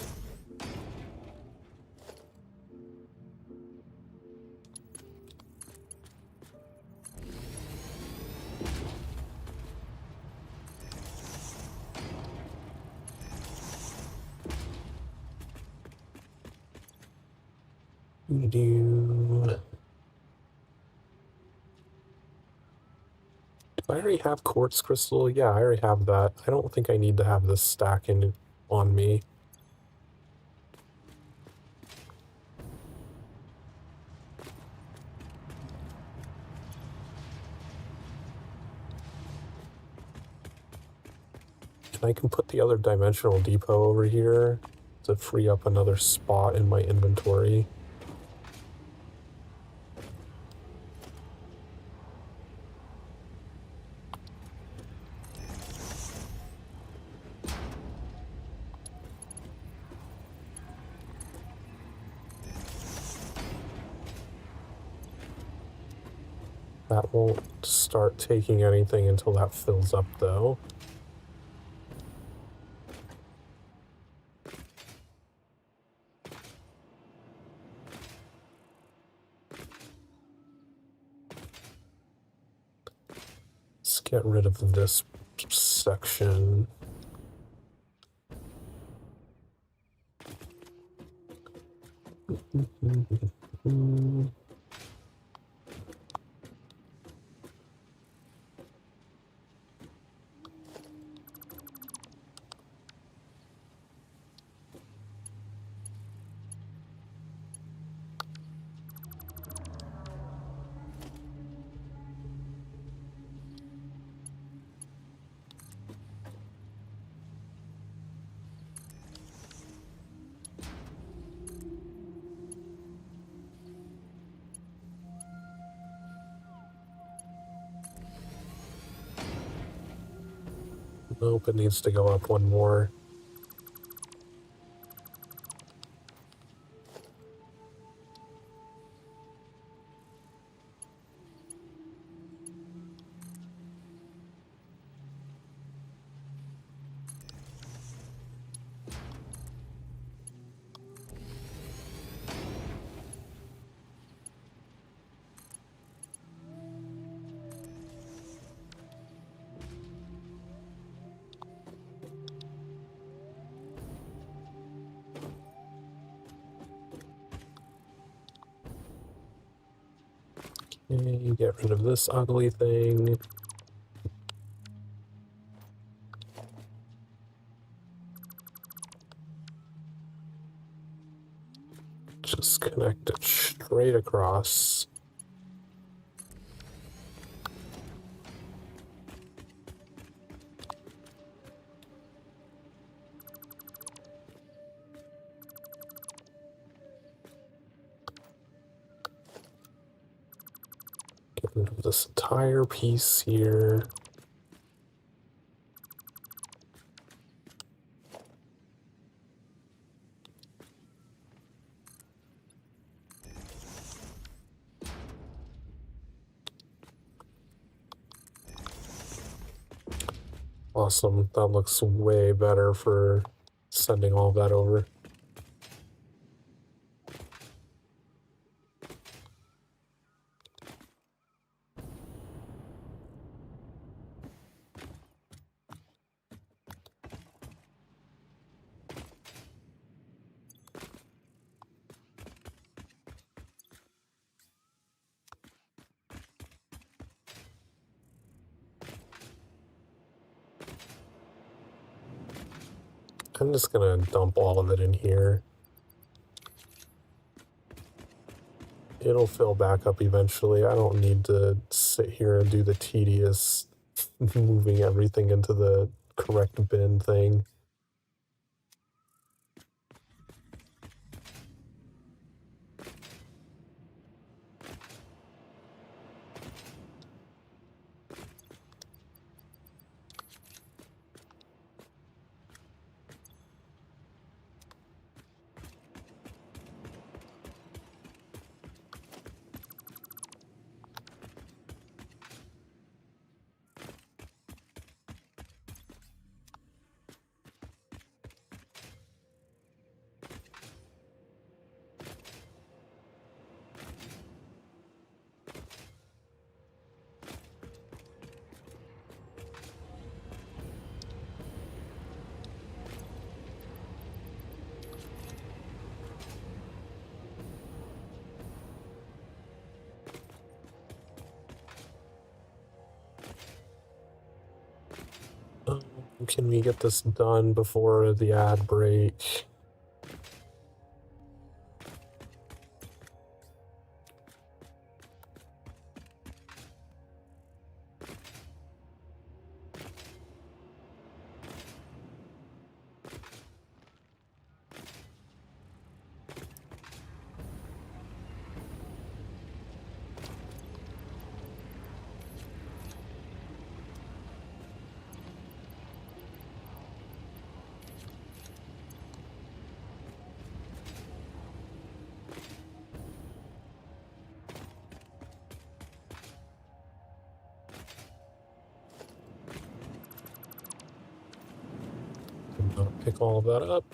Do I already have quartz crystal? Yeah, I already have that. I don't think I need to have this stack on me. And I can put the other dimensional depot over here to free up another spot in my inventory. That won't start taking anything until that fills up, though. Let's get rid of this section. Nope, it needs to go up one more. Okay, get rid of this ugly thing. Just connect it straight across. Get rid of this entire piece here. Awesome, that looks way better for sending all that over. I'm just gonna dump all of it in here. It'll fill back up eventually. I don't need to sit here and do the tedious moving everything into the correct bin thing. Can we get this done before the ad break? Pick all of that up.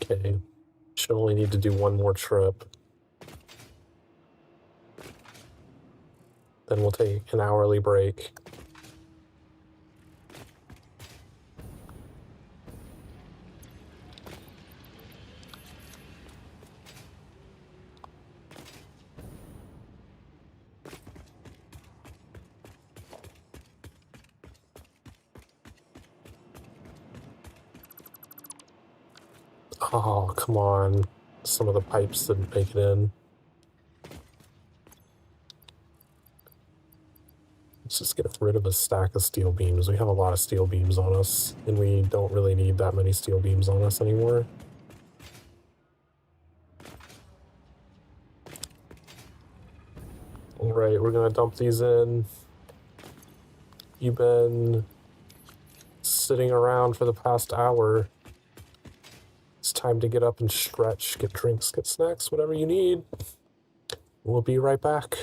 Okay, should only need to do one more trip. Then we'll take an hourly break. Oh, come on. Some of the pipes didn't make it in. Let's just get rid of a stack of steel beams. We have a lot of steel beams on us, and we don't really need that many steel beams on us anymore. Alright, we're gonna dump these in. You've been sitting around for the past hour. It's time to get up and stretch, get drinks, get snacks, whatever you need. We'll be right back.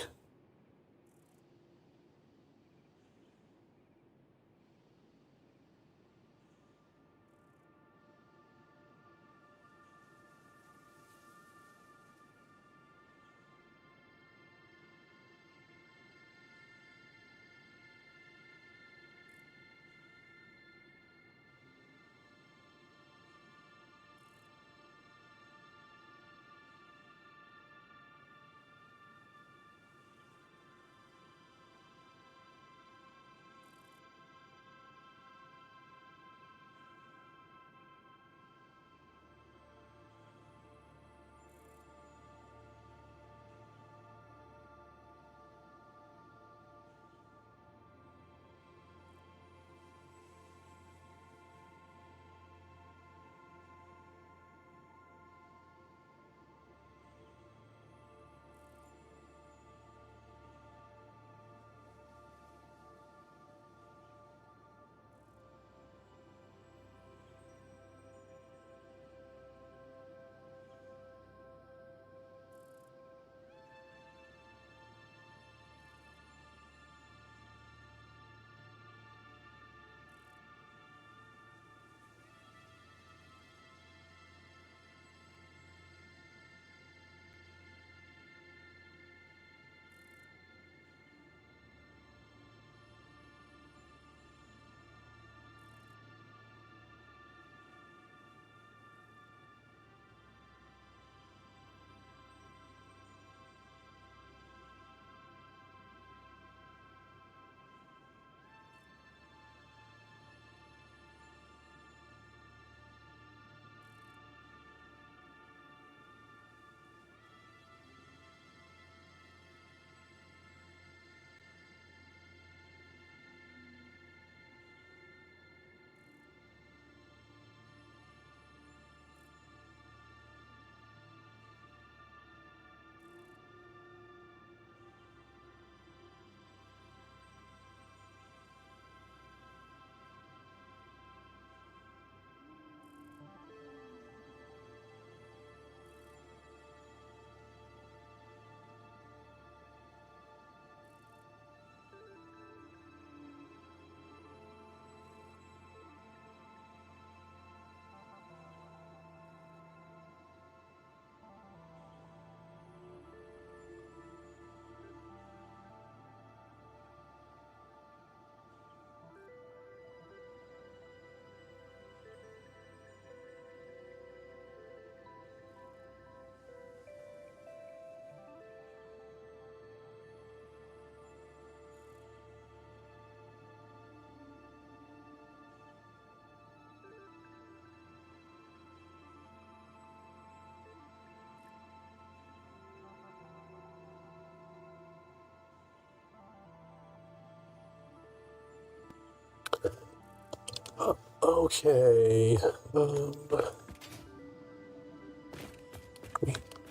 Okay.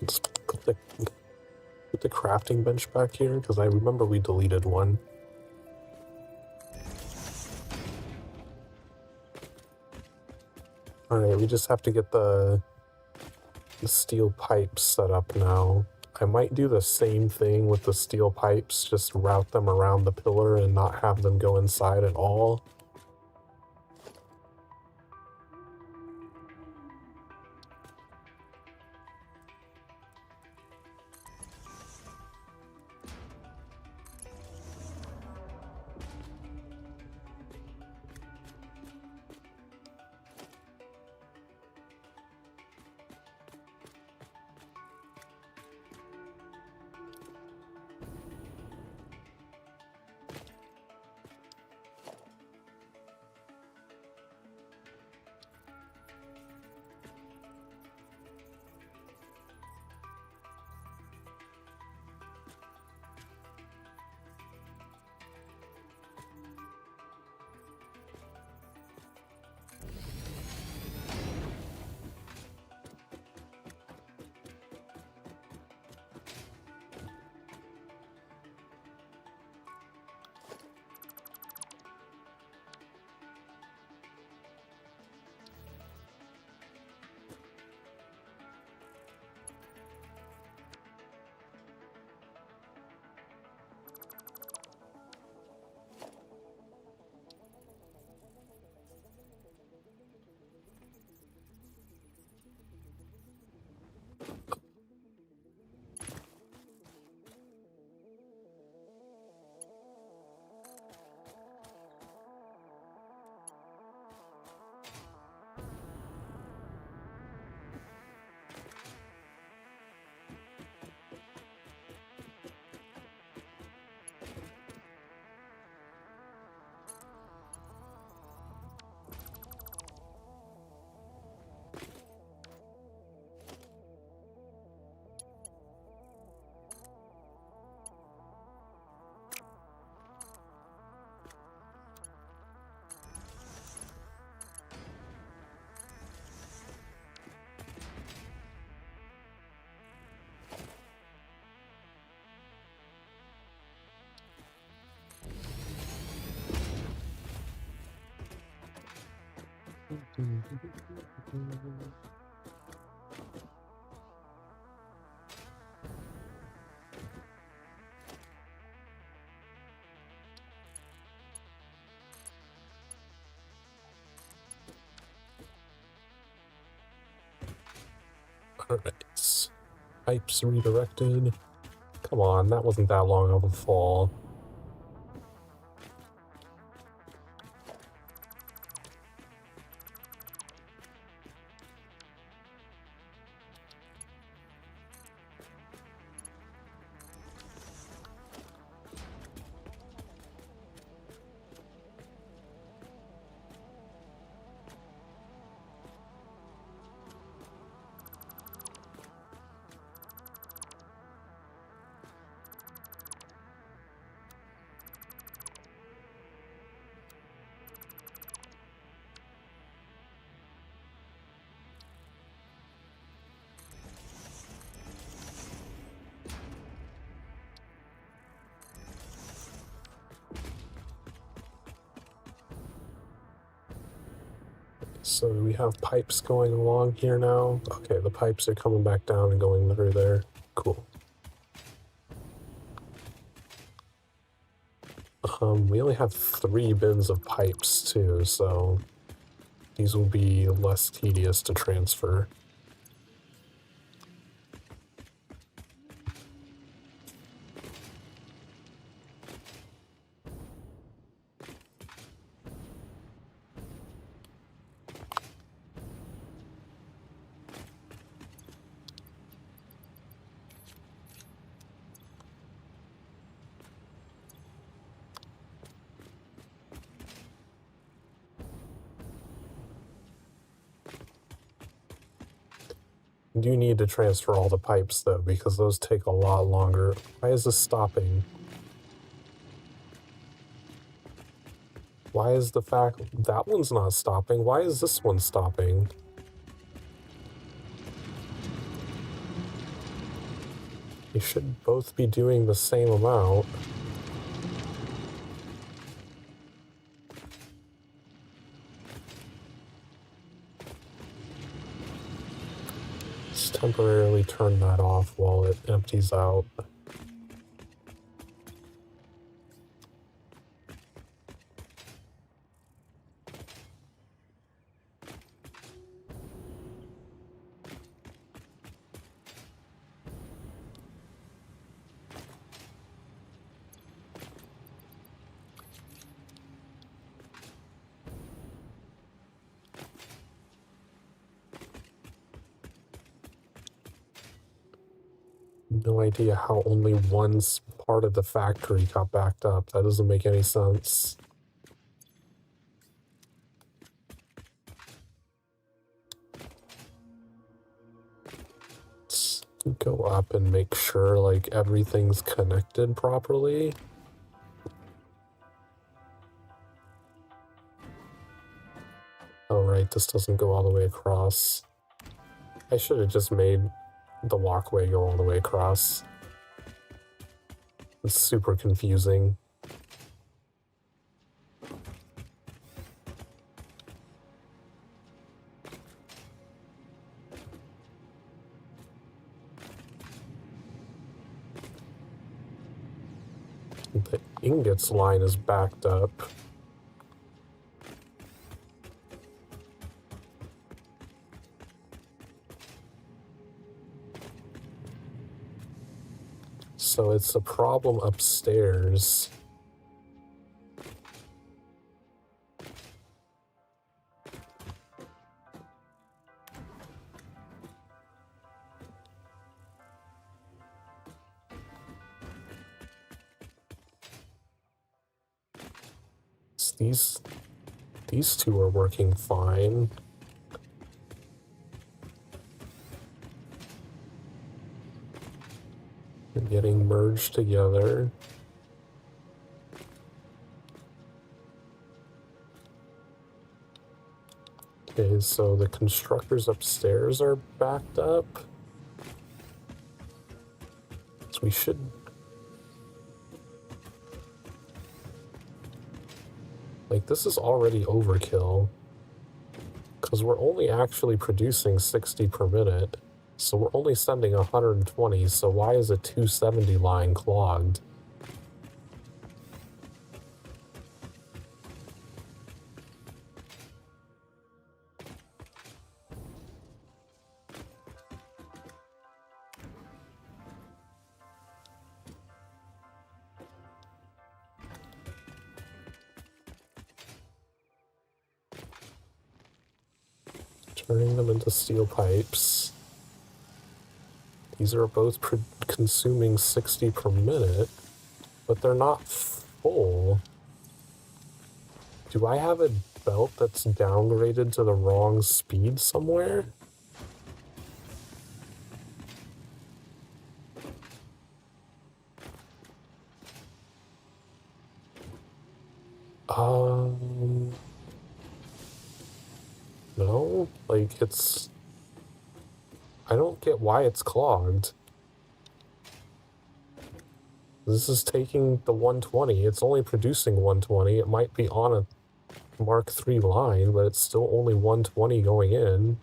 Let's put the crafting bench back here, because I remember we deleted one. Alright, we just have to get the steel pipes set up now. I might do the same thing with the steel pipes, just route them around the pillar and not have them go inside at all. Alright. Pipes redirected. Come on, that wasn't that long of a fall. So we have pipes going along here now. Okay, the pipes are coming back down and going through there. Cool. We only have 3 bins of pipes too, so these will be less tedious to transfer. You do need to transfer all the pipes though, because those take a lot longer. Why is this stopping? Why is the fact that one's not stopping? Why is this one stopping? They should both be doing the same amount. Let's temporarily turn that off while it empties out. No idea how only one part of the factory got backed up. That doesn't make any sense. Let's go up and make sure like everything's connected properly. Oh right, this doesn't go all the way across. I should have just made the walkway go all the way across. It's super confusing. The ingots line is backed up. So it's a problem upstairs. These two are working fine. They're getting merged together. Okay, so the constructors upstairs are backed up. So we should... Like, this is already overkill. Because we're only actually producing 60 per minute. So we're only sending 120, so why is a 270 line clogged? Turning them into steel pipes. These are both consuming 60 per minute, but they're not full. Do I have a belt that's downgraded to the wrong speed somewhere? No, like it's... I don't get why it's clogged. This is taking the 120. It's only producing 120. It might be on a Mark III line, but it's still only 120 going in.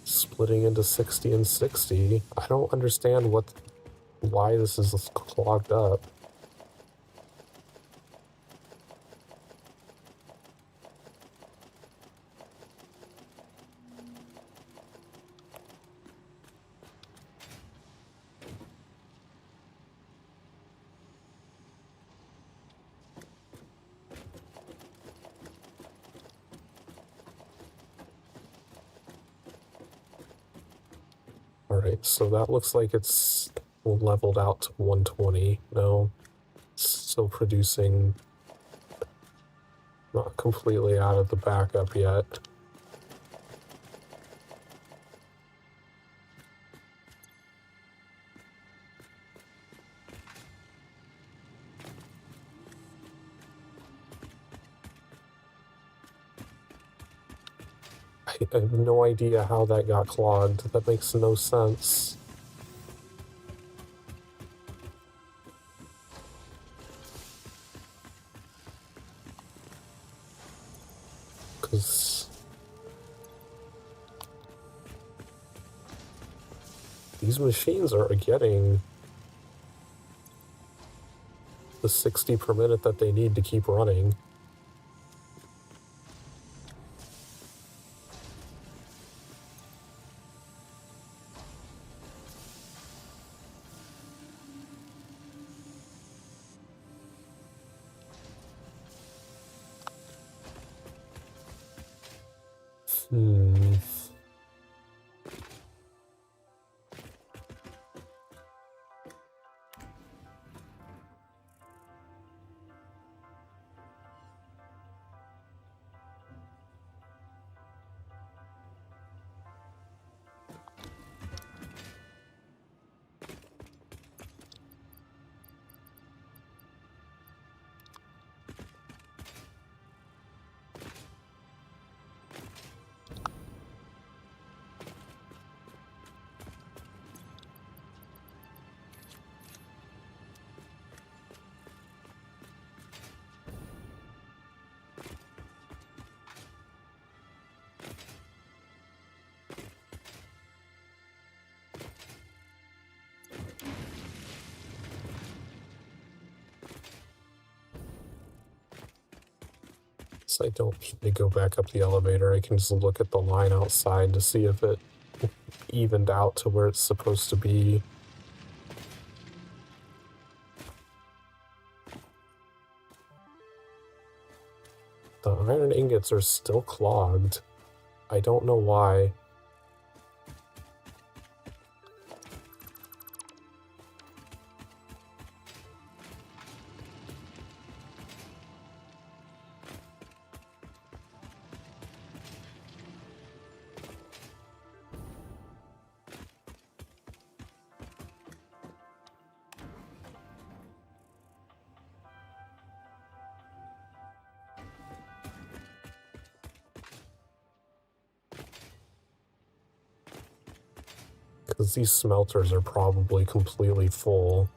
Splitting into 60 and 60. I don't understand why this is clogged up. Alright, so that looks like it's leveled out to 120. No, it's still producing, not completely out of the backup yet. I have no idea how that got clogged. That makes no sense. Because these machines are getting the 60 per minute that they need to keep running. So I don't need to go back up the elevator. I can just look at the line outside to see if it evened out to where it's supposed to be. The iron ingots are still clogged. I don't know why. Because these smelters are probably completely full.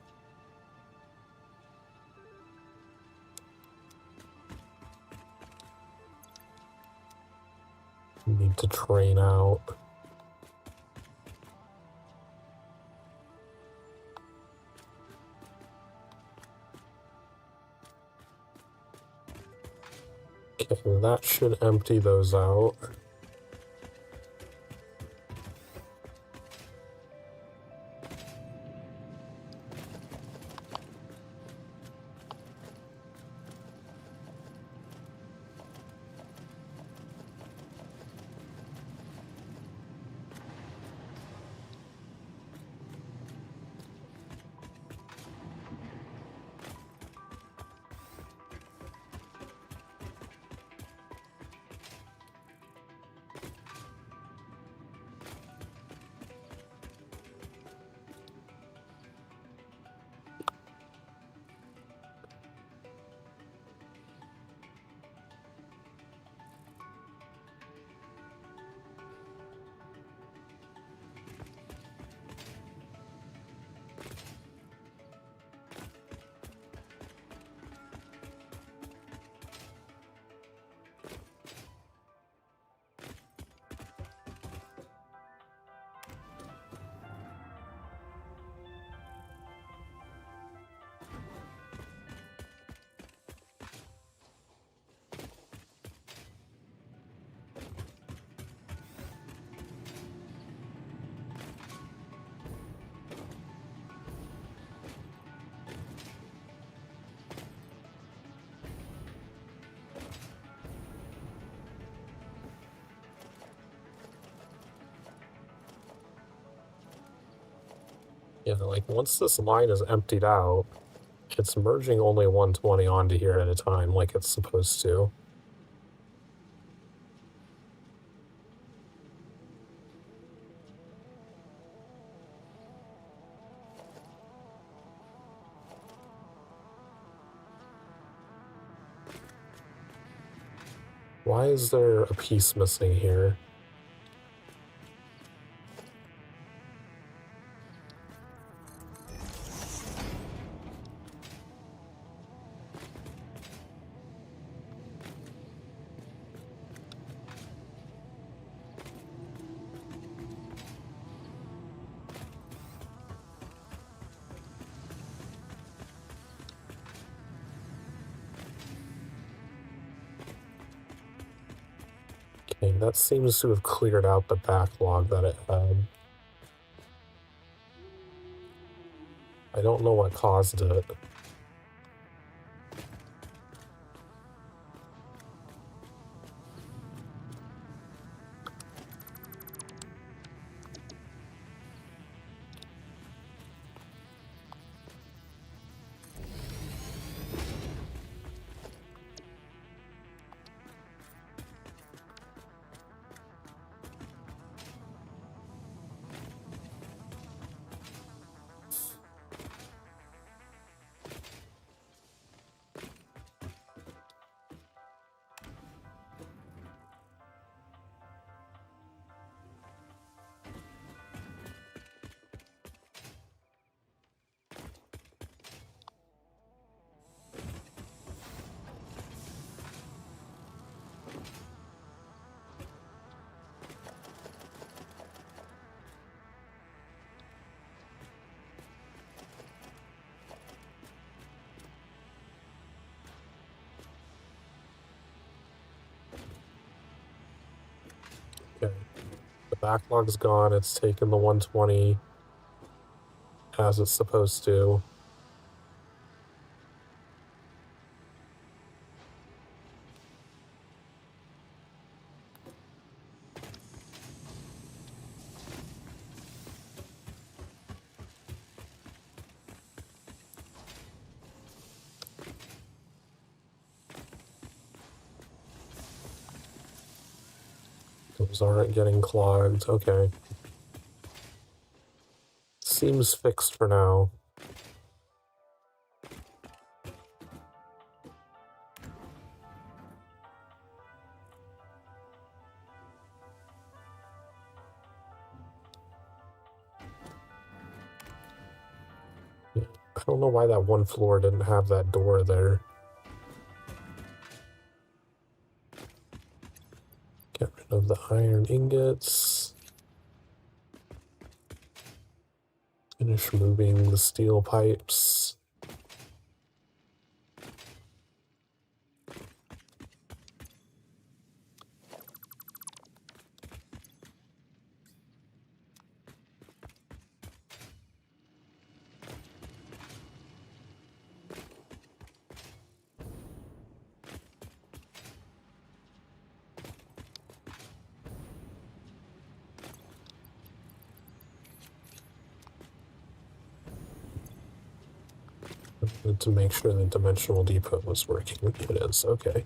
Need to train out. Okay, that should empty those out. Yeah, like once this line is emptied out, it's merging only 120 onto here at a time like it's supposed to. Why is there a piece missing here? Okay, that seems to have cleared out the backlog that it had. I don't know what caused it. Okay. The backlog's gone. It's taken the 120 as it's supposed to. Those aren't getting clogged. Okay. Seems fixed for now. I don't know why that one floor didn't have that door there. Get rid of the iron ingots. Finish moving the steel pipes. To make sure the dimensional depot was working. It is, okay.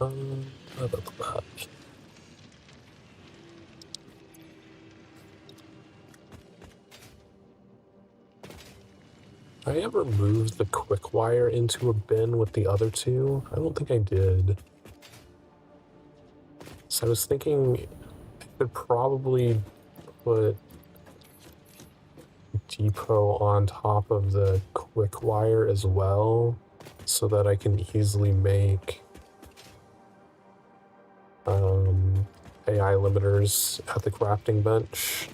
How about that? I ever moved the quick wire into a bin with the other two? I don't think I did. So I was thinking I could probably put depot on top of the quick wire as well, so that I can easily make AI limiters at the crafting bench.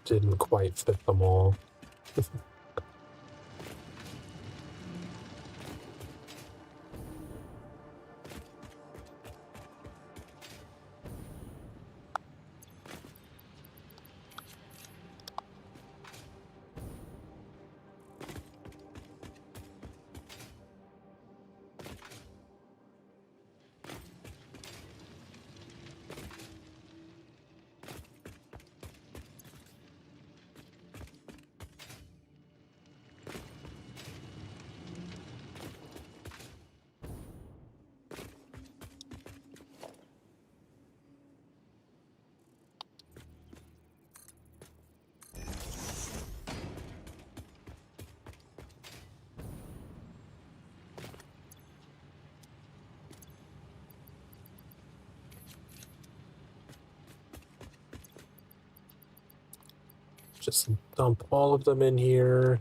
didn't quite fit them all. Just dump all of them in here.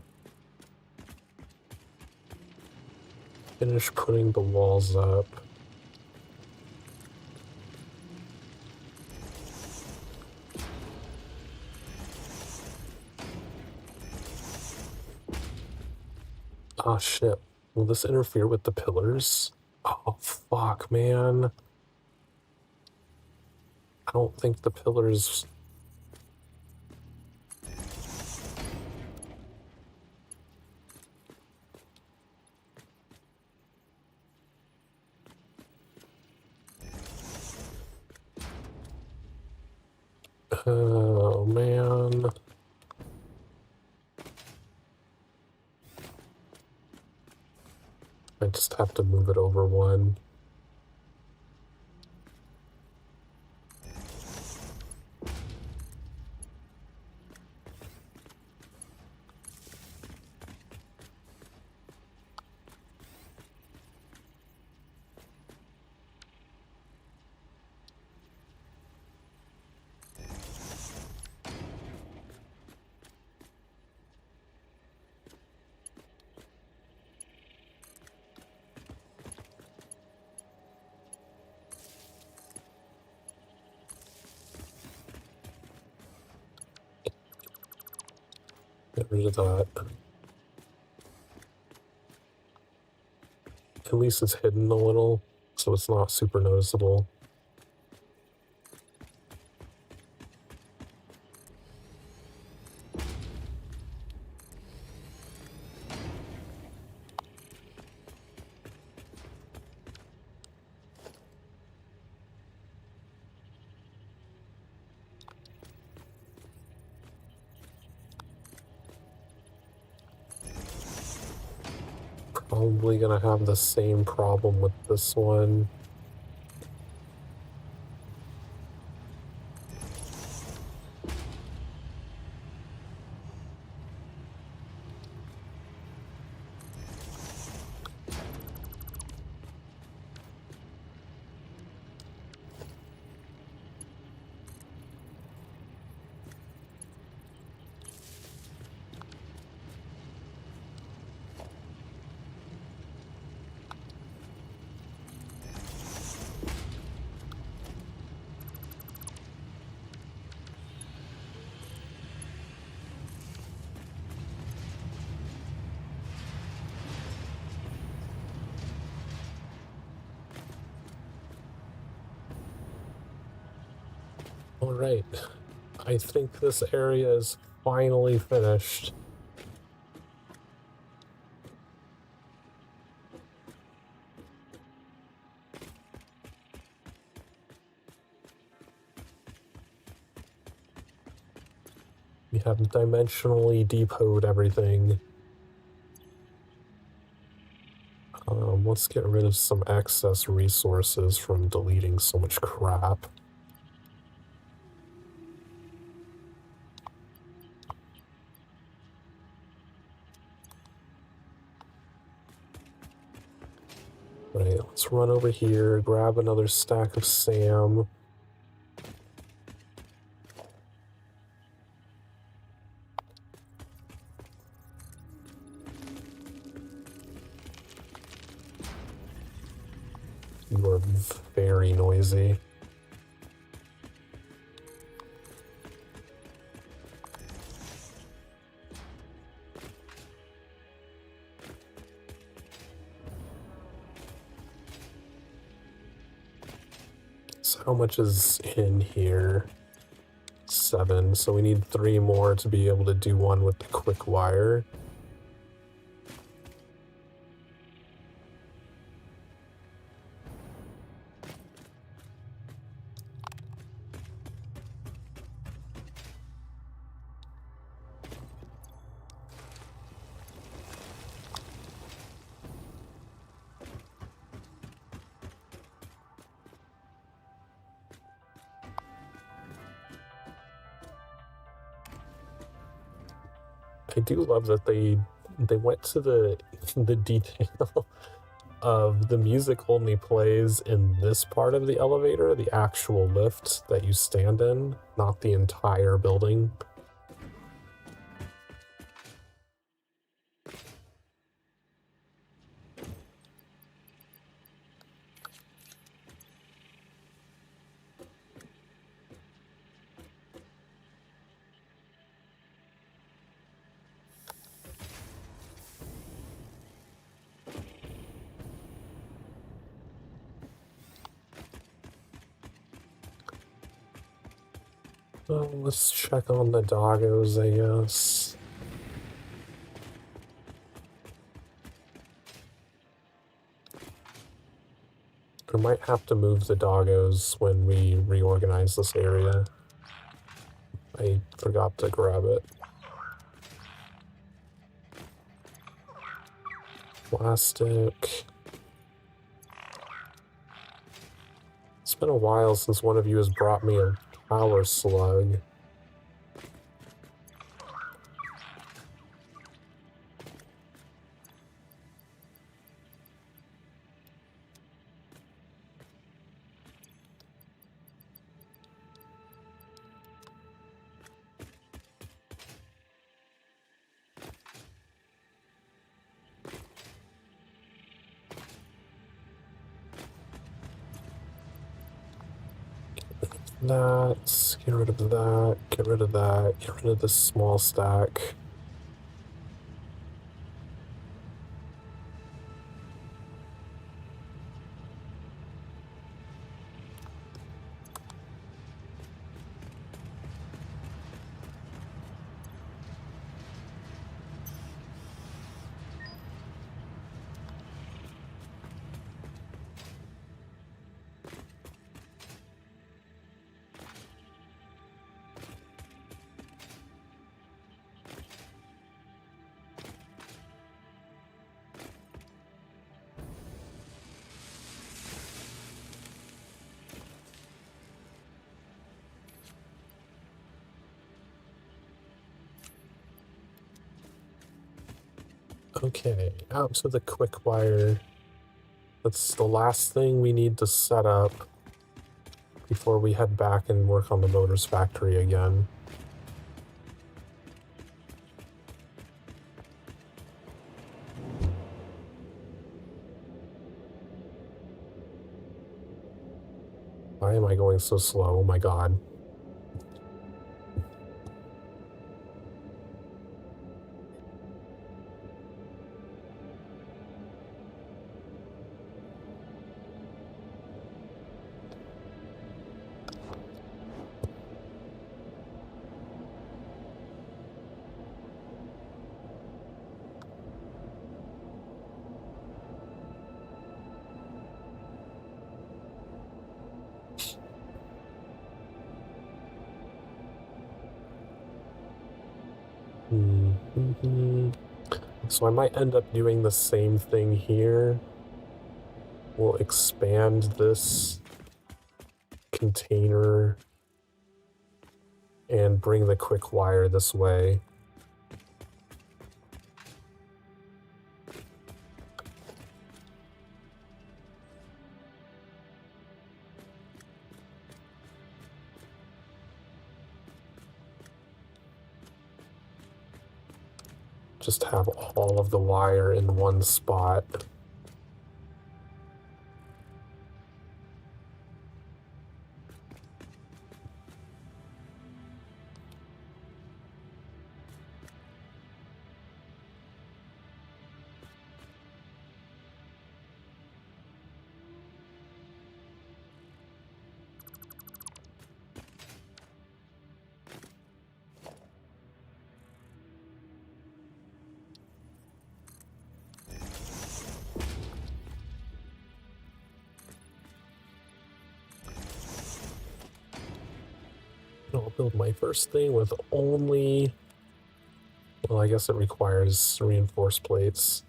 Finish putting the walls up. Oh shit. Will this interfere with the pillars? Oh fuck, man. I don't think the pillars... Oh man. I just have to move it over one. Get rid of that. At least it's hidden a little, so it's not super noticeable. Probably gonna have the same problem with this one. Alright, I think this area is finally finished. We have dimensionally depoted everything. Let's get rid of some excess resources from deleting so much crap. Right, let's run over here, grab another stack of SAM. You are very noisy. So how much is in here? 7, so we need 3 more to be able to do one with the quick wire. I do love that they went to the detail of the music only plays in this part of the elevator, the actual lift that you stand in, not the entire building. Let's check on the doggos, I guess. I might have to move the doggos when we reorganize this area. I forgot to grab it. Plastic. It's been a while since one of you has brought me a power slug. That, get rid of that, get rid of that, get rid of this small stack. Okay, out to the quick wire. That's the last thing we need to set up before we head back and work on the motors factory again. Why am I going so slow? Oh my god. So I might end up doing the same thing here. We'll expand this container and bring the quick wire this way. Just have all of the wire in one spot. I'll build my first thing with only... Well, I guess it requires reinforced plates.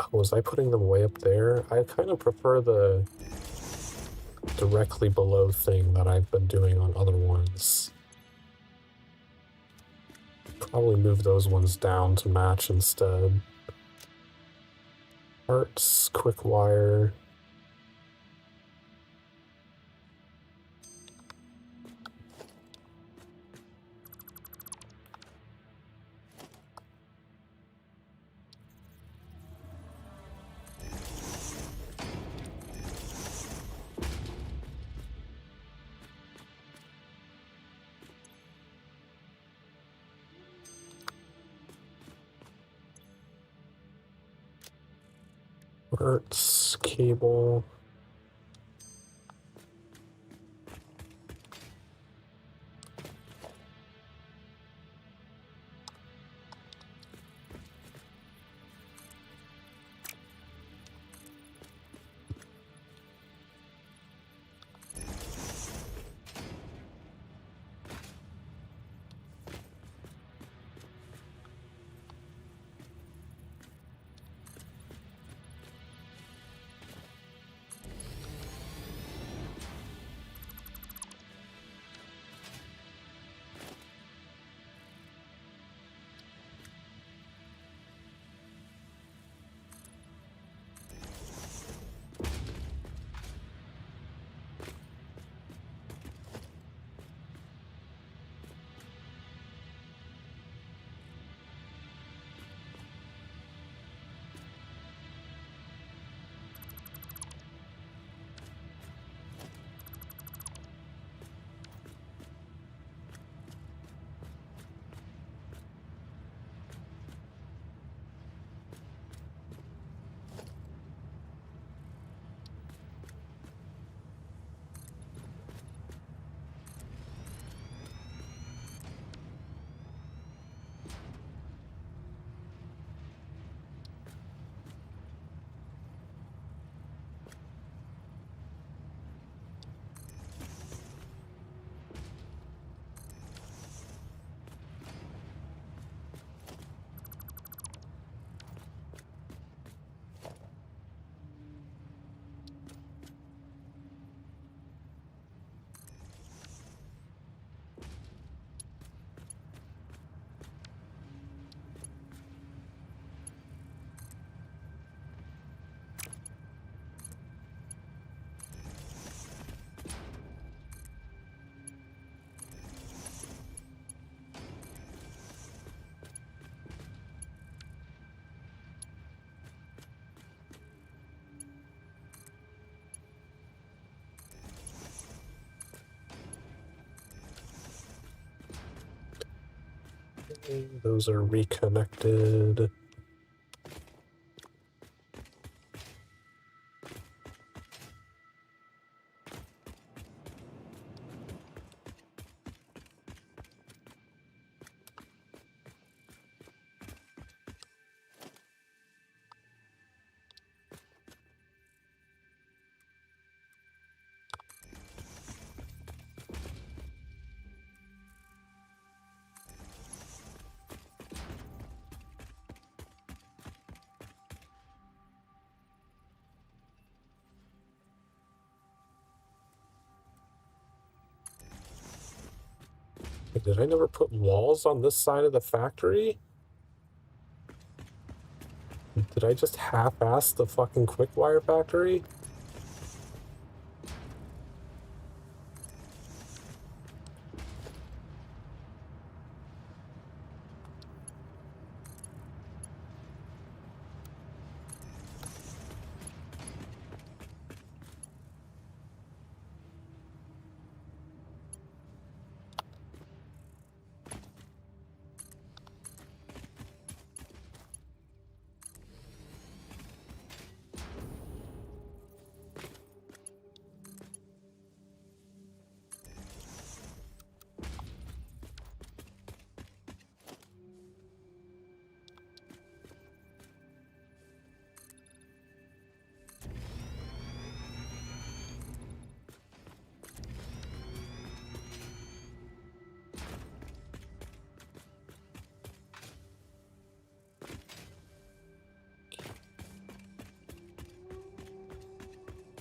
Oh, was I putting them way up there? I kind of prefer the directly below thing that I've been doing on other ones. Probably move those ones down to match instead. Parts, quick wire. Parts, cable. Those are reconnected. Did I never put walls on this side of the factory? Did I just half-ass the fucking quick wire factory?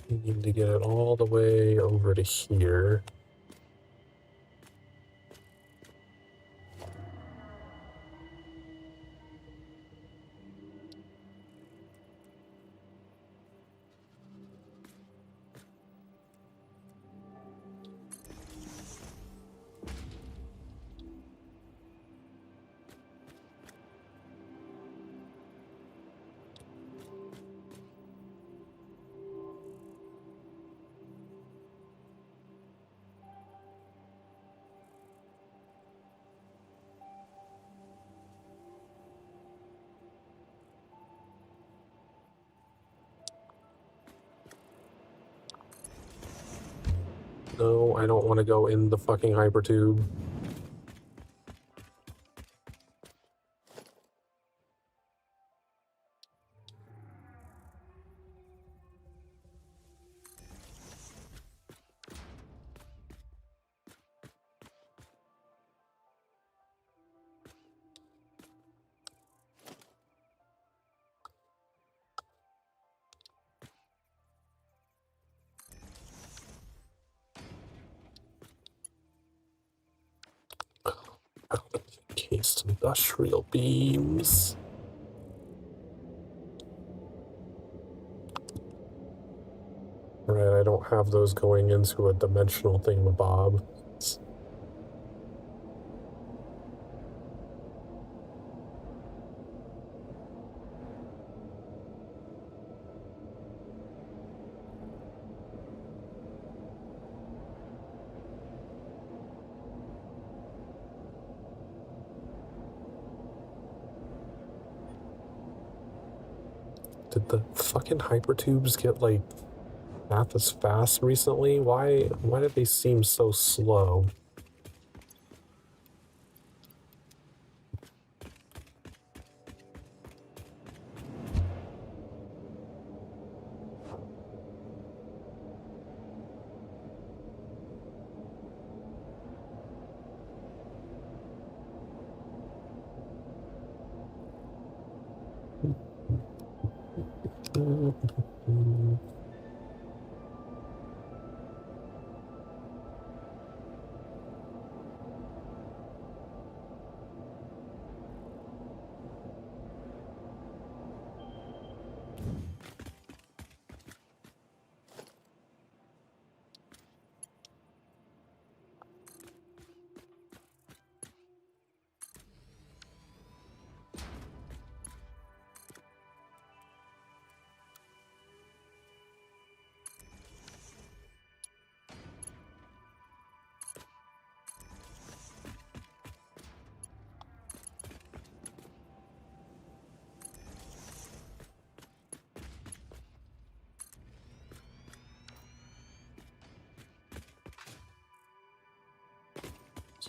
We need to get it all the way over to here. No, I don't want to go in the fucking hypertube. Encased industrial beams. Right, I don't have those going into a dimensional thingamabob. Did the fucking hypertubes get, like, not as fast recently? Why did they seem so slow?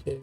Okay.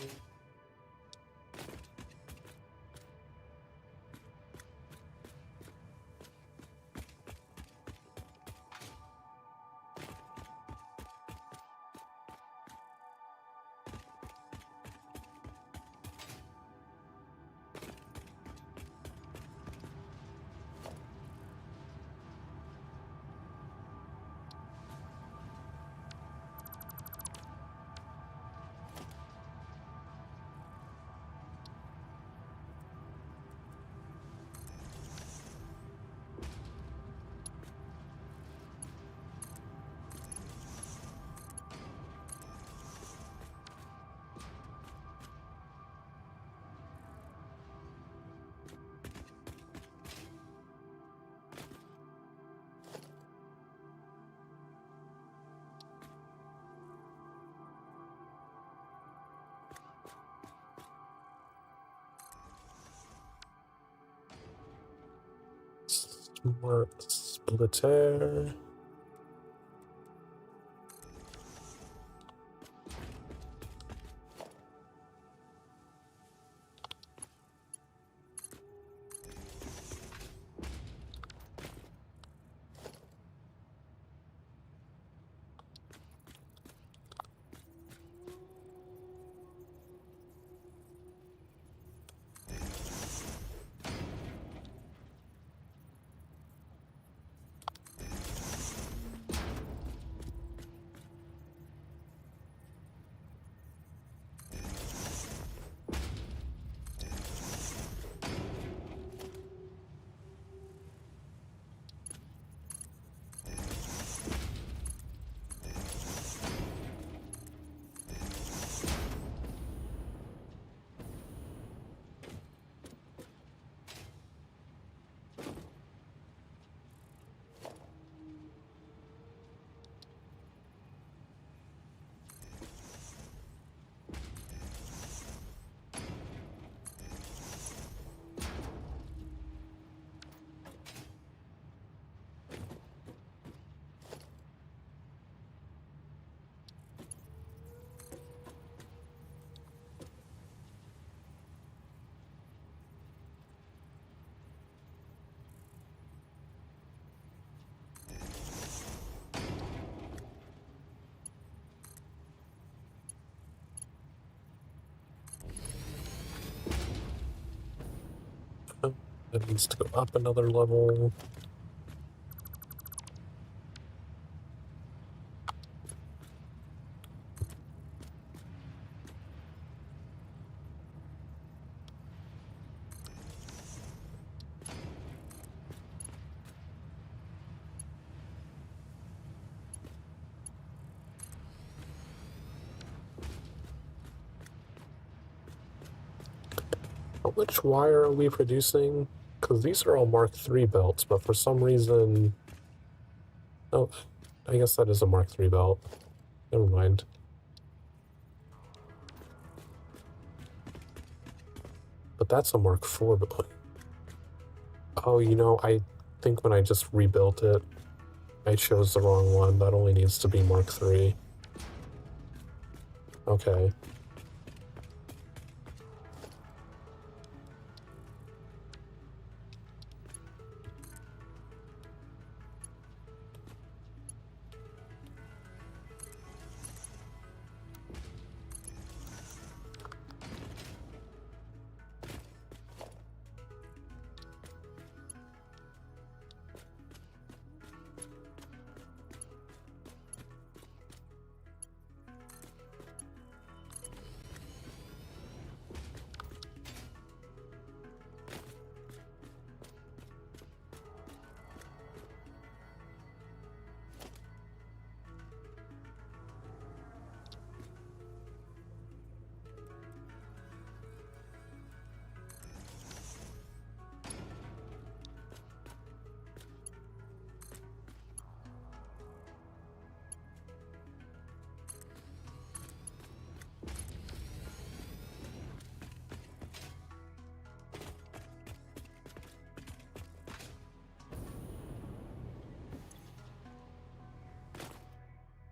Smart splitter. It needs to go up another level. How much wire are we producing? Because these are all Mark III belts, but for some reason... Oh, I guess that is a Mark III belt. Never mind. But that's a Mark IV belt. Oh, you know, I think when I just rebuilt it, I chose the wrong one. That only needs to be Mark III. Okay.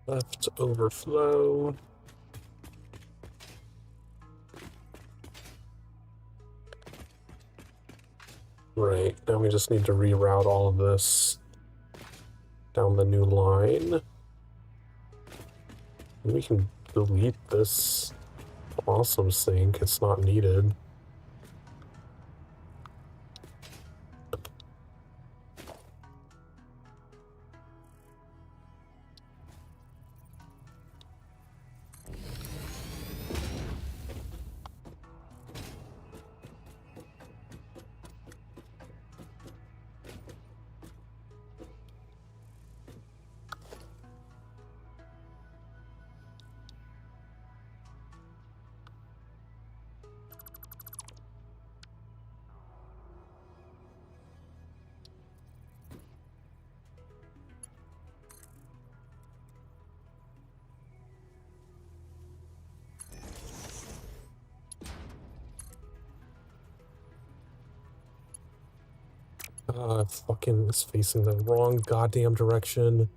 Left overflow. Right, now we just need to reroute all of this down the new line. And we can delete this awesome sink, it's not needed. Fucking is facing the wrong goddamn direction.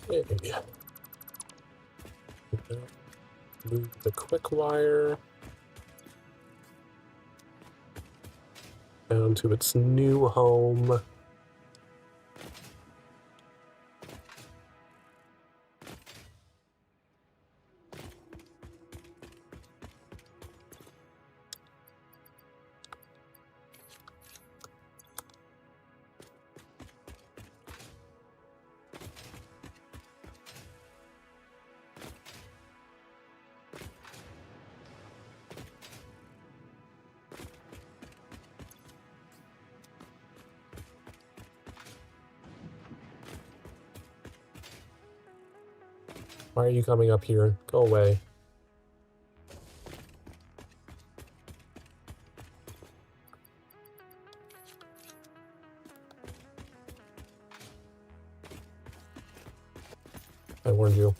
Okay. Move the quick wire down to its new home. Why are you coming up here? Go away. I warned you.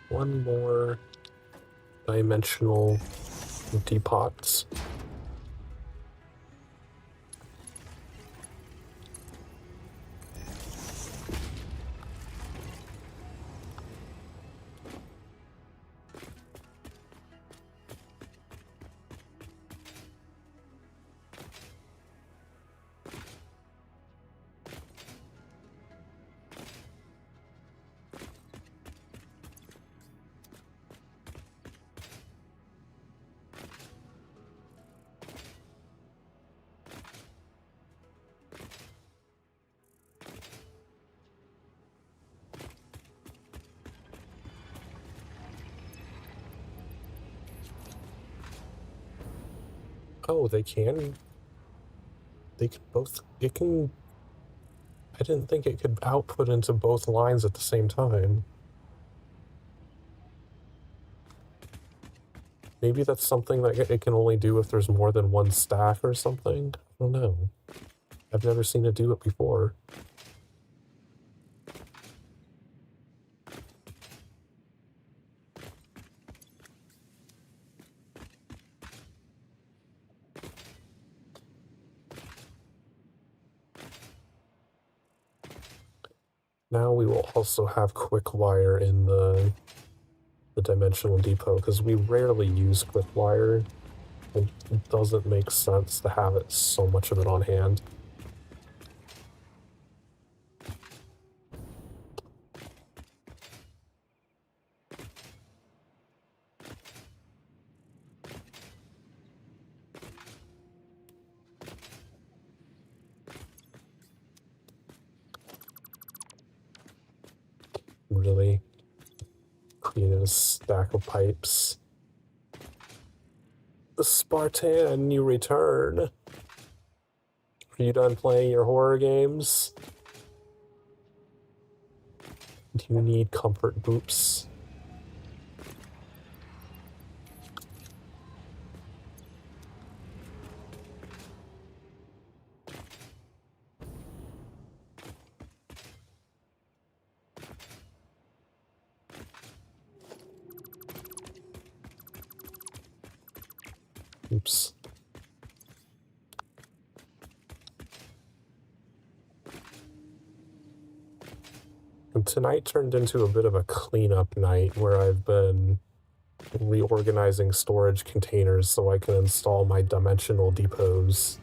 One more dimensional depots. Oh, they can both, it can, I didn't think it could output into both lines at the same time. Maybe that's something that it can only do if there's more than one stack or something? I don't know. I've never seen it do it before. Now we will also have quick wire in the dimensional depot, because we rarely use quick wire. It doesn't make sense to have it, so much of it on hand. Really created a stack of pipes. The Spartan, you return. Are you done playing your horror games? Do you need comfort boops? Oops. And tonight turned into a bit of a cleanup night where I've been reorganizing storage containers so I can install my dimensional depots.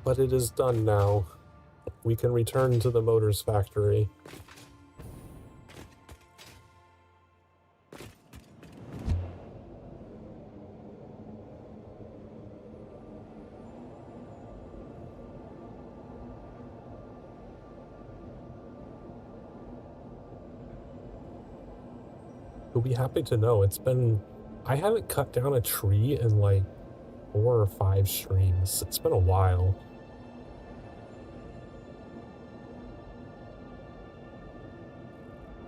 But it is done now. We can return to the motors factory. You'll be happy to know I haven't cut down a tree in like 4 or 5 streams. It's been a while.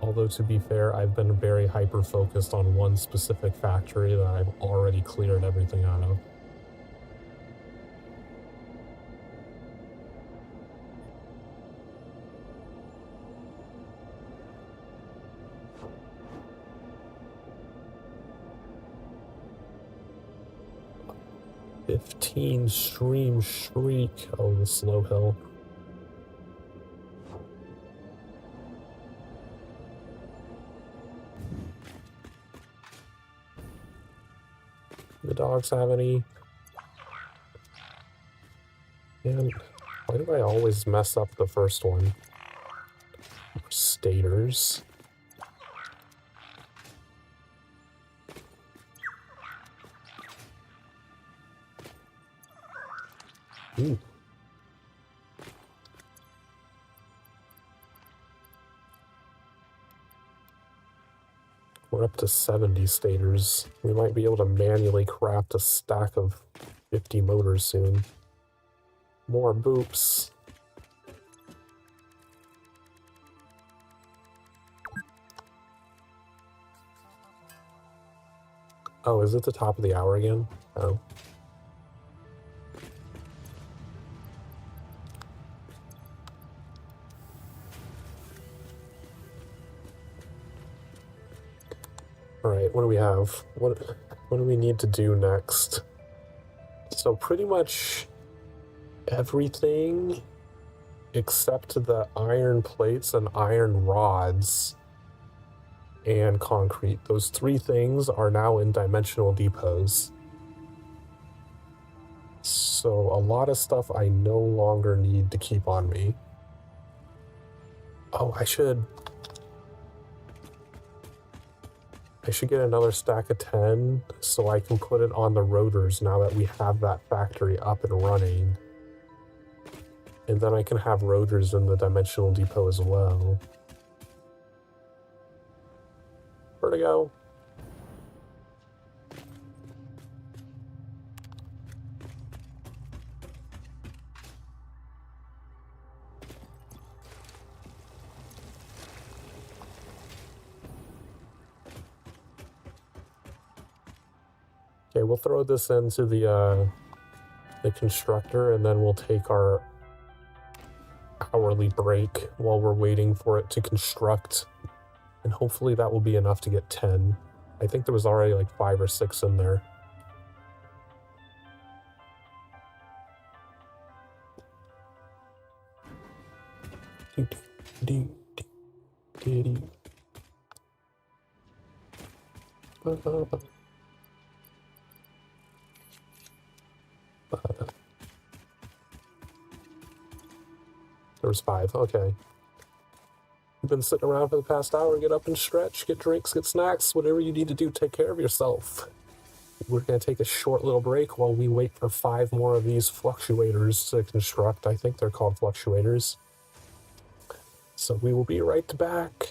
Although, to be fair, I've been very hyper-focused on one specific factory that I've already cleared everything out of. 15 Stream Shriek. Oh, the slow hill. The dogs have any? And why do I always mess up the first one? Staters. Ooh. We're up to 70 staters. We might be able to manually craft a stack of 50 motors soon. More boops. Oh, is it the top of the hour again? Oh. Alright, what do we have? What do we need to do next? So pretty much everything except the iron plates and iron rods and concrete. Those three things are now in dimensional depots. So a lot of stuff I no longer need to keep on me. Oh, I should get another stack of 10 so I can put it on the rotors now that we have that factory up and running. And then I can have rotors in the dimensional depot as well. Where'd it go? Okay, we'll throw this into the constructor, and then we'll take our hourly break while we're waiting for it to construct. And hopefully that will be enough to get 10. I think there was already like 5 or 6 in there. There was 5, okay. You've been sitting around for the past hour. Get up and stretch, get drinks, get snacks, whatever you need to do, take care of yourself. We're going to take a short little break while we wait for 5 more of these fluctuators to construct. I think they're called fluctuators. So we will be right back.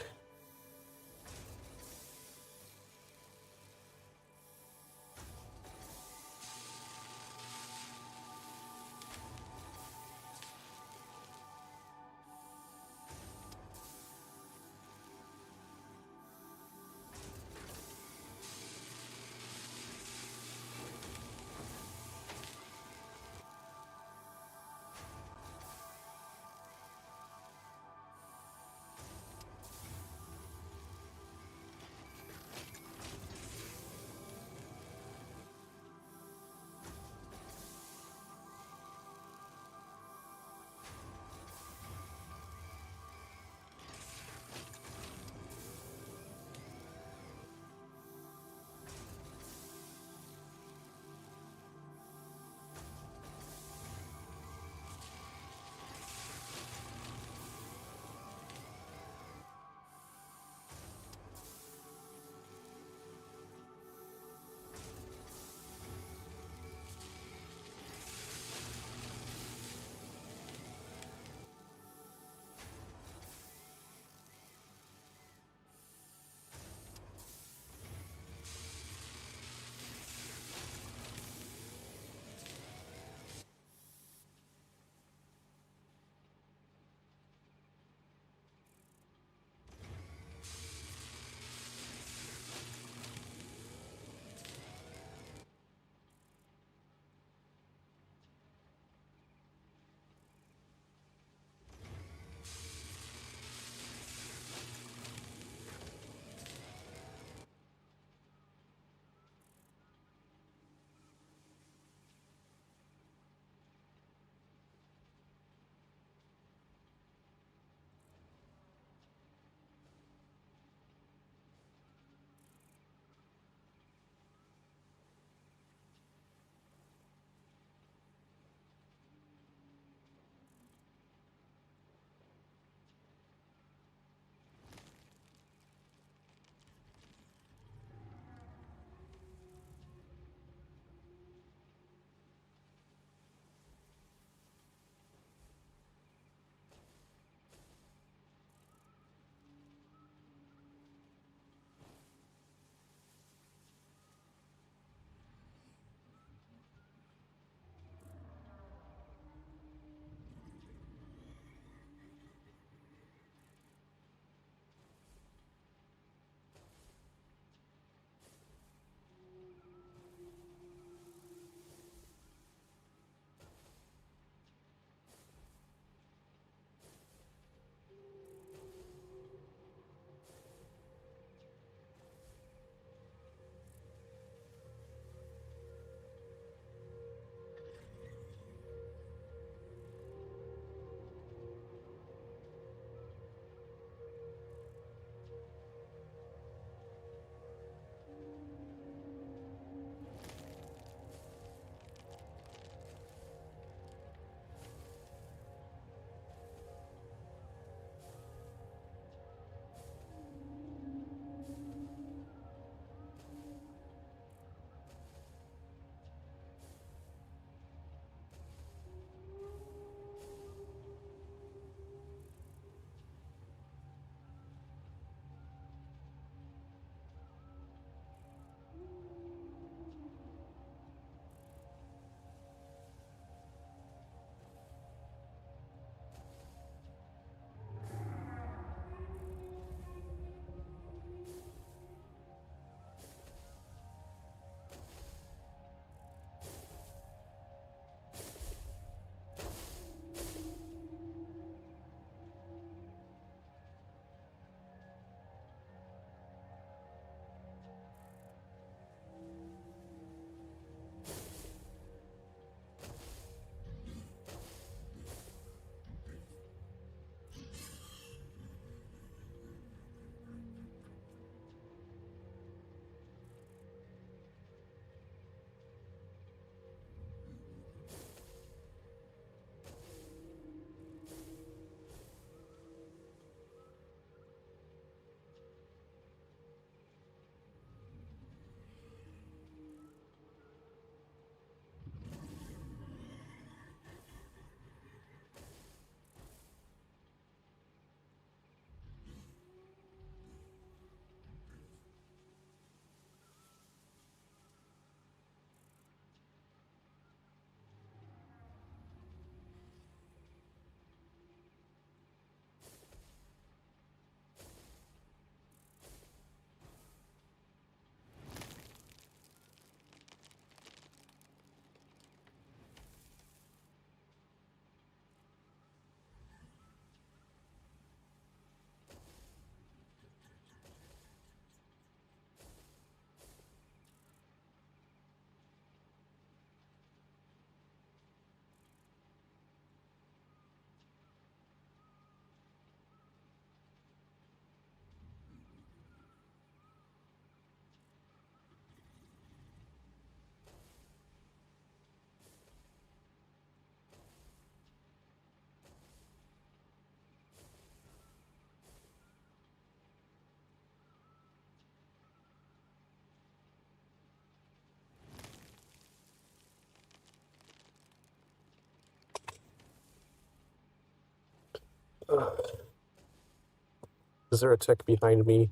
Is there a tick behind me?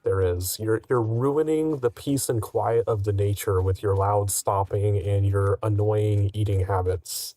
There is. You're ruining the peace and quiet of the nature with your loud stopping and your annoying eating habits.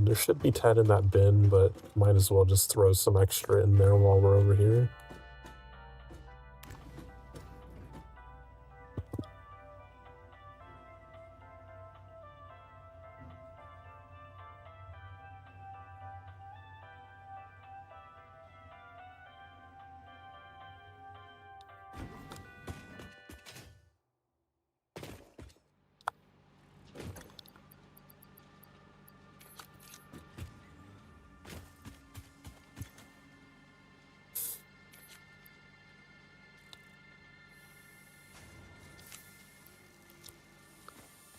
There should be 10 in that bin, but might as well just throw some extra in there while we're over here.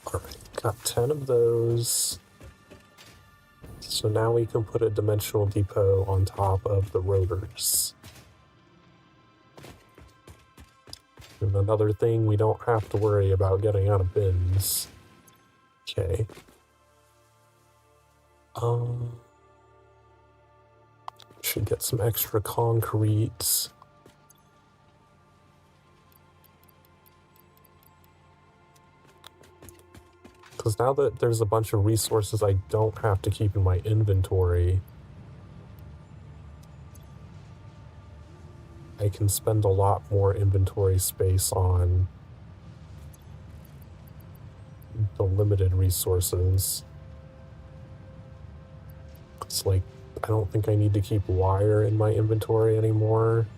Alright, got 10 of those. So now we can put a dimensional depot on top of the rotors. And another thing, we don't have to worry about getting out of bins. Okay. Should get some extra concrete. Because now that there's a bunch of resources I don't have to keep in my inventory, I can spend a lot more inventory space on the limited resources. It's like, I don't think I need to keep wire in my inventory anymore.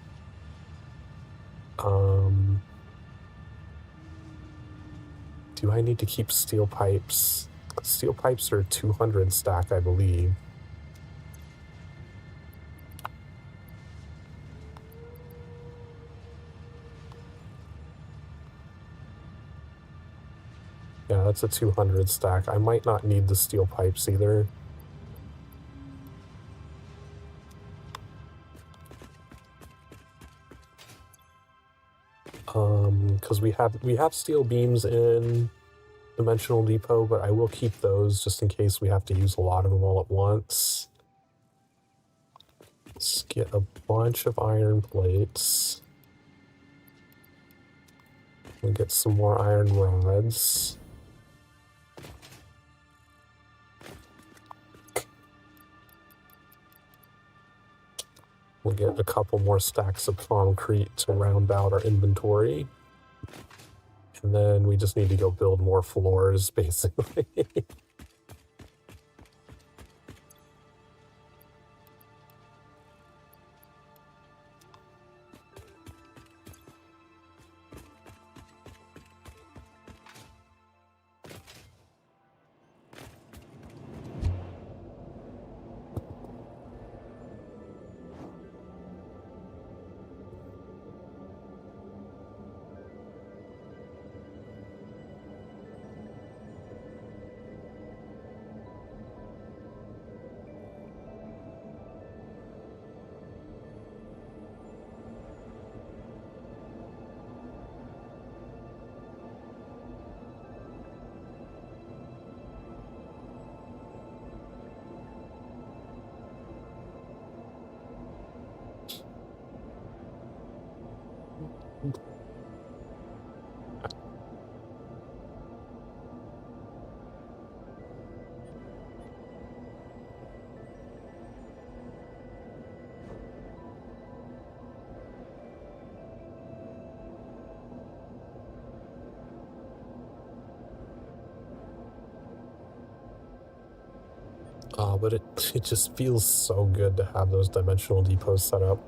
Do I need to keep steel pipes? Steel pipes are 200 stack, I believe. Yeah, that's a 200 stack. I might not need the steel pipes either. Because we have steel beams in Dimensional Depot, but I will keep those just in case we have to use a lot of them all at once. Let's get a bunch of iron plates. We'll get some more iron rods. We'll get a couple more stacks of concrete to round out our inventory. And then we just need to go build more floors, basically. But it just feels so good to have those dimensional depots set up,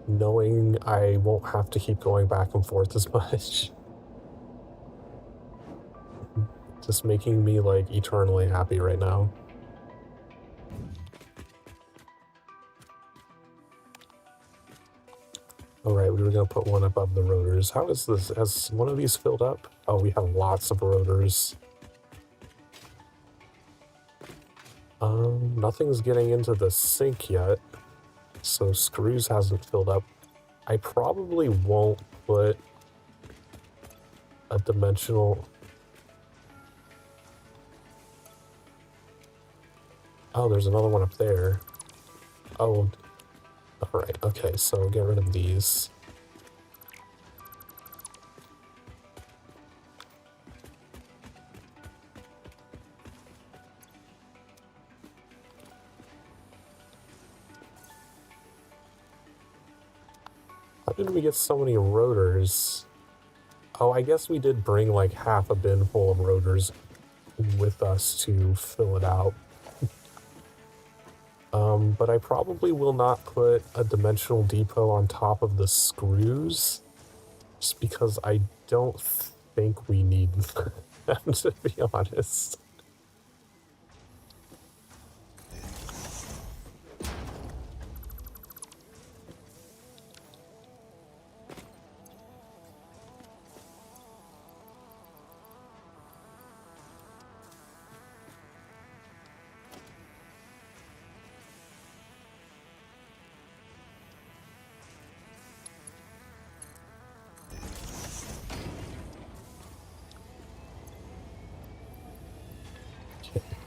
knowing I won't have to keep going back and forth as much. Just making me, like, eternally happy right now. Alright, we were gonna put one above the rotors. How is this? Has one of these filled up? Oh, we have lots of rotors. Nothing's getting into the sink yet, so screws hasn't filled up. I probably won't put a dimensional... Oh, there's another one up there. Oh, alright, okay, so get rid of these. How did we get so many rotors? Oh, I guess we did bring like half a bin full of rotors with us to fill it out. But I probably will not put a dimensional depot on top of the screws, just because I don't think we need them, to be honest.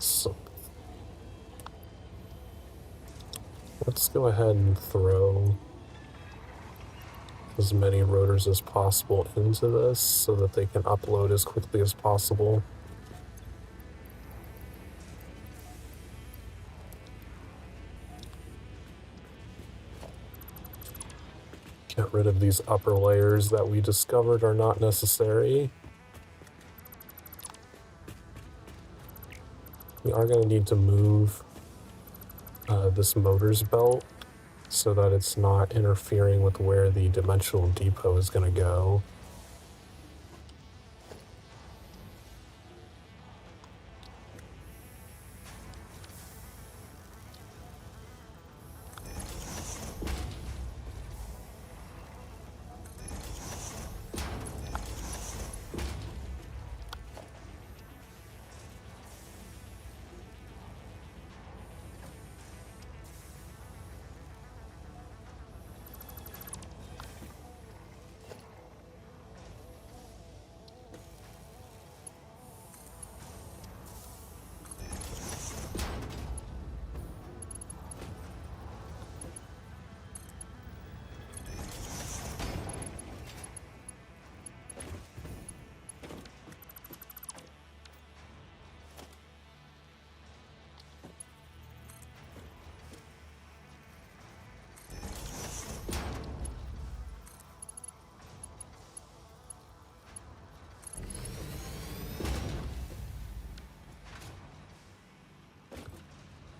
So let's go ahead and throw as many rotors as possible into this so that they can upload as quickly as possible. Get rid of these upper layers that we discovered are not necessary. We are going to need to move this motor's belt so that it's not interfering with where the dimensional depot is going to go.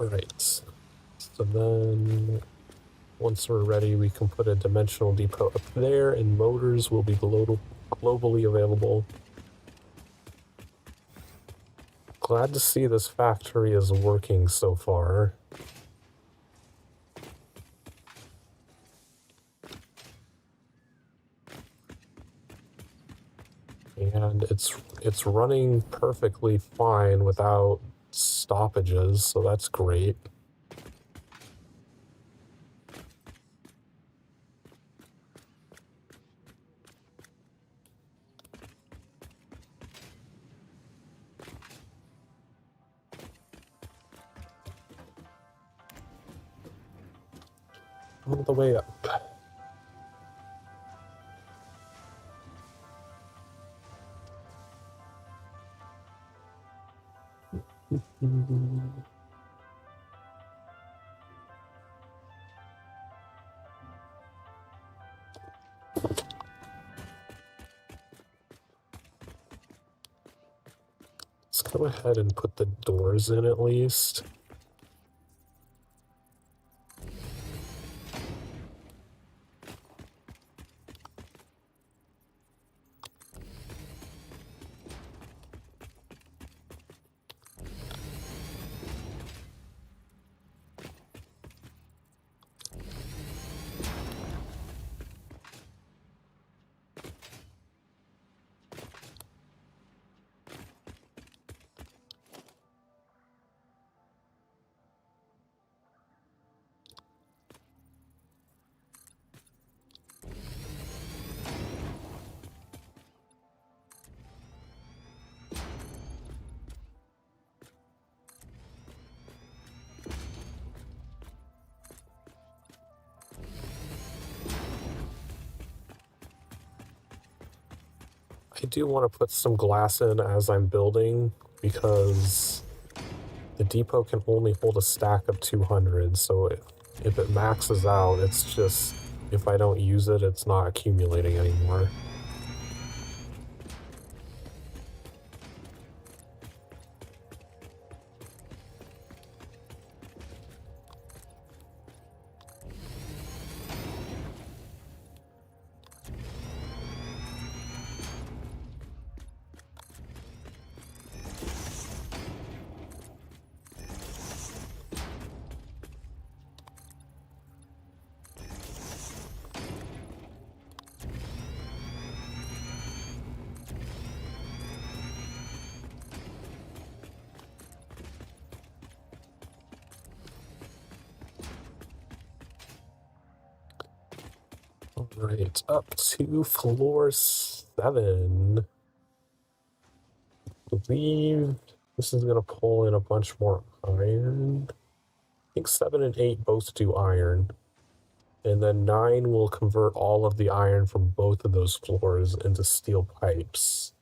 Alright, so then once we're ready, we can put a dimensional depot up there, and motors will be globally available. Glad to see this factory is working so far. And it's running perfectly fine without stoppages, so that's great. All the way up. Let's go ahead and put the doors in at least. I do want to put some glass in as I'm building because the depot can only hold a stack of 200, so if it maxes out, it's just, if I don't use it, it's not accumulating anymore. Alright, up to floor 7. I believe this is going to pull in a bunch more iron. I think 7 and 8 both do iron. And then 9 will convert all of the iron from both of those floors into steel pipes.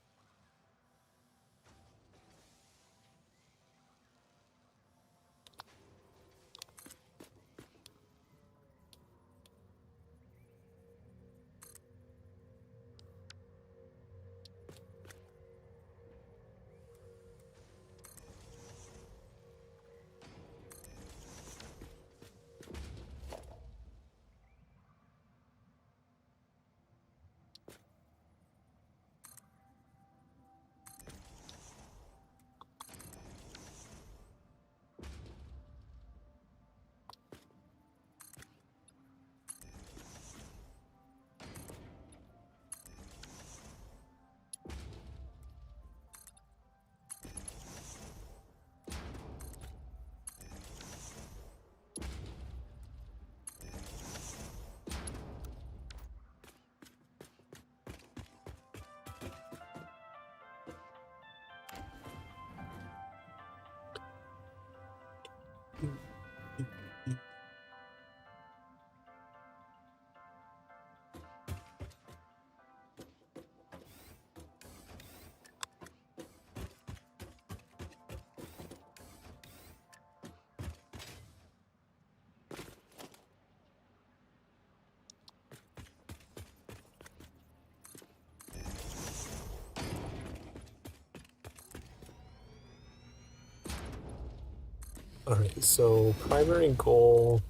Alright, so primary goal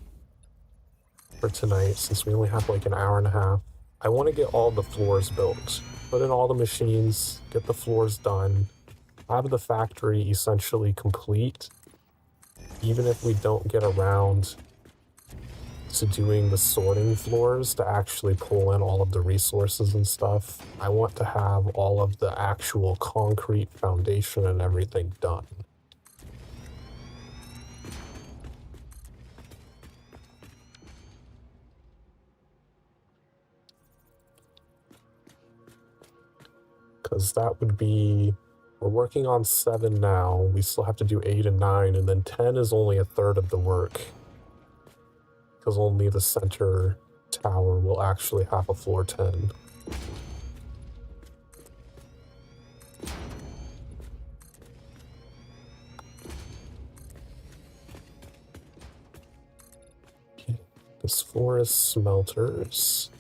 for tonight, since we only have like an hour and a half, I want to get all the floors built. Put in all the machines, get the floors done, have the factory essentially complete. Even if we don't get around to doing the sorting floors to actually pull in all of the resources and stuff, I want to have all of the actual concrete foundation and everything done. Because that would be, we're working on 7 now, we still have to do 8 and 9, and then 10 is only a third of the work. Because only the center tower will actually have a floor 10. Okay. This floor is smelters.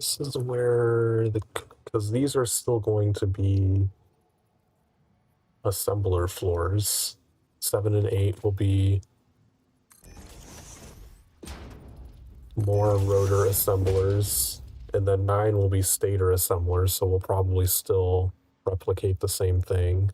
This is where because these are still going to be assembler floors. 7 and 8 will be more rotor assemblers, and then 9 will be stator assemblers, so we'll probably still replicate the same thing.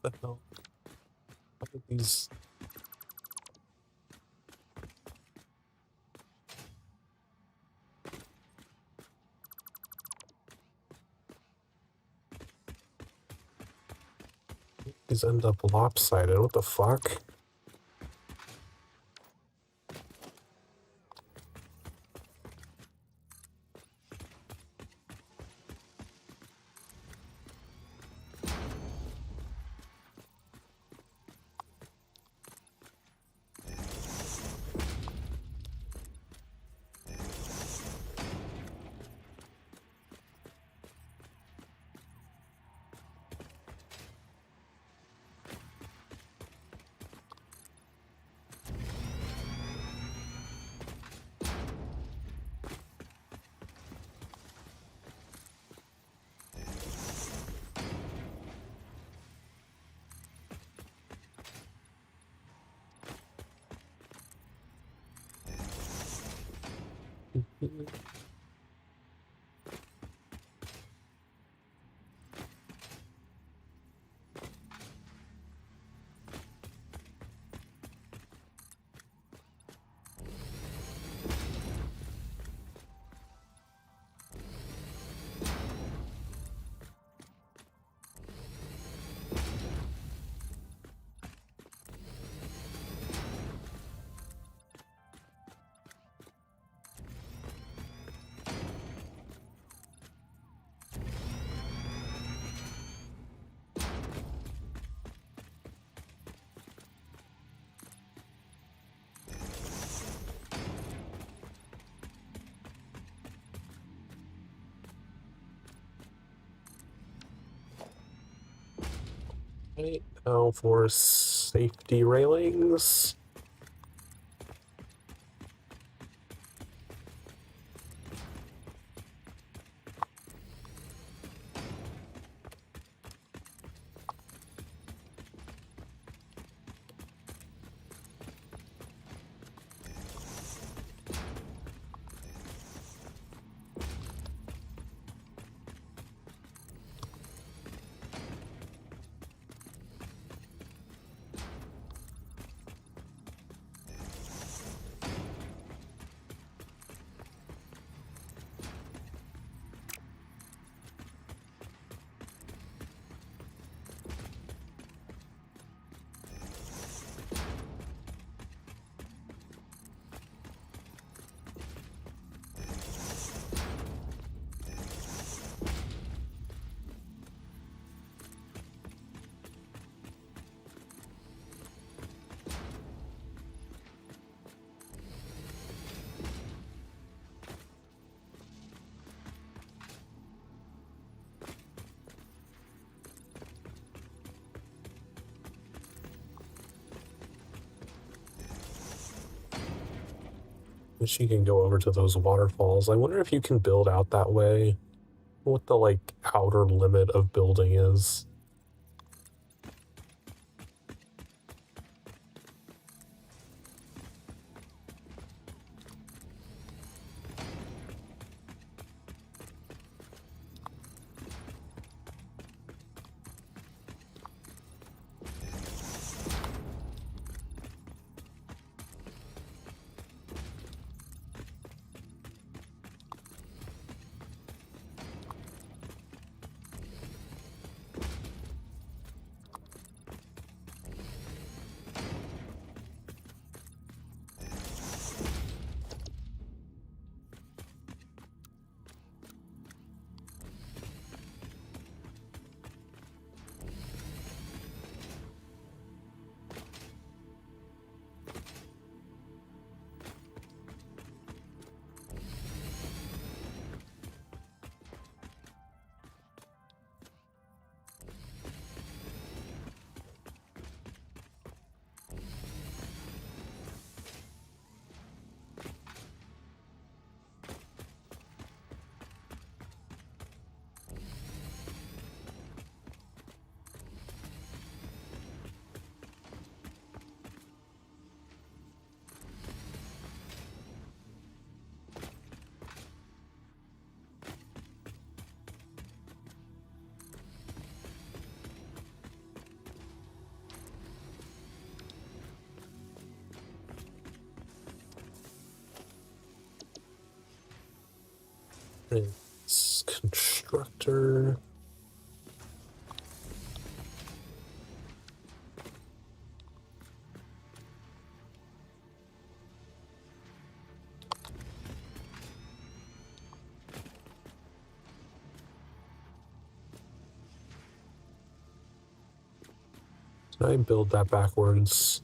What the hell? How did these... These end up lopsided. What the fuck? Right now for safety railings. Wish you can go over to those waterfalls. I wonder if you can build out that way. What the, like, outer limit of building is. It's constructor. Did I build that backwards?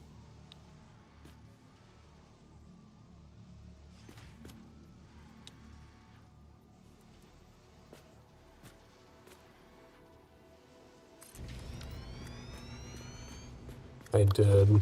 I did.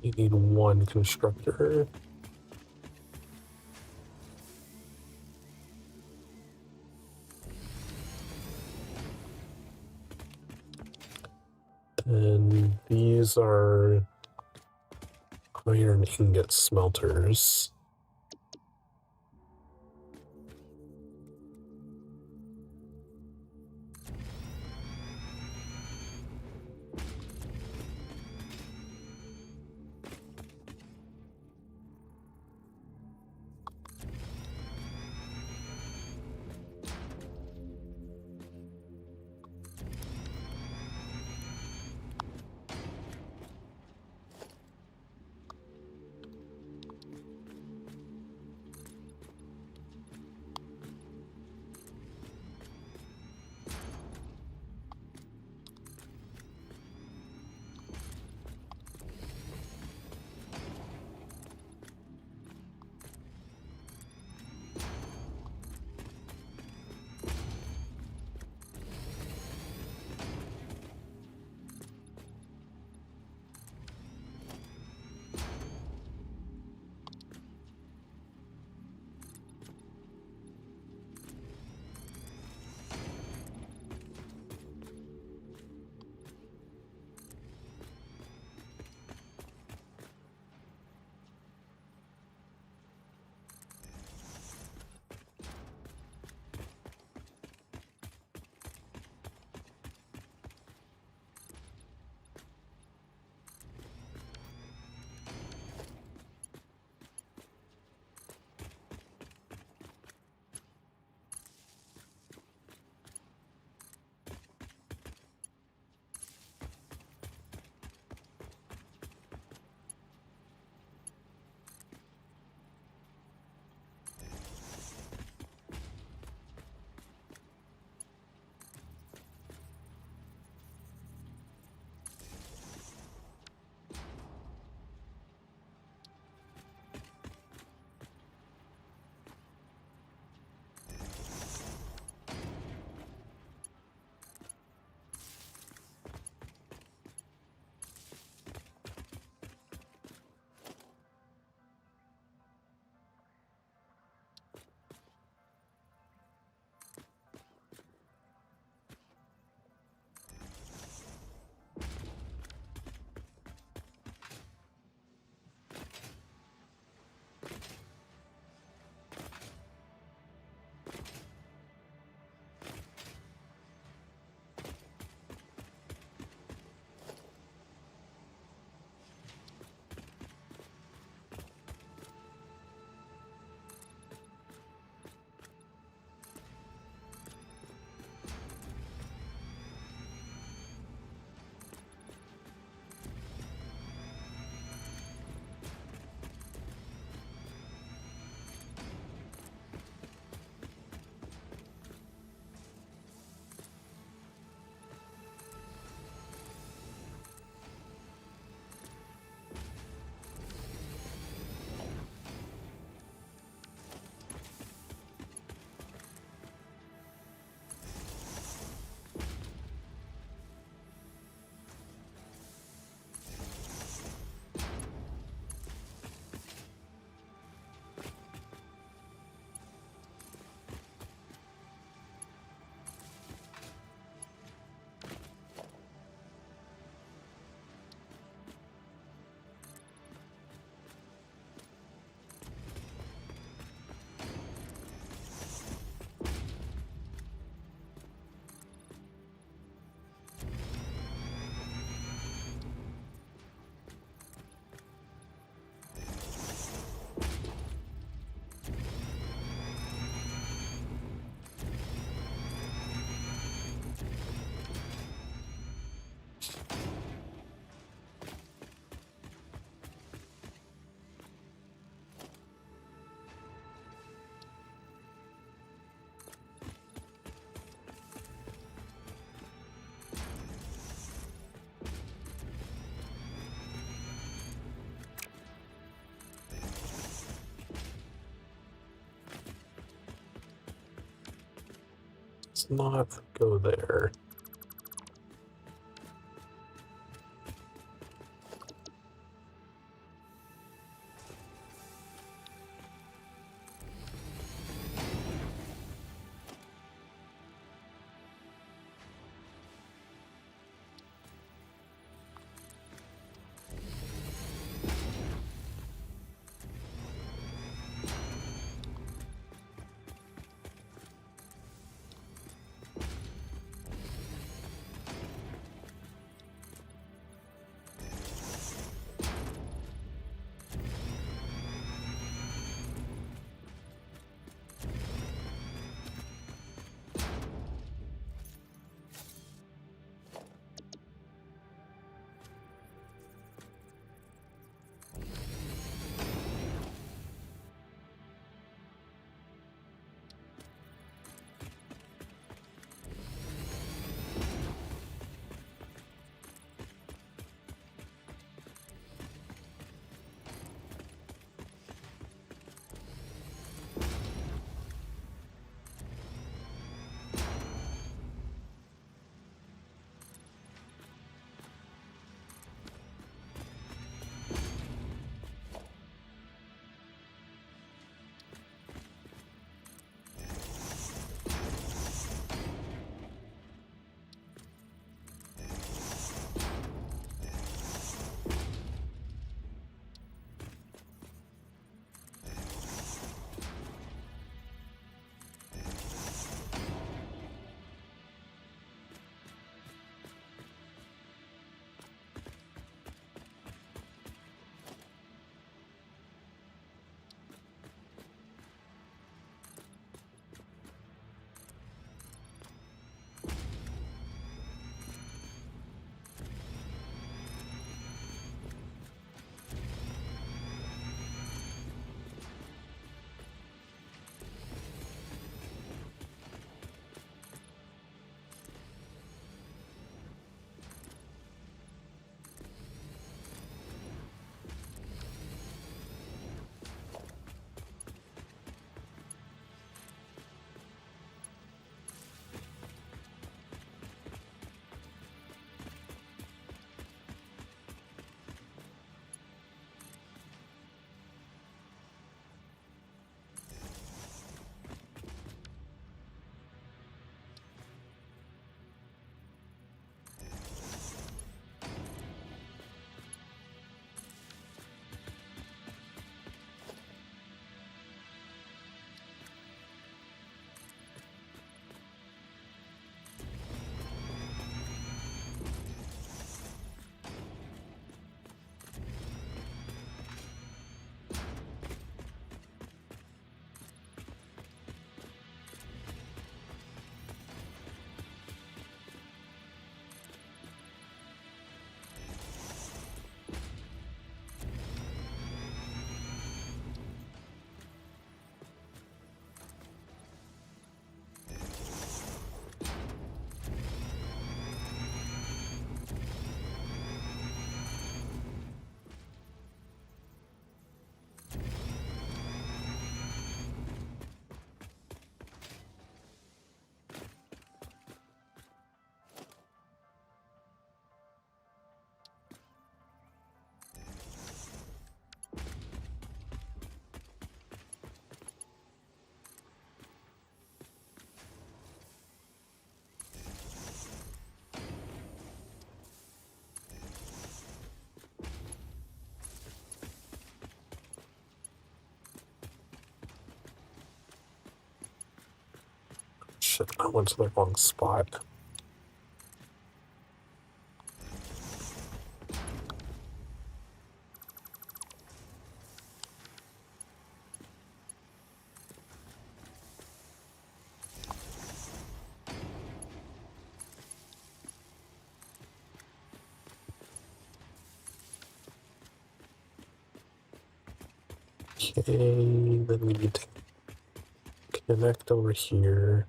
You need one constructor. And these are iron ingot smelters. let's not go there. Shit, I went to the wrong spot. Okay, then we need to connect over here.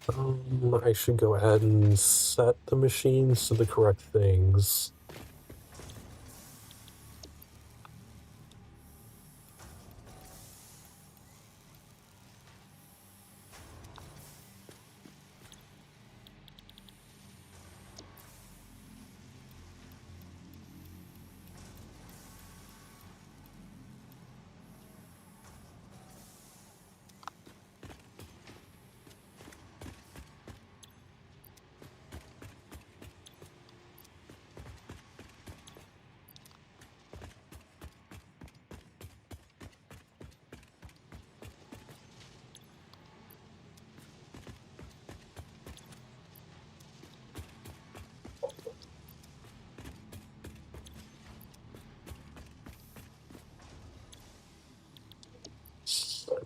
I should go ahead and set the machines to the correct things.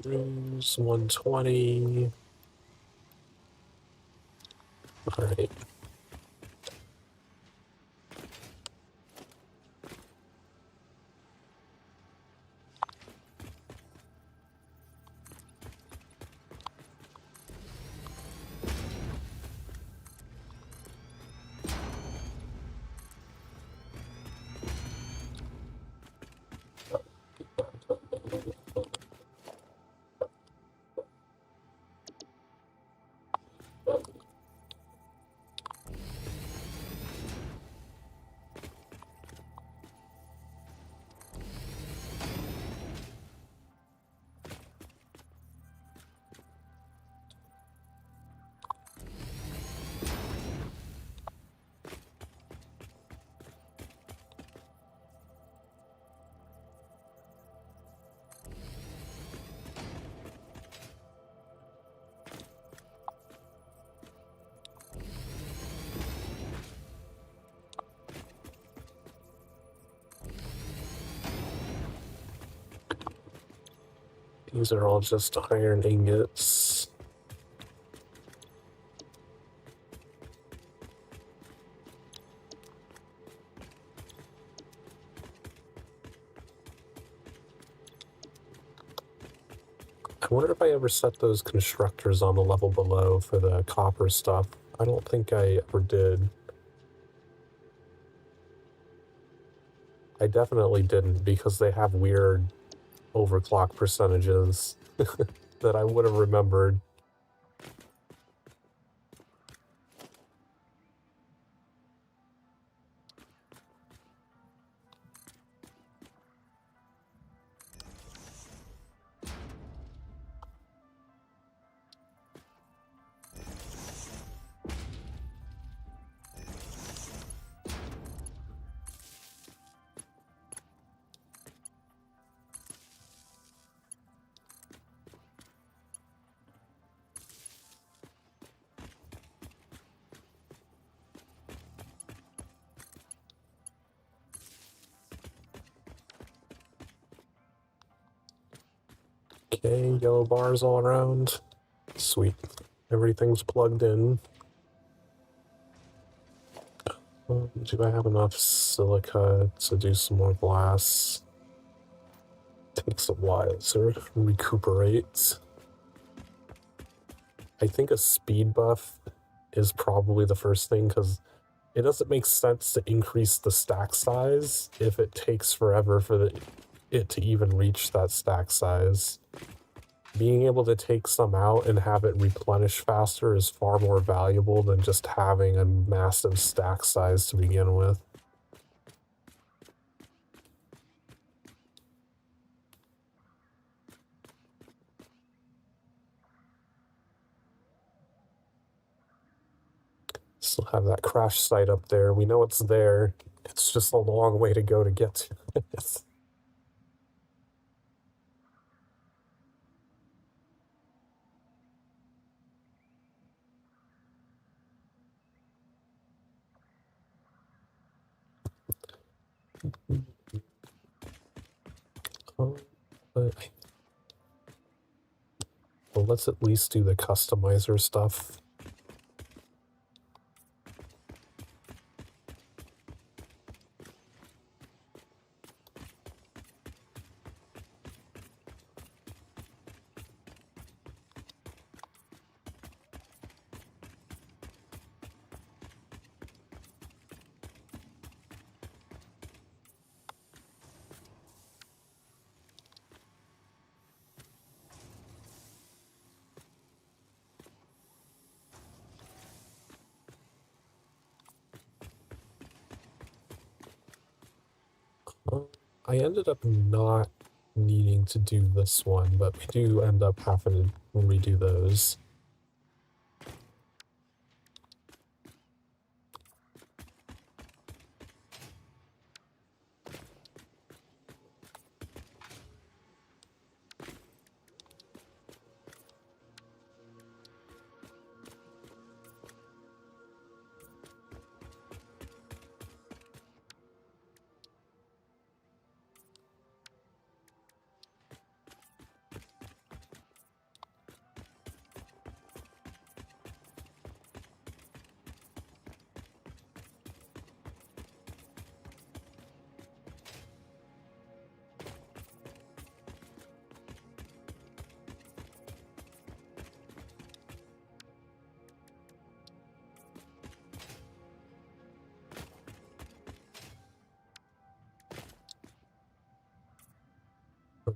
Rooms 120. Alright. These are all just iron ingots. I wonder if I ever set those constructors on the level below for the copper stuff. I don't think I ever did. I definitely didn't because they have weird overclock percentages that I would have remembered. Okay, yellow bars all around. Sweet. Everything's plugged in. Do I have enough silica to do some more glass? Takes a while to recuperate. I think a speed buff is probably the first thing because it doesn't make sense to increase the stack size if it takes forever for it to even reach that stack size. Being able to take some out and have it replenish faster is far more valuable than just having a massive stack size to begin with. Still have that crash site up there. We know it's there. It's just a long way to go to get to it. But well, let's at least do the customizer stuff. I ended up not needing to do this one, but we do end up having to redo those.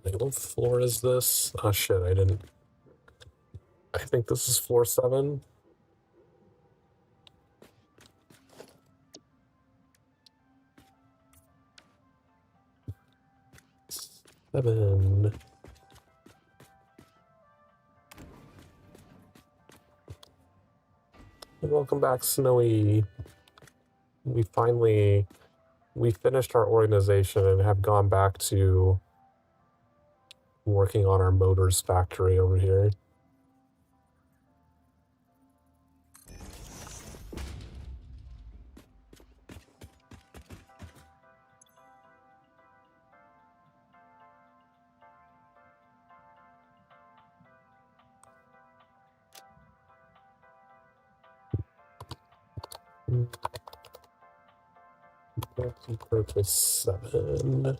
Okay, what floor is this? Oh shit, I didn't. I think this is floor 7. Seven. And welcome back, Snowy. We finished our organization and have gone back to working on our motors factory over here. Purpose 7.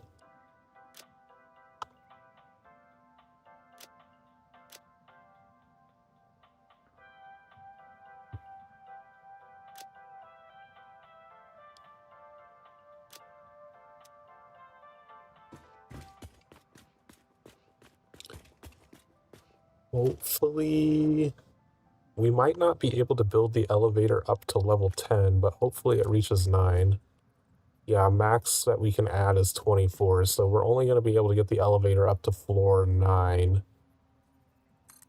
Hopefully, we might not be able to build the elevator up to level 10, but hopefully it reaches 9. Yeah, max that we can add is 24, so we're only going to be able to get the elevator up to floor 9.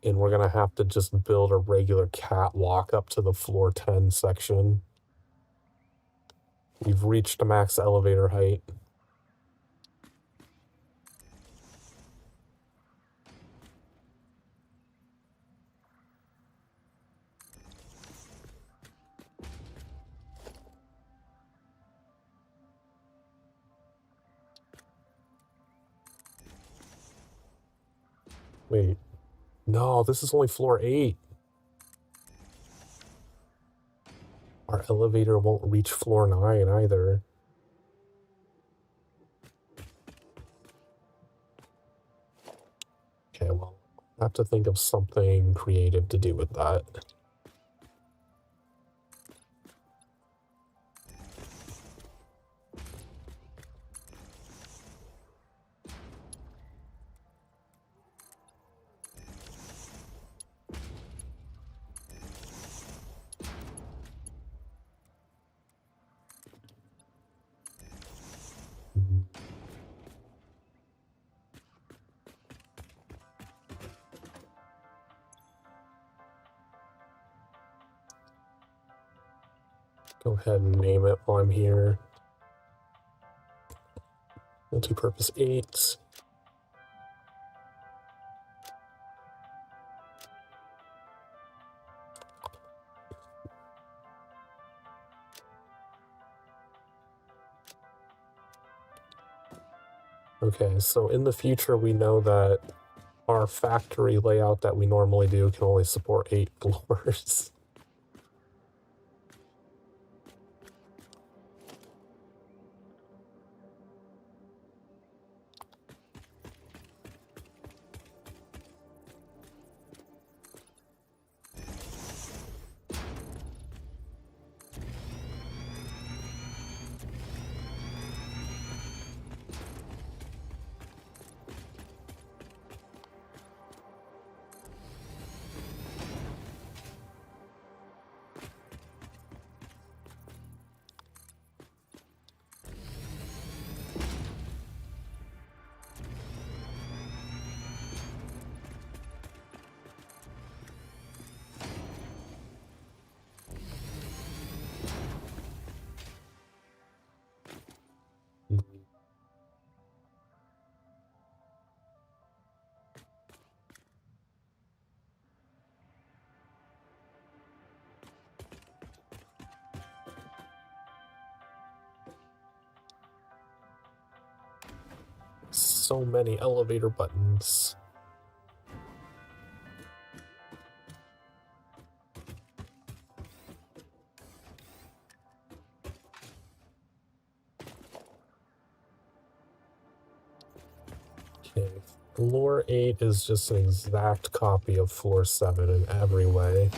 And we're going to have to just build a regular catwalk up to the floor 10 section. We've reached the max elevator height. Wait. No, this is only floor 8. Our elevator won't reach floor 9 either. Okay, well, I have to think of something creative to do with that. Go ahead and name it while I'm here. Multi-purpose 8. Okay, so in the future we know that our factory layout that we normally do can only support 8 floors. So many elevator buttons. Okay, floor 8 is just an exact copy of floor 7 in every way.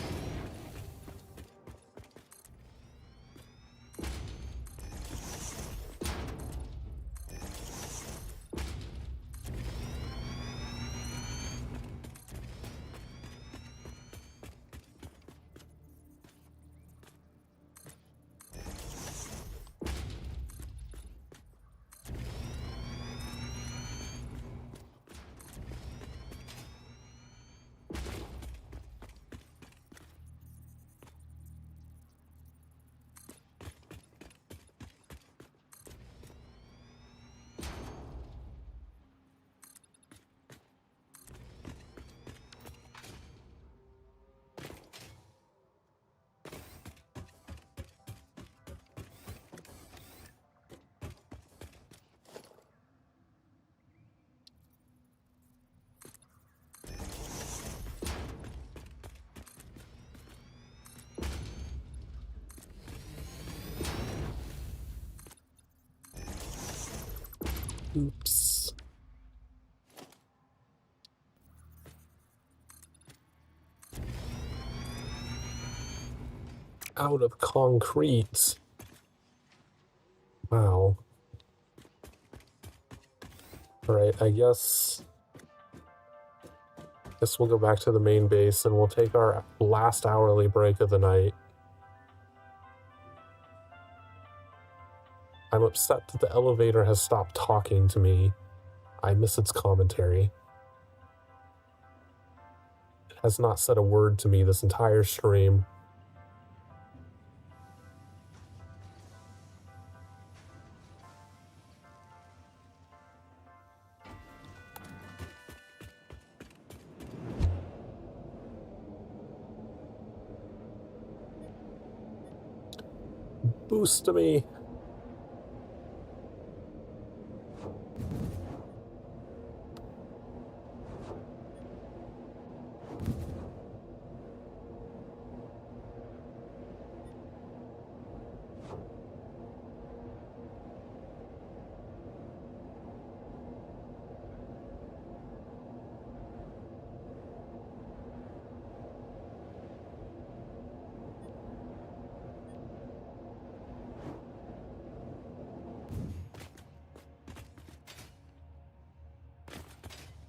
Oops. Out of concrete. Wow. Alright, I guess we'll go back to the main base and we'll take our last hourly break of the night. I'm upset that the elevator has stopped talking to me. I miss its commentary. It has not said a word to me this entire stream. Boost to me.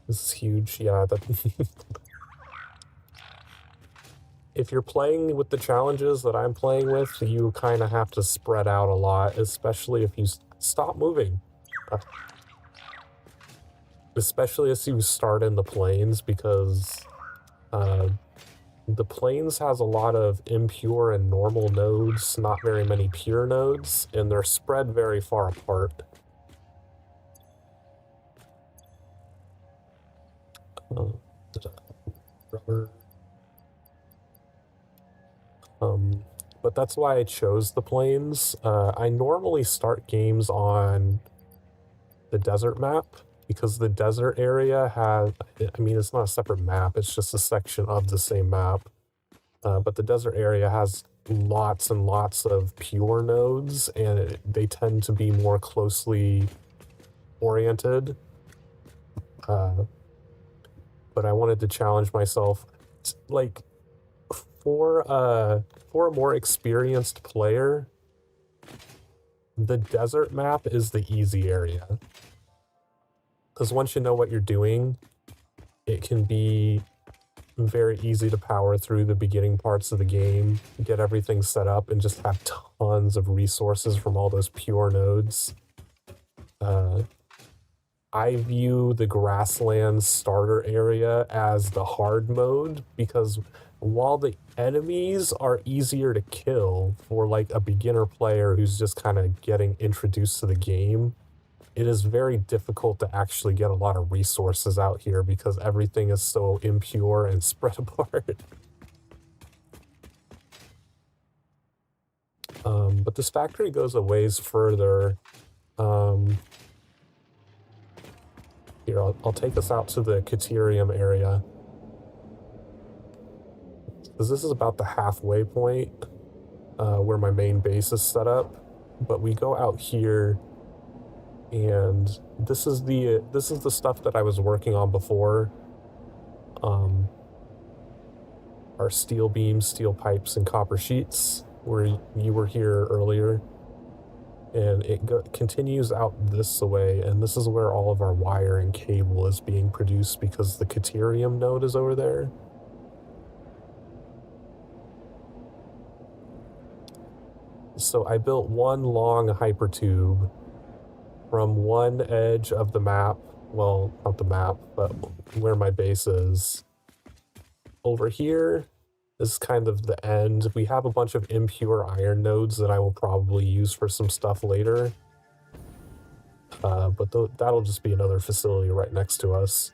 This is huge, yeah. If you're playing with the challenges that I'm playing with, you kind of have to spread out a lot, especially if you stop moving. Especially as you start in the plains, because the plains has a lot of impure and normal nodes, not very many pure nodes, and they're spread very far apart. Rubber. But that's why I chose the plains. I normally start games on the desert map, because the desert area has, I mean, it's not a separate map, it's just a section of the same map. But the desert area has lots and lots of pure nodes, and they tend to be more closely oriented. But I wanted to challenge myself, like, for a more experienced player, the desert map is the easy area. Because once you know what you're doing, it can be very easy to power through the beginning parts of the game, get everything set up, and just have tons of resources from all those pure nodes. I view the grassland starter area as the hard mode, because while the enemies are easier to kill for like a beginner player who's just kind of getting introduced to the game, it is very difficult to actually get a lot of resources out here because everything is so impure and spread apart. But this factory goes a ways further. Here, I'll take us out to the Caterium area. Because this is about the halfway point where my main base is set up. But we go out here, and this is the stuff that I was working on before. Our steel beams, steel pipes, and copper sheets, where you were here earlier. And it continues out this way, and this is where all of our wire and cable is being produced because the Caterium node is over there. So I built one long hypertube from one edge of the map, well, not the map, but where my base is. Over here is kind of the end. We have a bunch of impure iron nodes that I will probably use for some stuff later. But that'll just be another facility right next to us.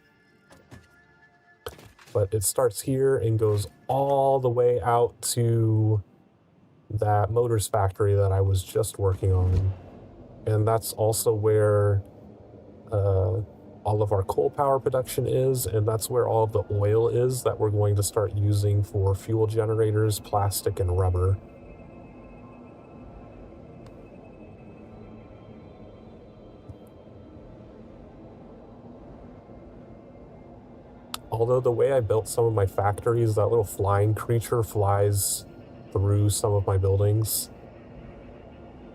But it starts here and goes all the way out to that motors factory that I was just working on. And that's also where all of our coal power production is, and that's where all of the oil is that we're going to start using for fuel generators, plastic, and rubber. Although the way I built some of my factories, that little flying creature flies through some of my buildings.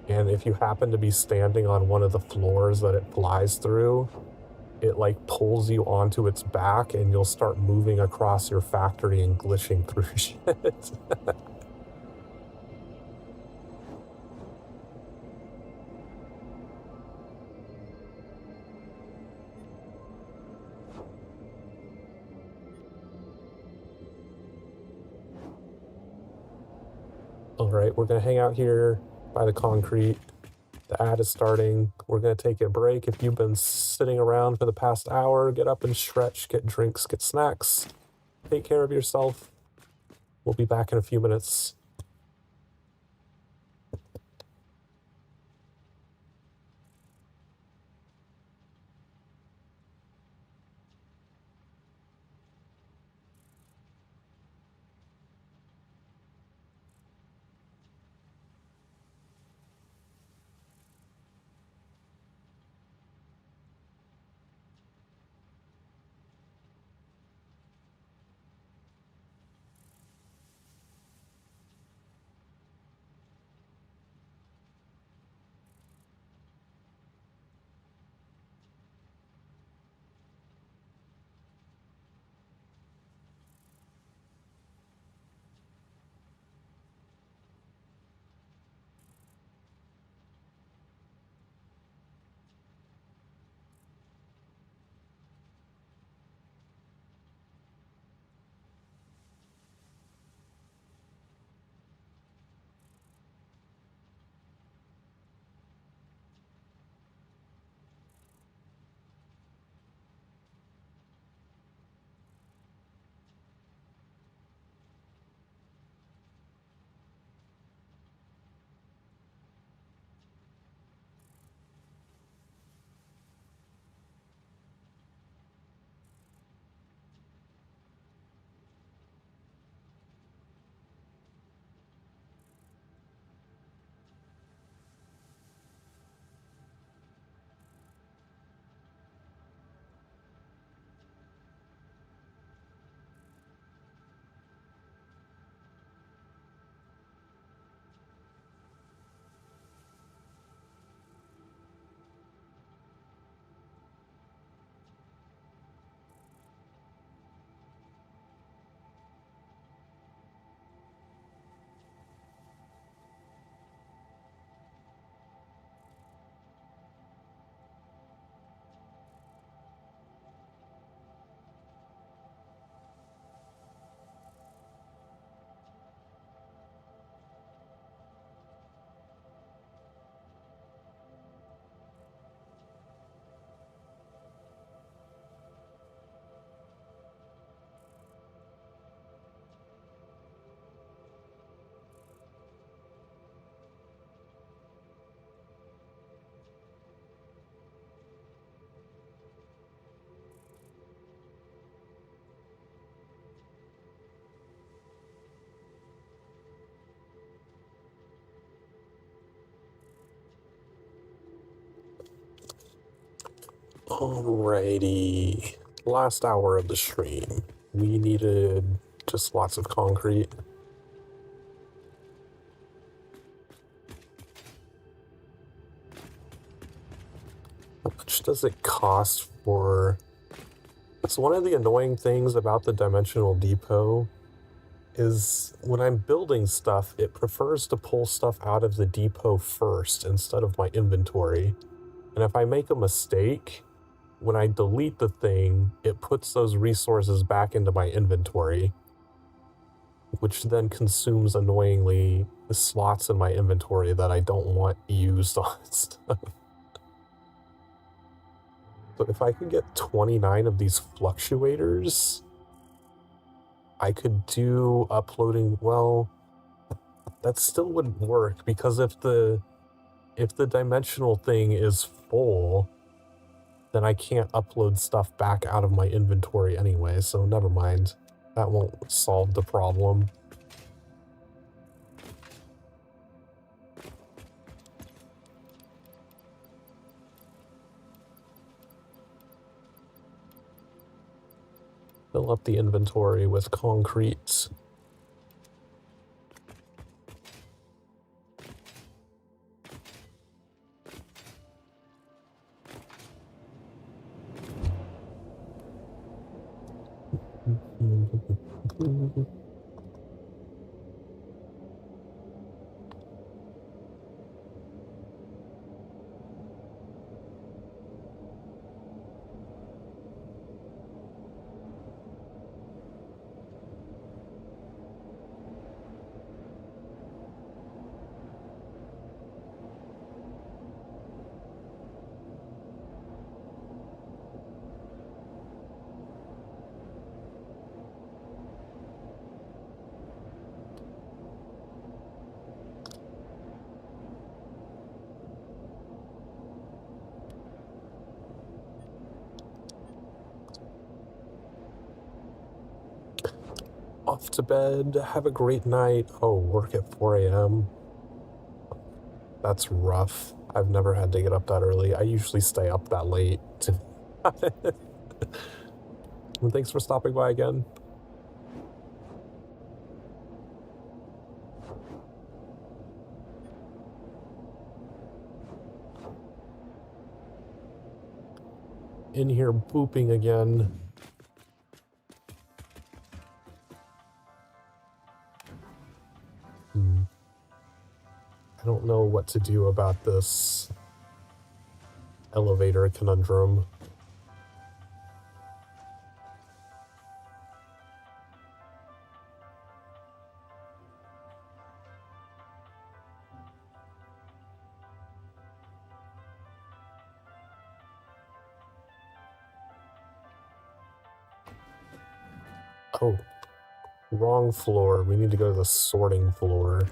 And if you happen to be standing on one of the floors that it flies through, it like pulls you onto its back and you'll start moving across your factory and glitching through shit. All right, we're going to hang out here by the concrete. The ad is starting. We're going to take a break. If you've been sitting around for the past hour, get up and stretch, get drinks, get snacks. Take care of yourself. We'll be back in a few minutes. Alrighty. Last hour of the stream. We needed just lots of concrete. How much does it cost for... It's one of the annoying things about the Dimensional Depot is when I'm building stuff, it prefers to pull stuff out of the depot first instead of my inventory. And if I make a mistake, when I delete the thing, it puts those resources back into my inventory, which then consumes annoyingly the slots in my inventory that I don't want used on stuff. So if I could get 29 of these fluctuators, I could do uploading. Well, that still wouldn't work because if the dimensional thing is full, then I can't upload stuff back out of my inventory anyway, so never mind. That won't solve the problem. Fill up the inventory with concrete. Off to bed, have a great night. Oh, work at 4 a.m. That's rough. I've never had to get up that early. I usually stay up that late. And thanks for stopping by again. In here booping again. I don't know what to do about this elevator conundrum. Oh, wrong floor. We need to go to the sorting floor.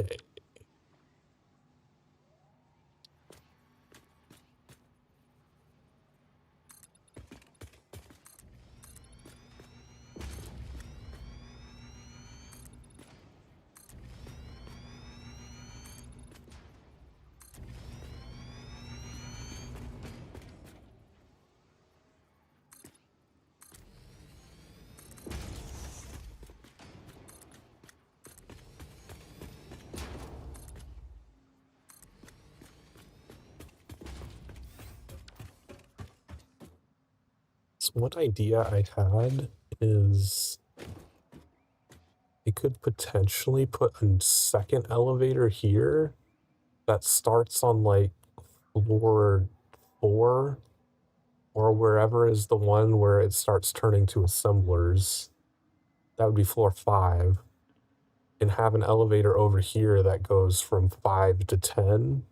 Okay. So one idea I had is I could potentially put a second elevator here that starts on like floor 4 or wherever is the one where it starts turning to assemblers. That would be floor 5. And have an elevator over here that goes from 5 to 10.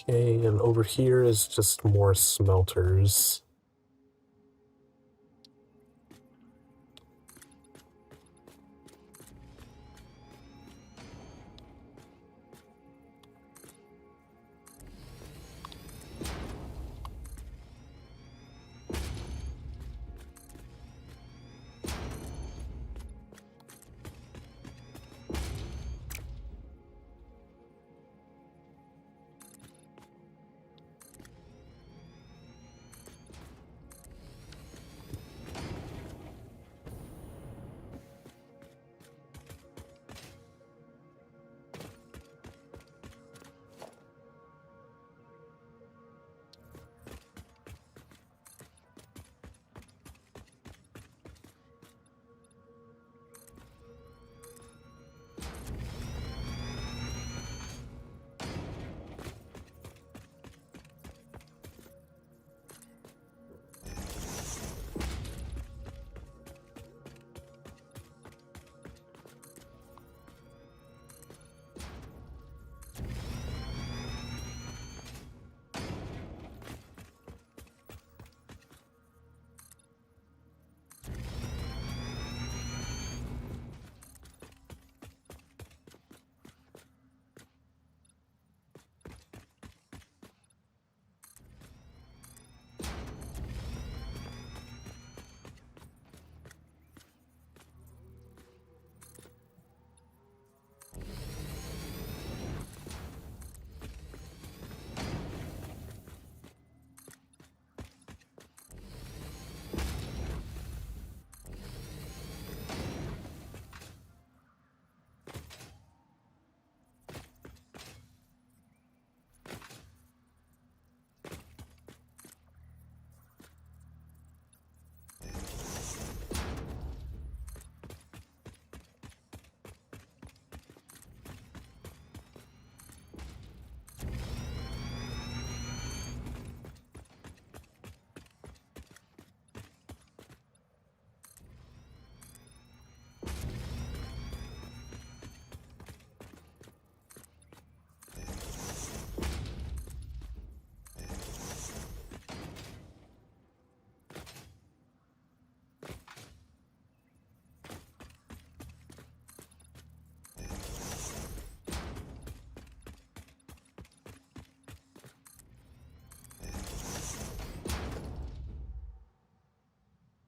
Okay, and over here is just more smelters.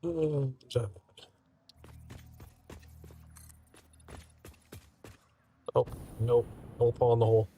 Uh, Oh, nope. Don't fall in the hole.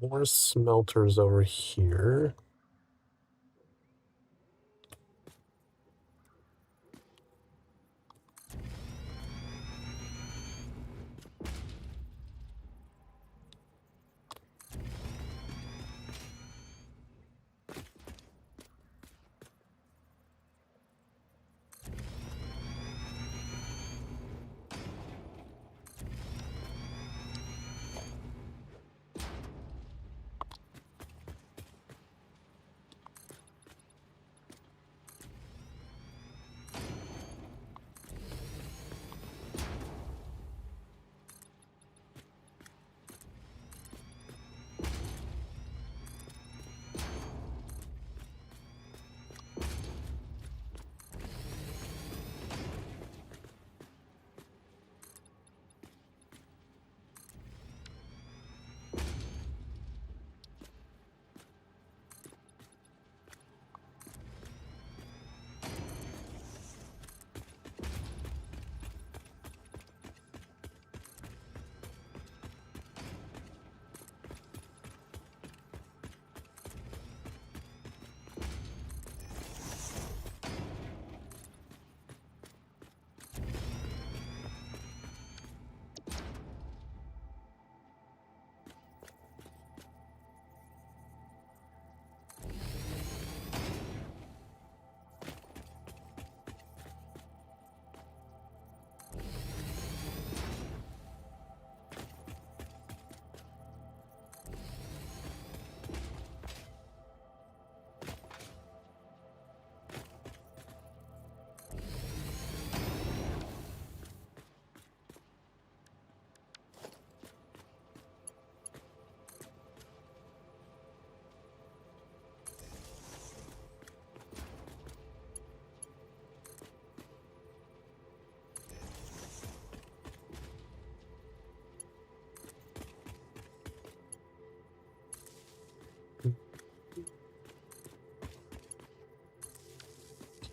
more smelters over here.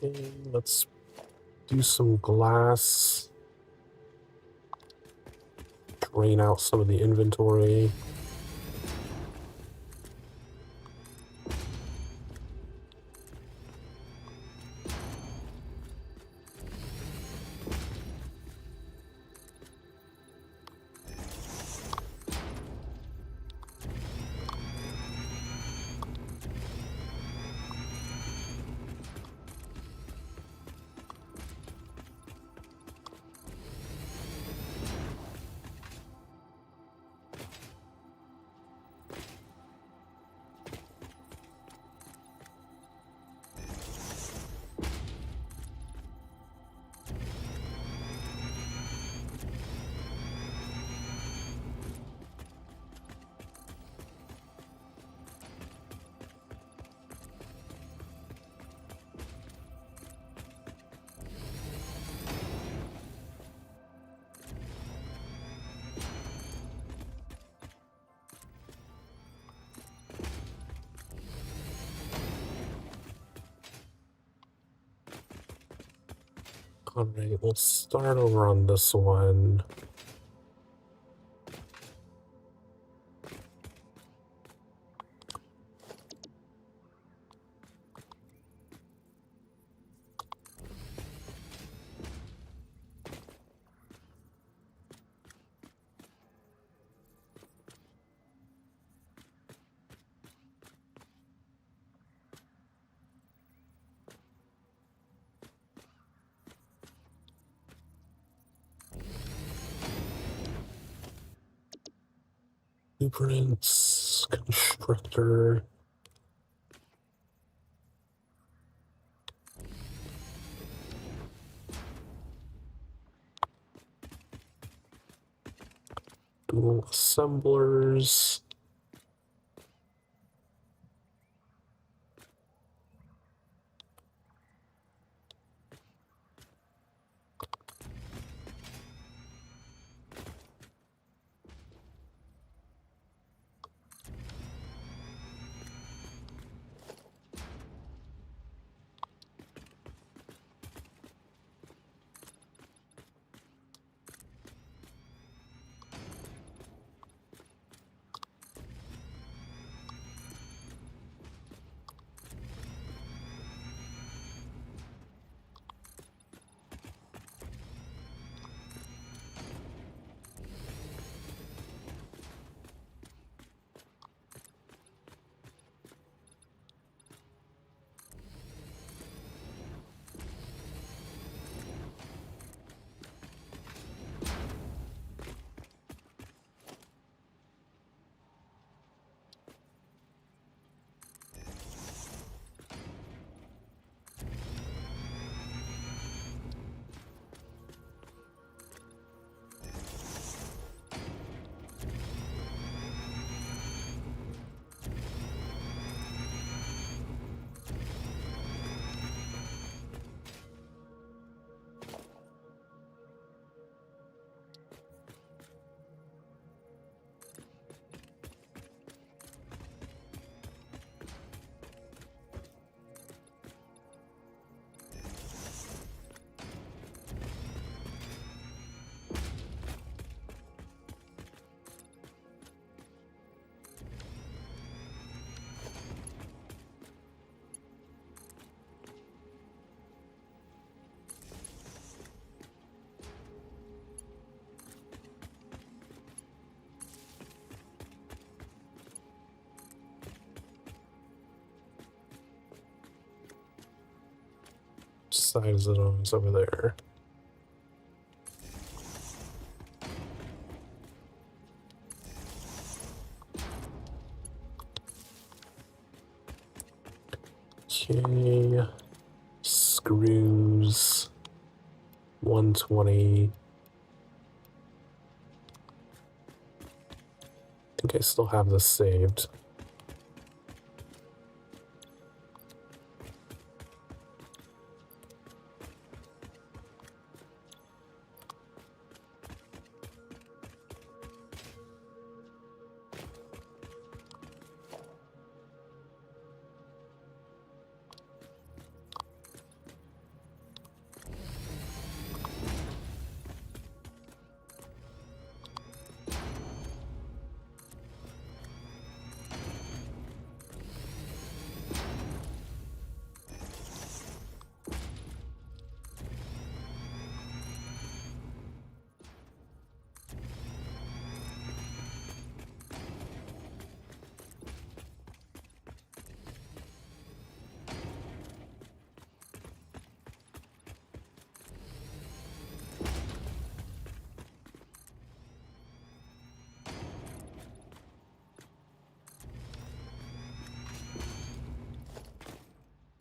Okay, let's do some glass. Drain out some of the inventory. Alright, we'll start over on this one. Blueprints, constructor. Dual assemblers. side is it on? It's over there. Okay. Screws. 120. I think I still have this saved.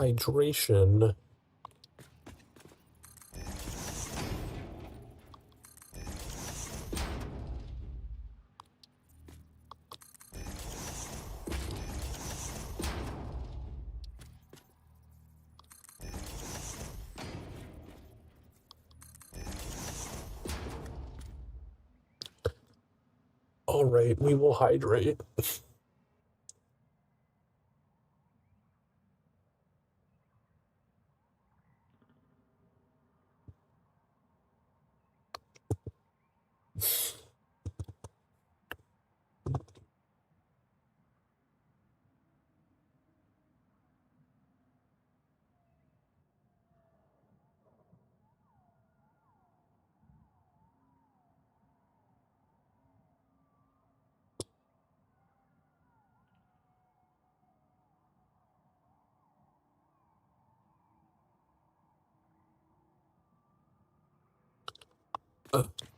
Hydration. All right, we will hydrate.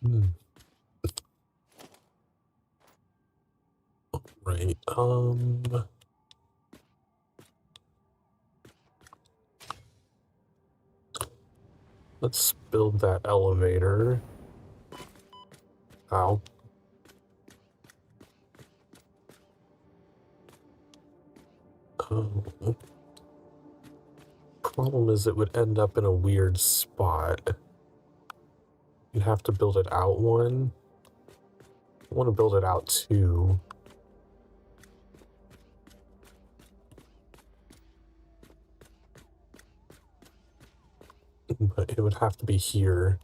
Hmm. Right. Let's build that elevator. Ow. Problem is it would end up in a weird spot. You'd have to build it out one. I want to build it out two. But it would have to be here.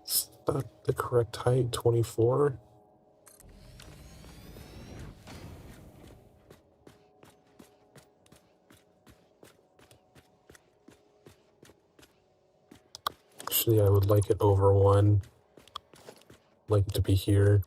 Is that the correct height? 24? Actually, I would like it over one. Like it to be here.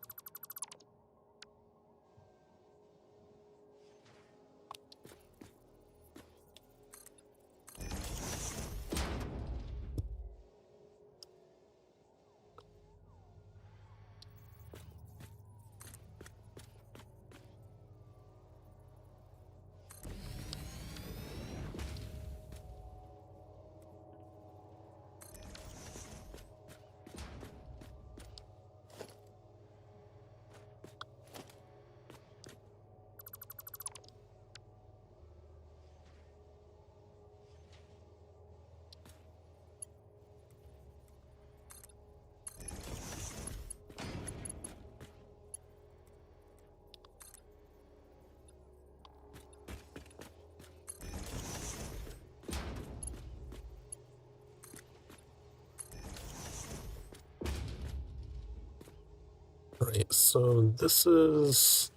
So this is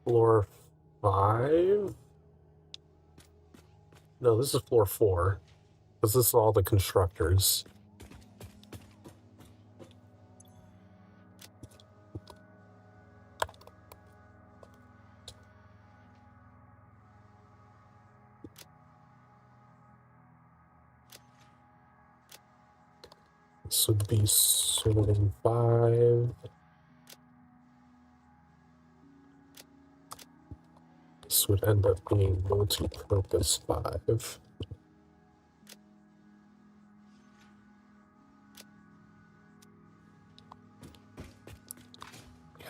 floor 5? No, this is floor 4. Because this is all the constructors. This would be sorting 5. This would end up being multi-purpose 5.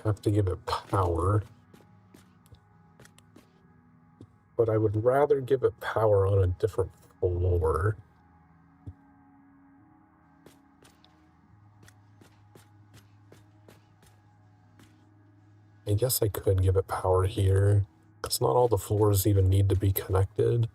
Have to give it power. But I would rather give it power on a different floor. I guess I could give it power here, because not all the floors even need to be connected.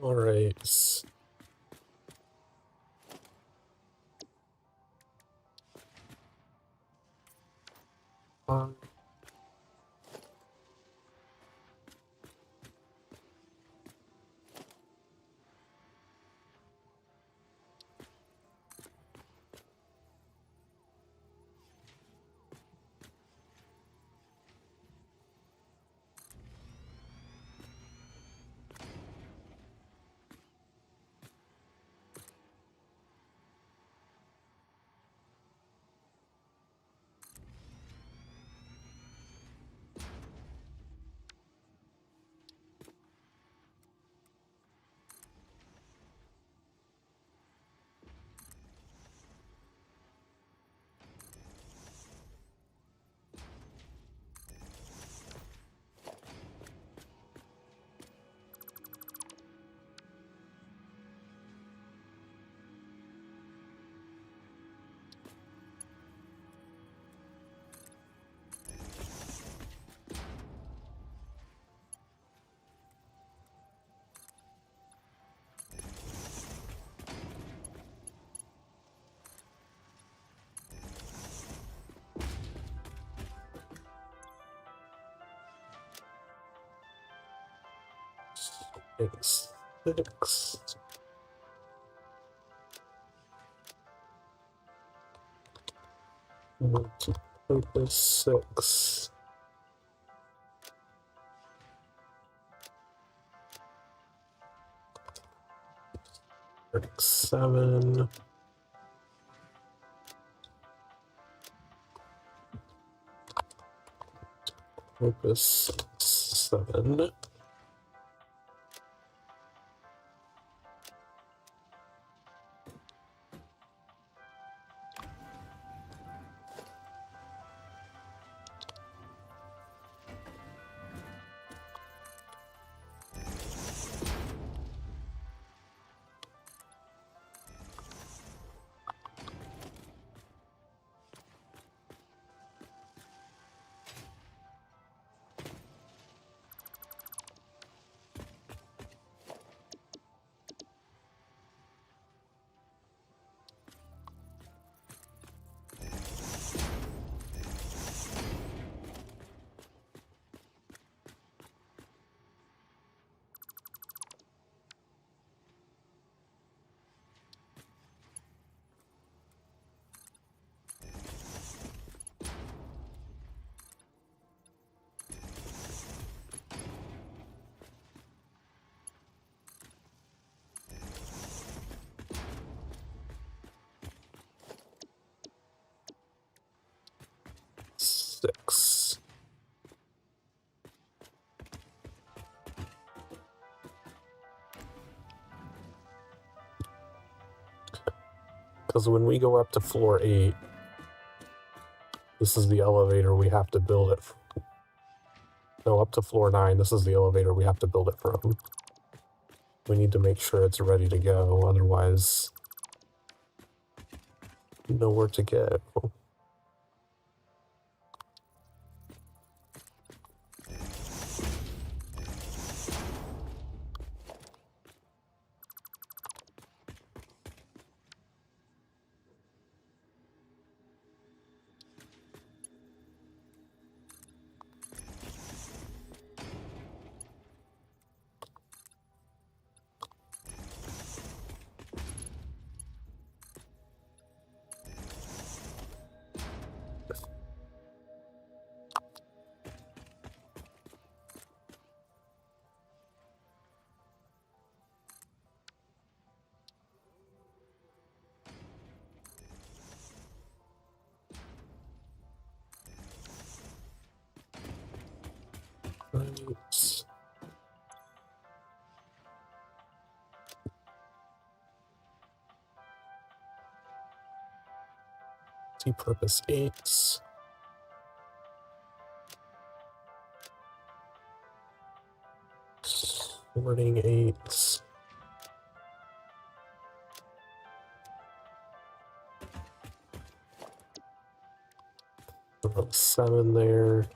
All right. It's 6. Multi-purpose 6. Vertex 7. Purpose 7. 6. Because when we go up to floor 8, this is the elevator we have to build it from. No, up to floor 9, this is the elevator we have to build it from. We need to make sure it's ready to go, otherwise nowhere to go. Right. Multi-purpose 8s. Sorting 8s. About 7 there.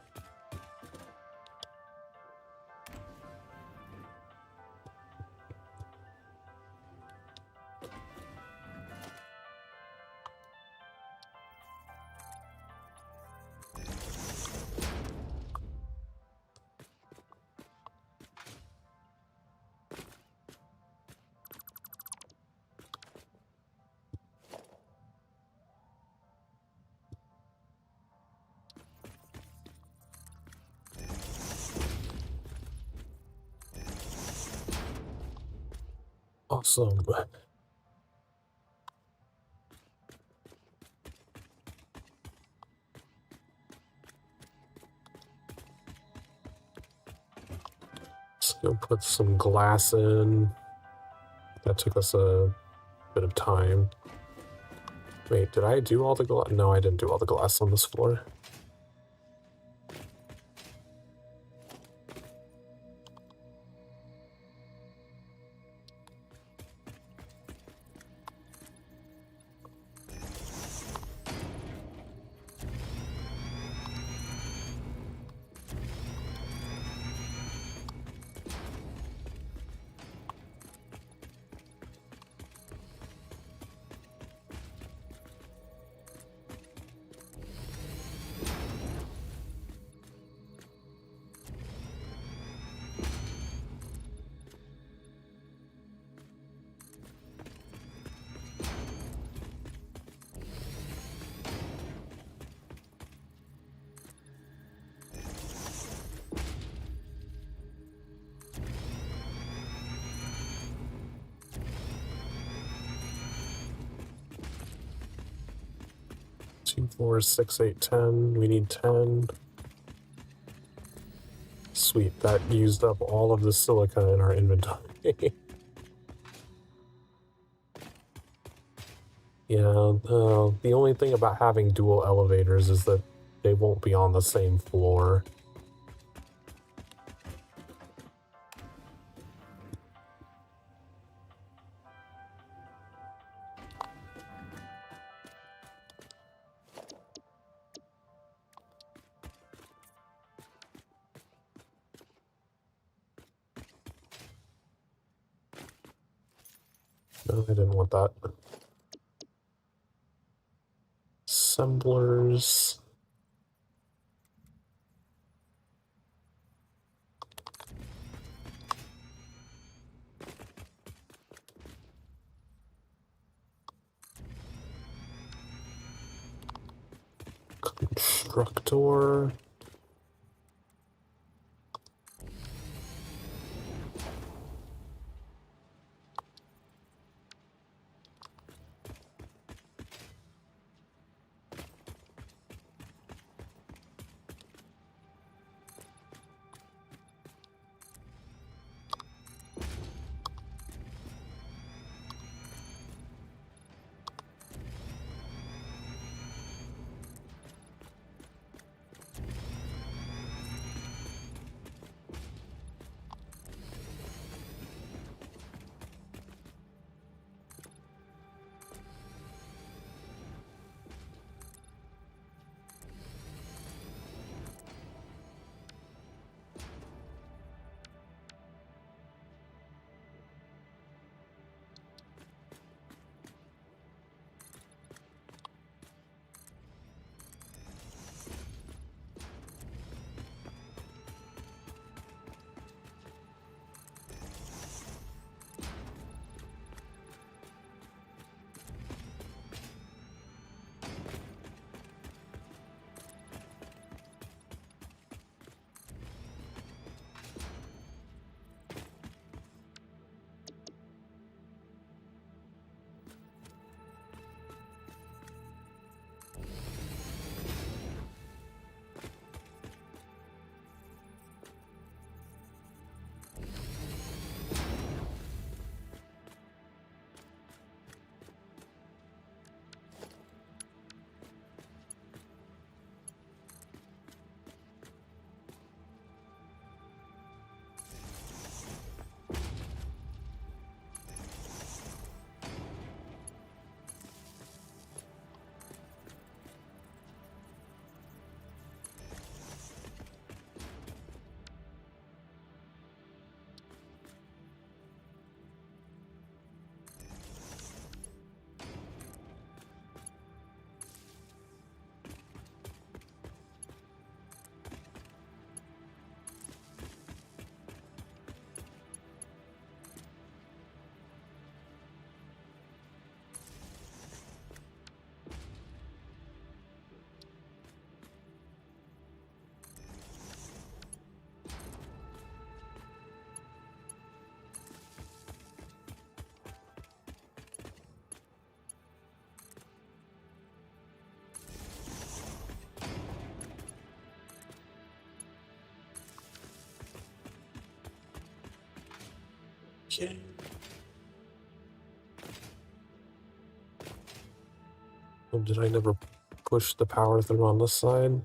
Awesome. Let's go put some glass in. That took us a bit of time. Wait, did I do all the glass? No, I didn't do all the glass on this floor. Two, 4, 6, 8, 10. We need 10. Sweet, that used up all of the silica in our inventory. Yeah, the only thing about having dual elevators is that they won't be on the same floor. No, I didn't want that. Assemblers. Constructor. Okay. Oh, did I never push the power through on this side?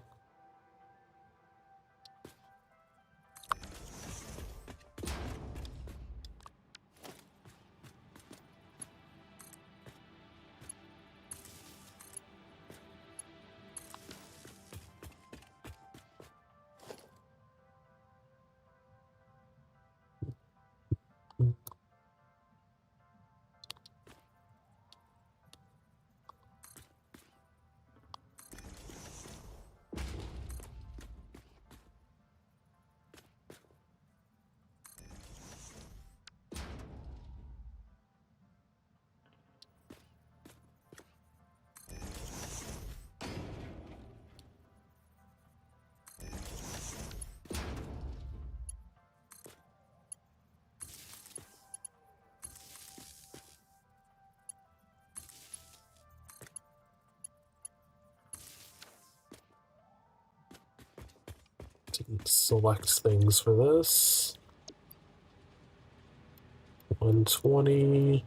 Didn't select things for this. 120.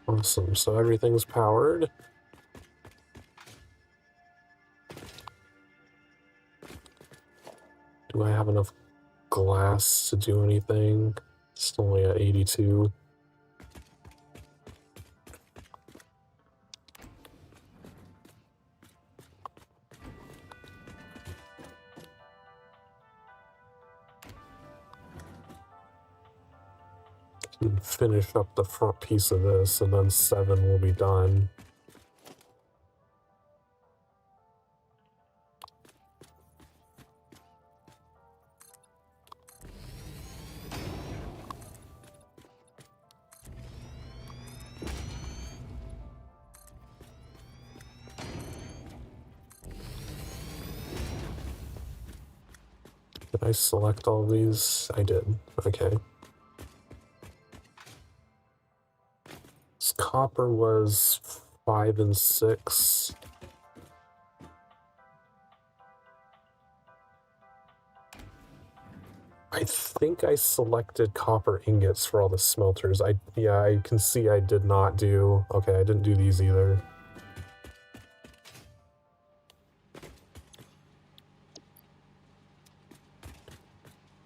Awesome, so everything's powered. Do I have enough glass to do anything? It's only at 82. And finish up the front piece of this, and then 7 will be done. Did I select all these? I did. Okay. This copper was 5 and 6. I think I selected copper ingots for all the smelters. Yeah, I can see I did not do... Okay, I didn't do these either.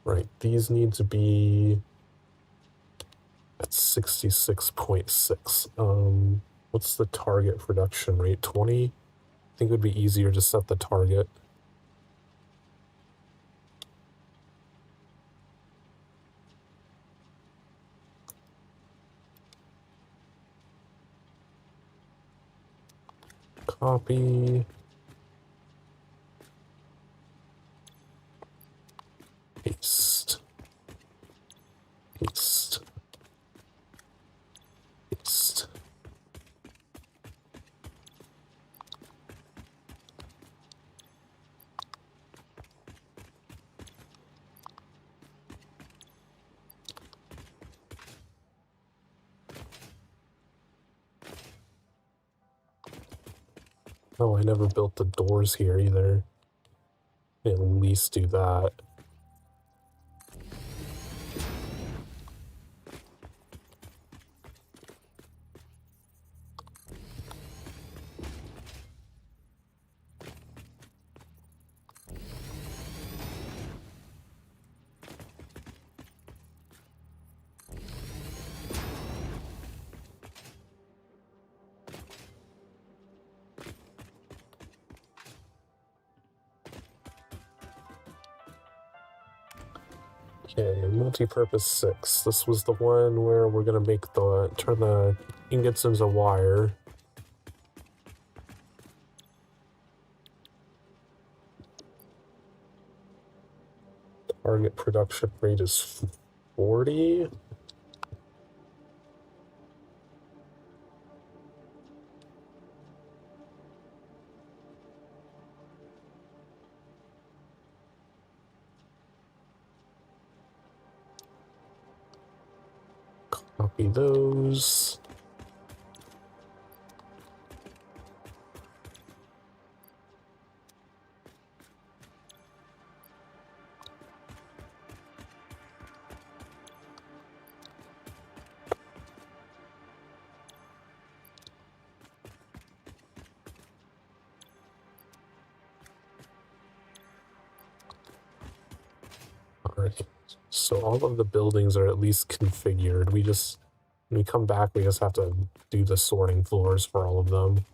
Right, these need to be at 66.6. What's the target production rate? 20? I think it would be easier to set the target. Copy. Paste. Paste. Paste. Oh, I never built the doors here either. At least do that. Okay, multi-purpose 6. This was the one where we're gonna turn the ingots into wire. Target production rate is 40. Copy those. Alright, so all of the buildings are at least configured. When we come back, we just have to do the sorting floors for all of them.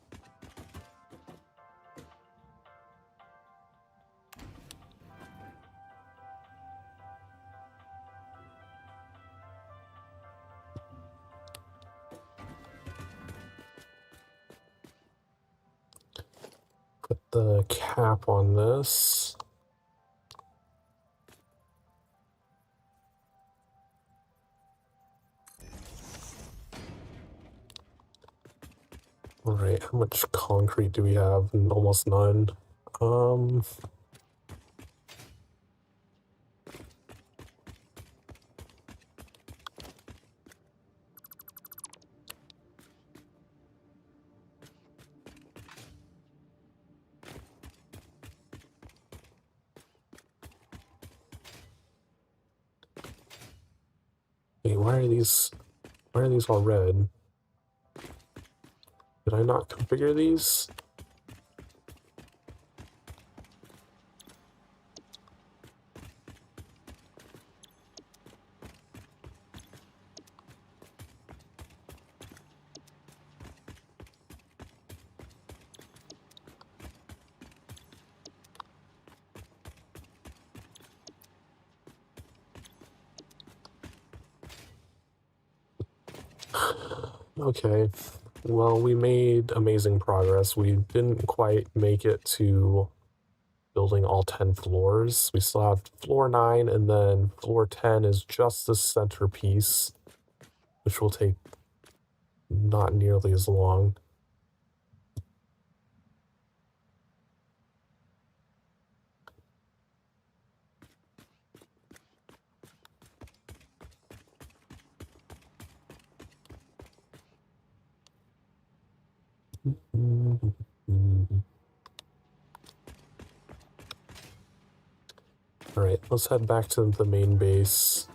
Put the cap on this. Alright, how much concrete do we have? Almost none. Wait, why are these all red? Did I not configure these? Okay, well, we made amazing progress. We didn't quite make it to building all 10 floors. We still have floor 9, and then floor 10 is just the centerpiece, which will take not nearly as long. Alright, let's head back to the main base.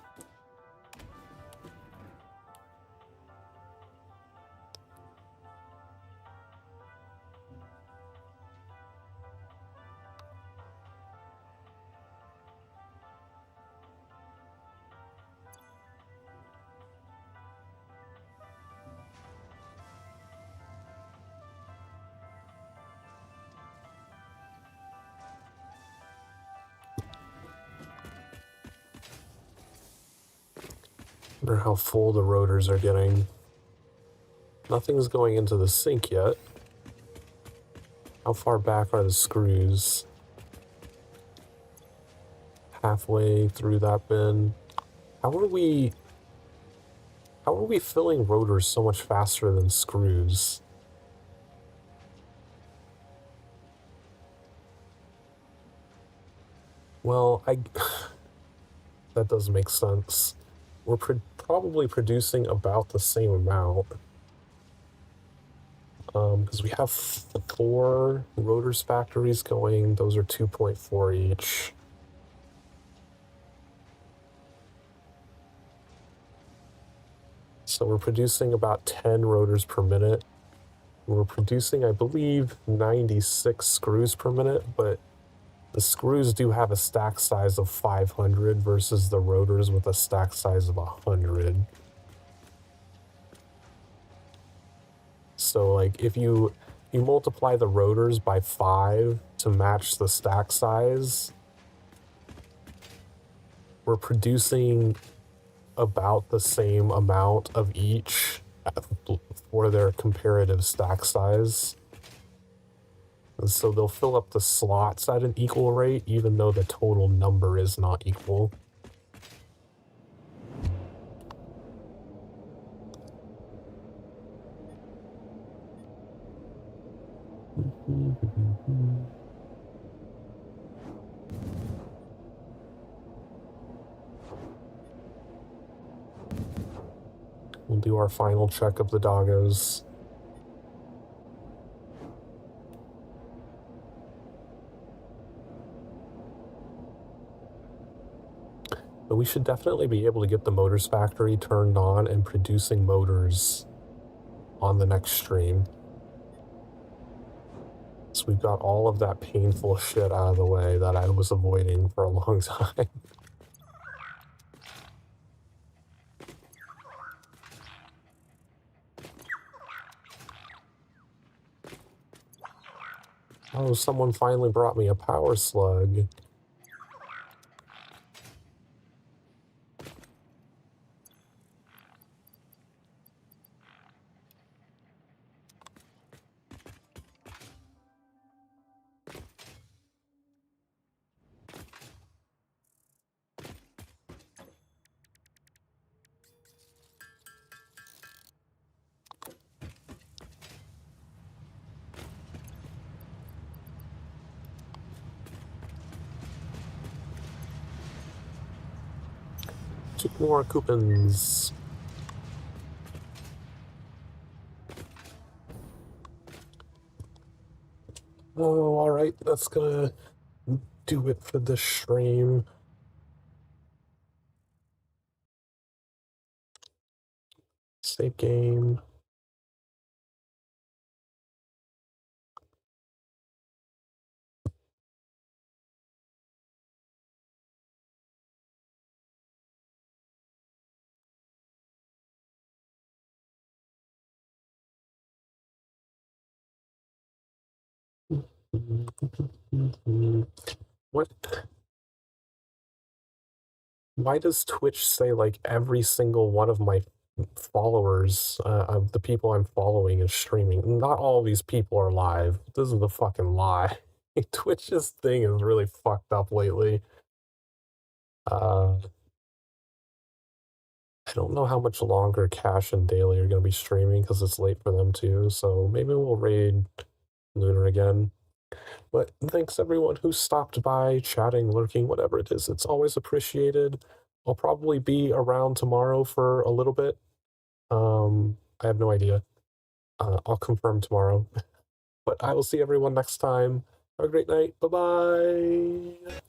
Wonder how full the rotors are getting. Nothing's going into the sink yet. How far back are the screws? Halfway through that bin. How are we filling rotors so much faster than screws? Well, that does make sense. We're probably producing about the same amount. Because we have 4 rotors factories going, those are 2.4 each. So we're producing about 10 rotors per minute. We're producing, I believe, 96 screws per minute, but the screws do have a stack size of 500 versus the rotors with a stack size of 100. So, like, if you multiply the rotors by 5 to match the stack size, we're producing about the same amount of each for their comparative stack size. And so they'll fill up the slots at an equal rate, even though the total number is not equal. We'll do our final check of the doggos. But we should definitely be able to get the motors factory turned on and producing motors on the next stream. So we've got all of that painful shit out of the way that I was avoiding for a long time. Oh, someone finally brought me a power slug. Two more coupons. Oh, alright, that's gonna do it for the stream. Save game. What? Why does Twitch say like every single one of my followers, of the people I'm following, is streaming? Not all these people are live. This is the fucking lie. Twitch's thing is really fucked up lately. I don't know how much longer Cash and Daily are going to be streaming because it's late for them too, so maybe we'll raid Lunar again. But thanks everyone who stopped by, chatting, lurking, whatever it is. It's always appreciated. I'll probably be around tomorrow for a little bit. I have no idea. I'll confirm tomorrow. But I will see everyone next time. Have a great night. Bye-bye.